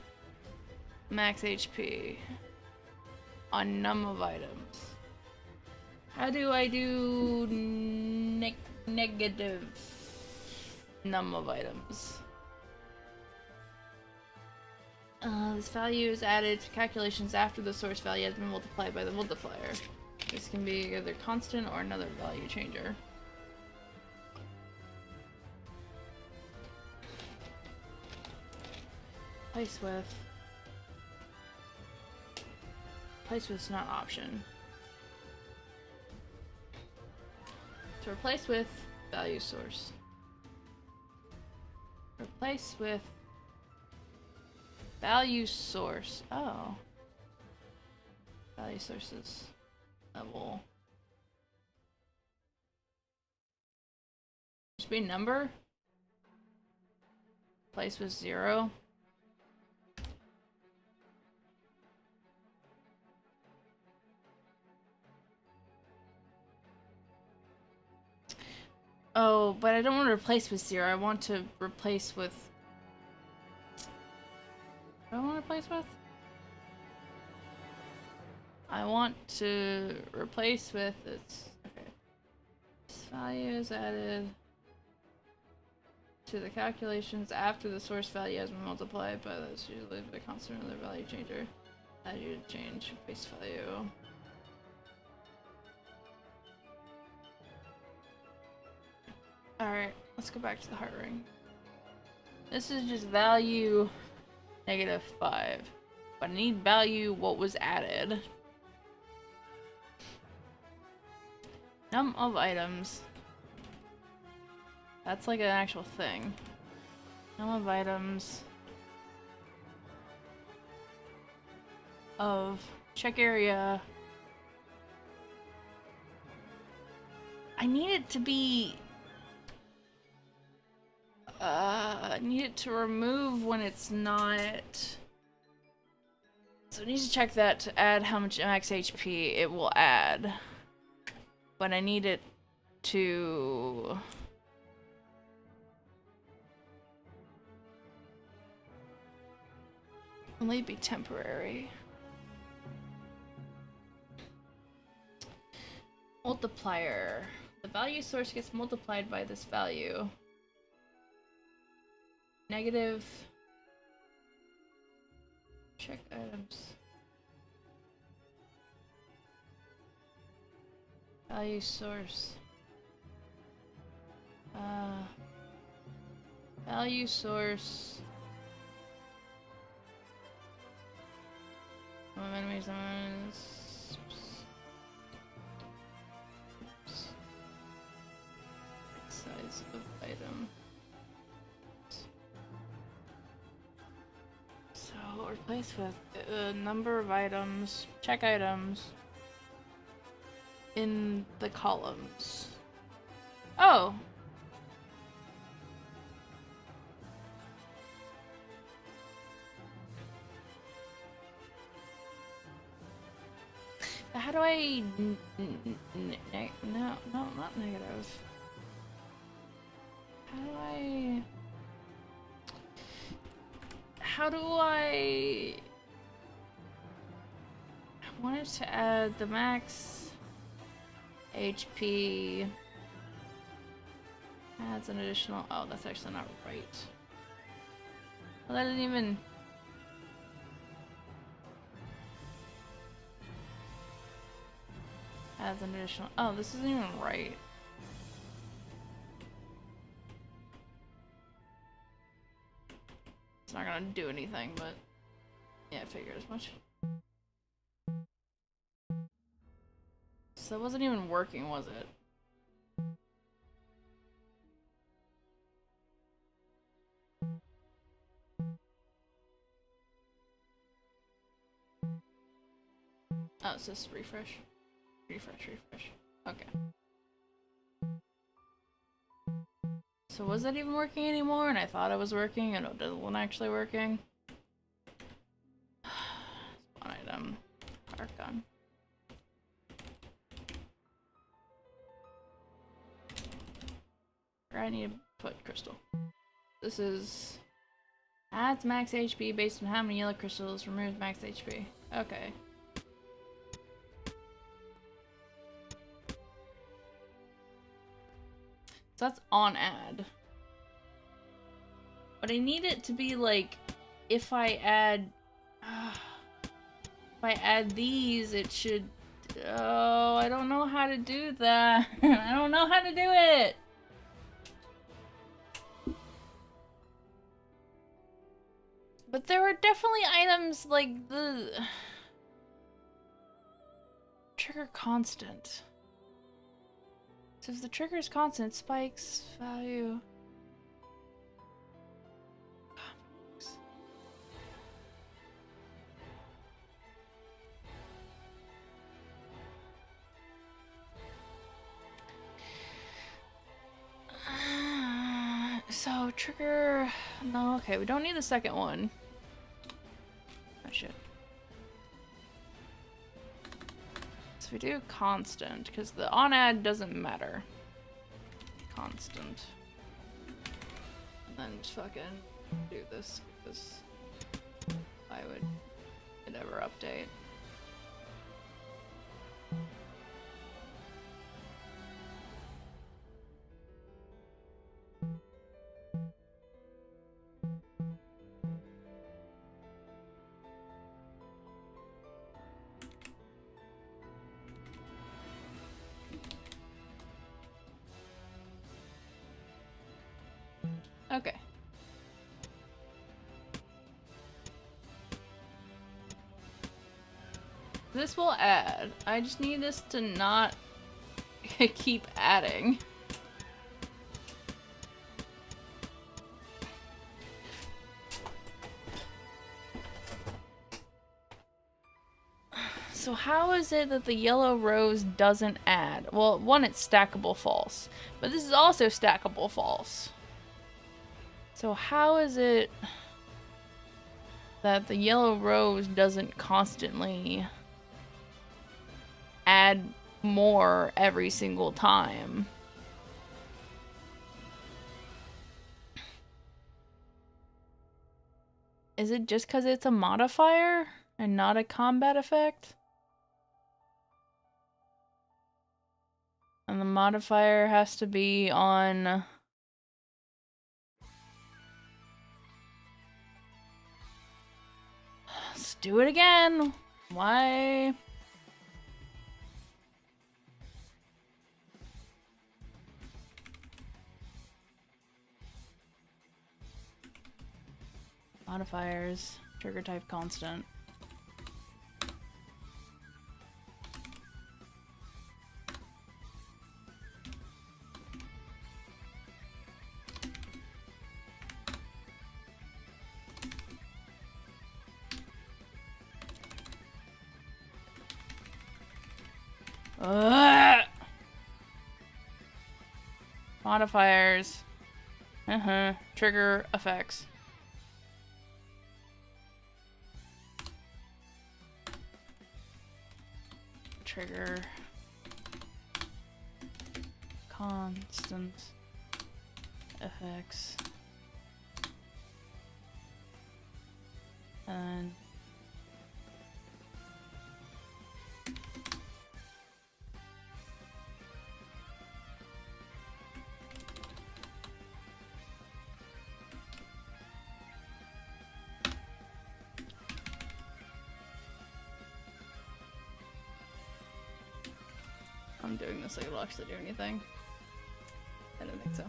max HP on num of items. How do I do negative num of items? This value is added to calculations after the source value has been multiplied by the multiplier. This can be either constant or another value changer. Place with is not an option. To replace with value source. Replace with value source. Oh. Value sources level. Should be a number. Replace with 0. Oh, but I don't want to replace with 0. I want to replace with... What do I want to replace with? I want to replace with... It's... Okay. This value is added to the calculations after the source value has been multiplied, but that's usually the constant or the value changer. That you change base value. Alright, let's go back to the heart ring. This is just value -5. But I need value what was added. Num of items. That's like an actual thing. Num of items. Of check area. I need it to be... I need it to remove when it's not. So I need to check that to add how much max HP it will add. But I need it to... only be temporary. Multiplier. The value source gets multiplied by this value. Negative. Check items. Value source. Value source. Enemies on size of item. So replace with a number of items, check items in the columns. Oh! How do I... No, not negative. How do I... I wanted to add the max HP. Adds an additional... Oh, that's actually not right. Well, that didn't even... Adds an additional. Oh, this isn't even right. It's not gonna do anything, but yeah, I figured as much. So it wasn't even working, was it? Oh, it's just refresh. Refresh. Okay. So was it even working anymore? And I thought it was working, and it wasn't actually working. Spawn item. Arc gun. I need to put crystal. This is adds max HP based on how many yellow crystals, removes max HP. Okay. So that's on add. But I need it to be like, if I add these, it should. Oh, I don't know how to do that. I don't know how to do it. But there were definitely items like the trigger constant. So if the trigger is constant, spikes value. So trigger. No, okay, we don't need the second one. Oh shit. So we do constant, because the on add doesn't matter. Constant. And then just fucking do this because why would it ever update? Okay. This will add. I just need this to not keep adding. So how is it that the yellow rose doesn't add? Well, one, it's stackable false, but this is also stackable false. So how is it that the yellow rose doesn't constantly add more every single time? Is it just because it's a modifier and not a combat effect? And the modifier has to be on... Let's do it again. Why? Modifiers, trigger type constant. Modifiers. Trigger effects. Trigger. Constant. Effects. And I'm doing this like it'll actually do anything. I don't think so.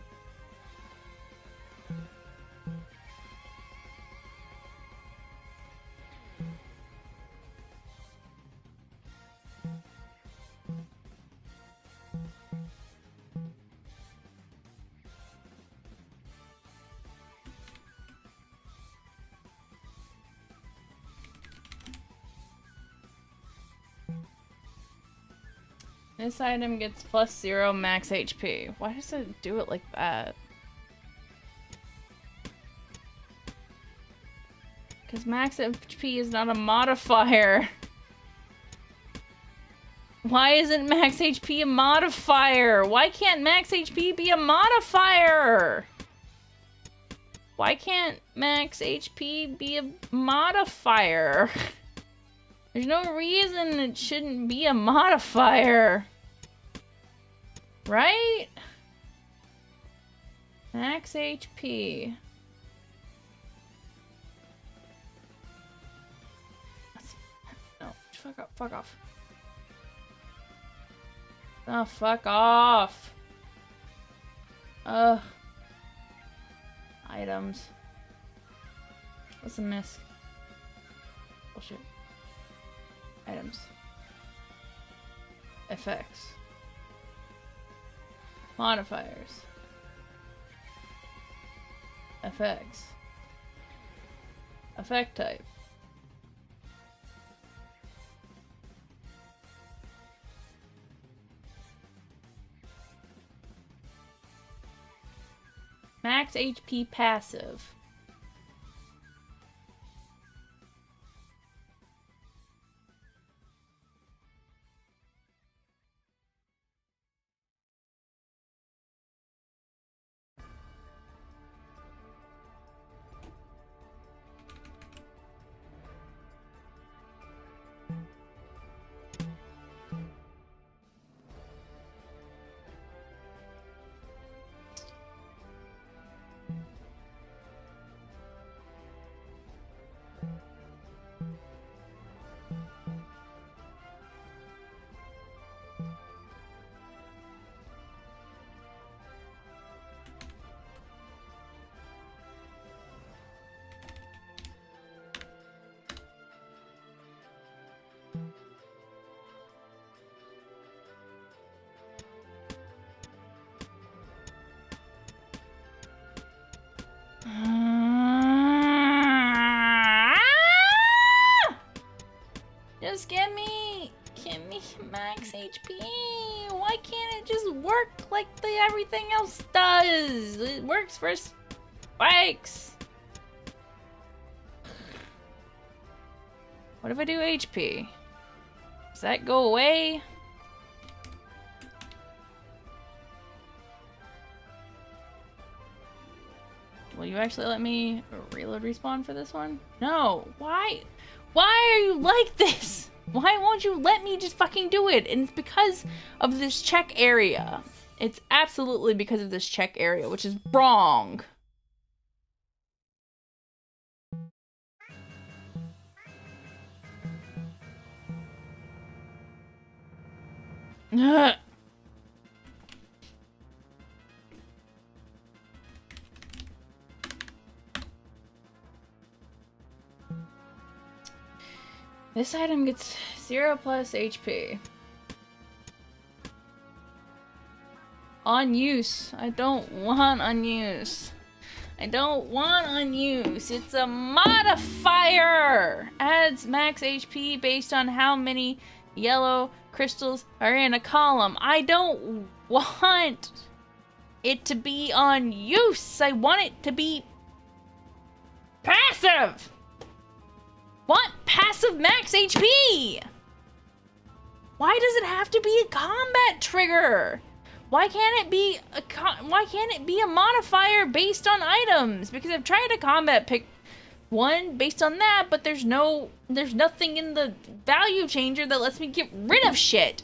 This item gets +0 max HP. Why does it do it like that? Because max HP is not a modifier. Why isn't max HP a modifier? Why can't max HP be a modifier? Why can't max HP be a modifier? There's no reason it shouldn't be a modifier. Right? Max HP. No, fuck off, fuck off. Oh, fuck off. Ugh. Items. What's a misc? Bullshit. Items. Effects. Modifiers. Effects. Effect type. Max HP passive. Just give me max HP. Why can't it just work like everything else does? It works for spikes. What if I do HP? Does that go away? Will you actually let me reload respawn for this one? No. Why? Why are you like this? Why won't you let me just fucking do it? And it's because of this check area. It's absolutely because of this check area, which is wrong. Ugh. This item gets 0 plus HP. Unuse. I don't want unuse. I don't want unuse. It's a modifier. Adds max HP based on how many yellow crystals are in a column. I don't want it to be on use. I want it to be passive. Want passive max HP? Why does it have to be a combat trigger? Why can't it be a modifier based on items? Because I've tried to combat pick one based on that, but there's nothing in the value changer that lets me get rid of shit.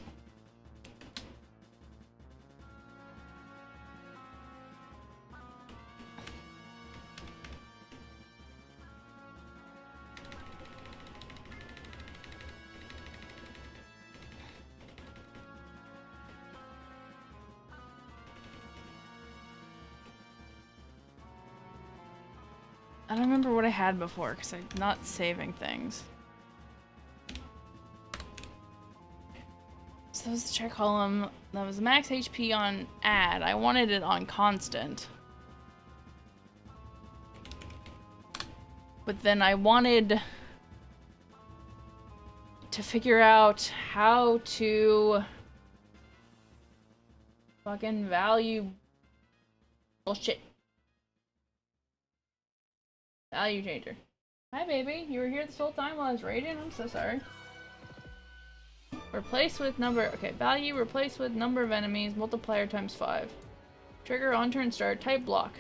I don't remember what I had before because I'm not saving things. So that was the check column. That was max HP on add. I wanted it on constant. But then I wanted to figure out how to fucking value bullshit. Value changer. Hi, baby. You were here this whole time while I was raiding? I'm so sorry. Replace with number. Okay, value replace with number of enemies. Multiplier times 5. Trigger on turn start. Type block.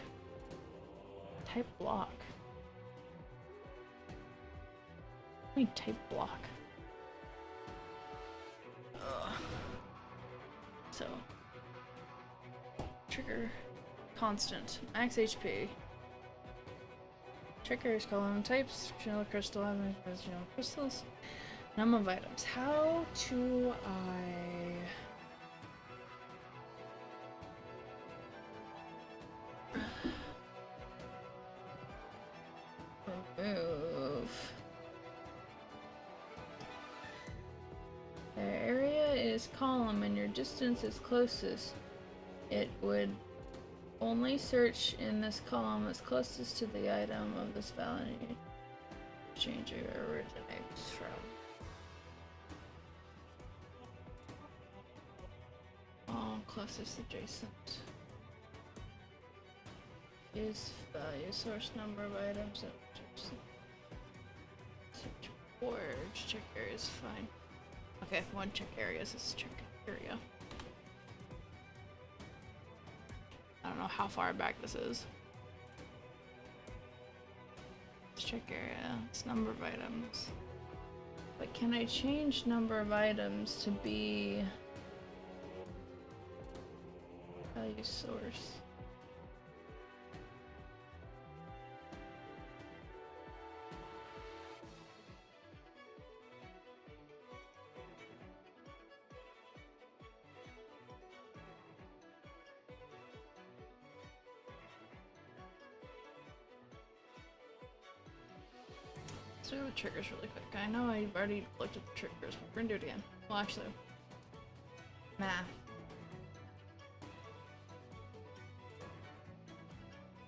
Type block. What do you mean type block? Ugh. So. Trigger. Constant. Max HP. Triggers column types, general crystal, general crystals, number of items. How do I remove? The area is column and your distance is closest. It would only search in this column that's closest to the item of this value changer originates from. All closest adjacent is value source number of items that search board. Check area is fine. Okay, one check areas is check area. I don't know how far back this is. Let's check area. It's number of items. But can I change number of items to be value source? Let's do the triggers really quick. I know I've already looked at the triggers, but we're gonna do it again. Well, actually, math.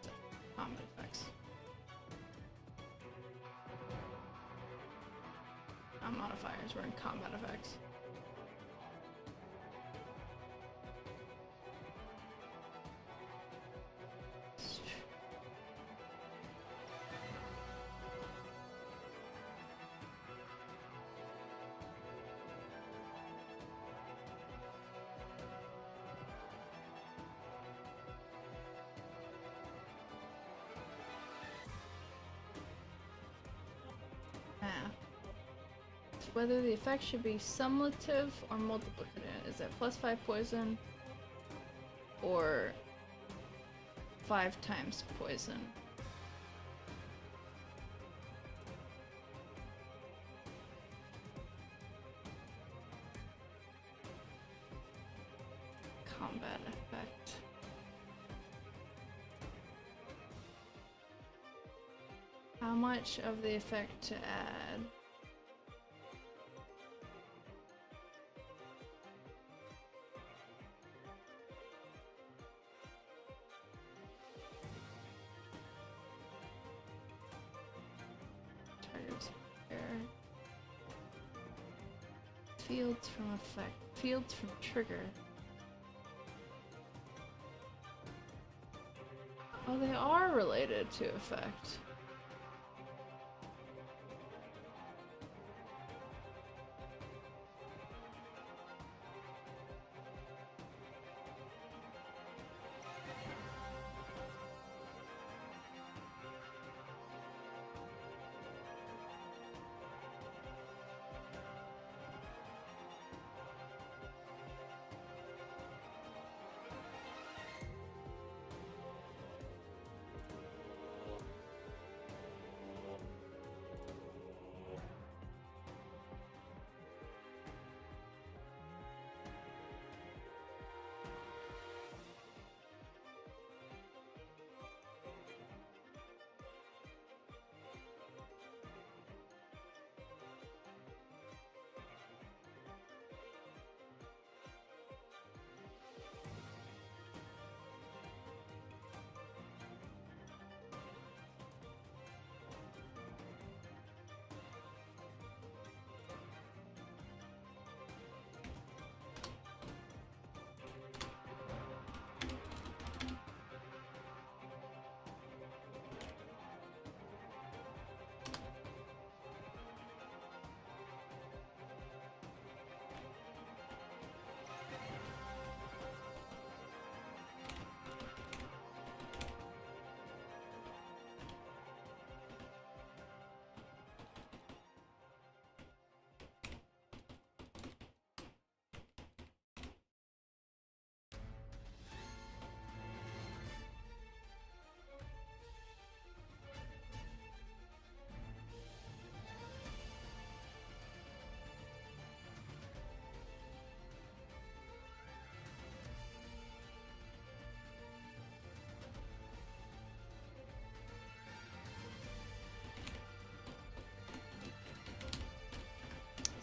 So, combat effects. Not modifiers, we're in combat effects. Whether the effect should be summative or multiplicative. Is it +5 poison or 5 times poison? Combat effect. How much of the effect to add? Fields from effect. Fields from trigger. Oh, they are related to effect.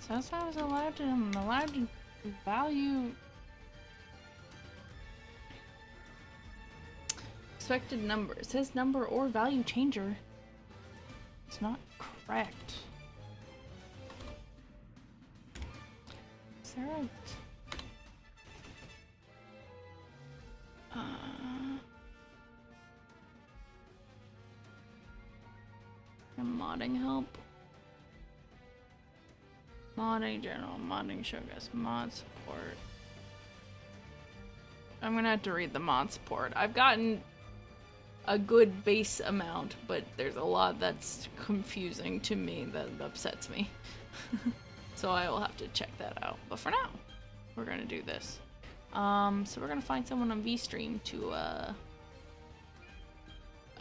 Says I was allowed to value expected number. It says number or value changer. It's not correct. Is there a modding help? Modding general, modding show guys, mod support. I'm gonna have to read the mod support. I've gotten a good base amount, but there's a lot that's confusing to me that upsets me. So I will have to check that out. But for now, we're gonna do this. So we're gonna find someone on VStream to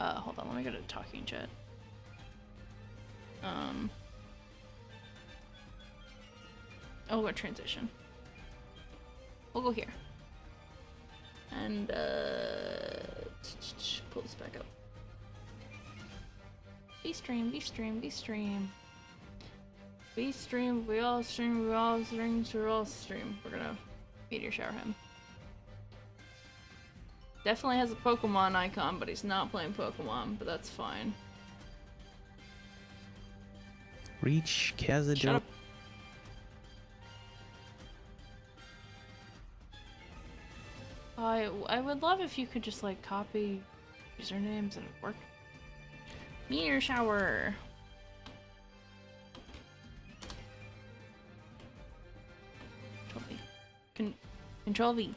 hold on, let me go to talking chat. Oh, a transition. We'll go here. And, pull this back up. VStream, VStream, VStream. VStream, we all stream, we all stream, we all stream. We're gonna meteor shower him. Definitely has a Pokemon icon, but he's not playing Pokemon, but that's fine. Reach Kazador. Shut up. I would love if you could just like copy usernames and work. Meteor shower. Control V. Control V.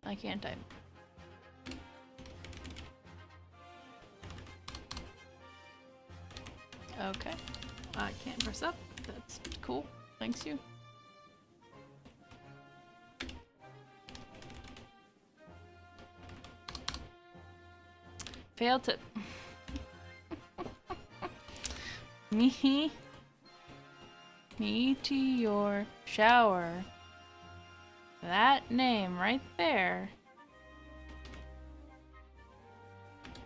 I can't type. Okay. I can't press up. That's cool. Thanks, you. Fail tip. Meteor shower. That name right there.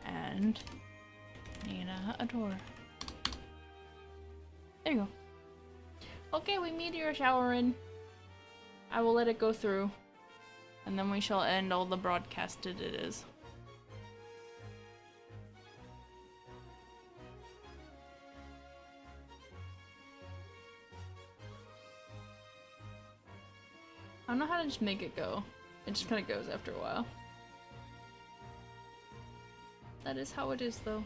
And Nina Adore. There you go. Okay, we meteor shower in. I will let it go through. And then we shall end all the broadcasted it is. I don't know how to just make it go. It just kind of goes after a while. That is how it is, though.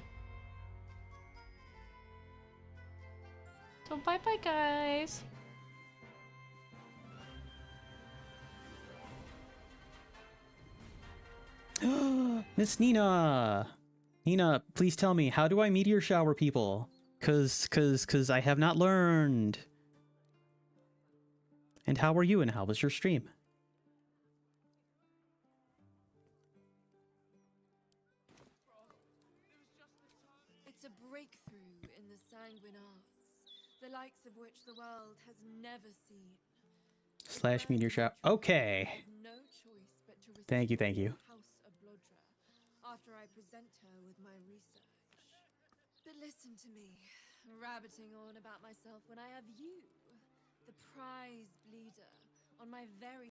So bye-bye, guys. Miss Nina! Nina, please tell me, how do I meteor shower people? Cause I have not learned. And how are you and how was your stream? It's a breakthrough in the sanguine arts, the likes of which the world has never seen. Slash meteor shower. Okay. No choice but to Thank you, thank you. House of Blodra after I present her with my research. But listen to me, rabbiting on about myself when I have you, the prize bleeder, on my very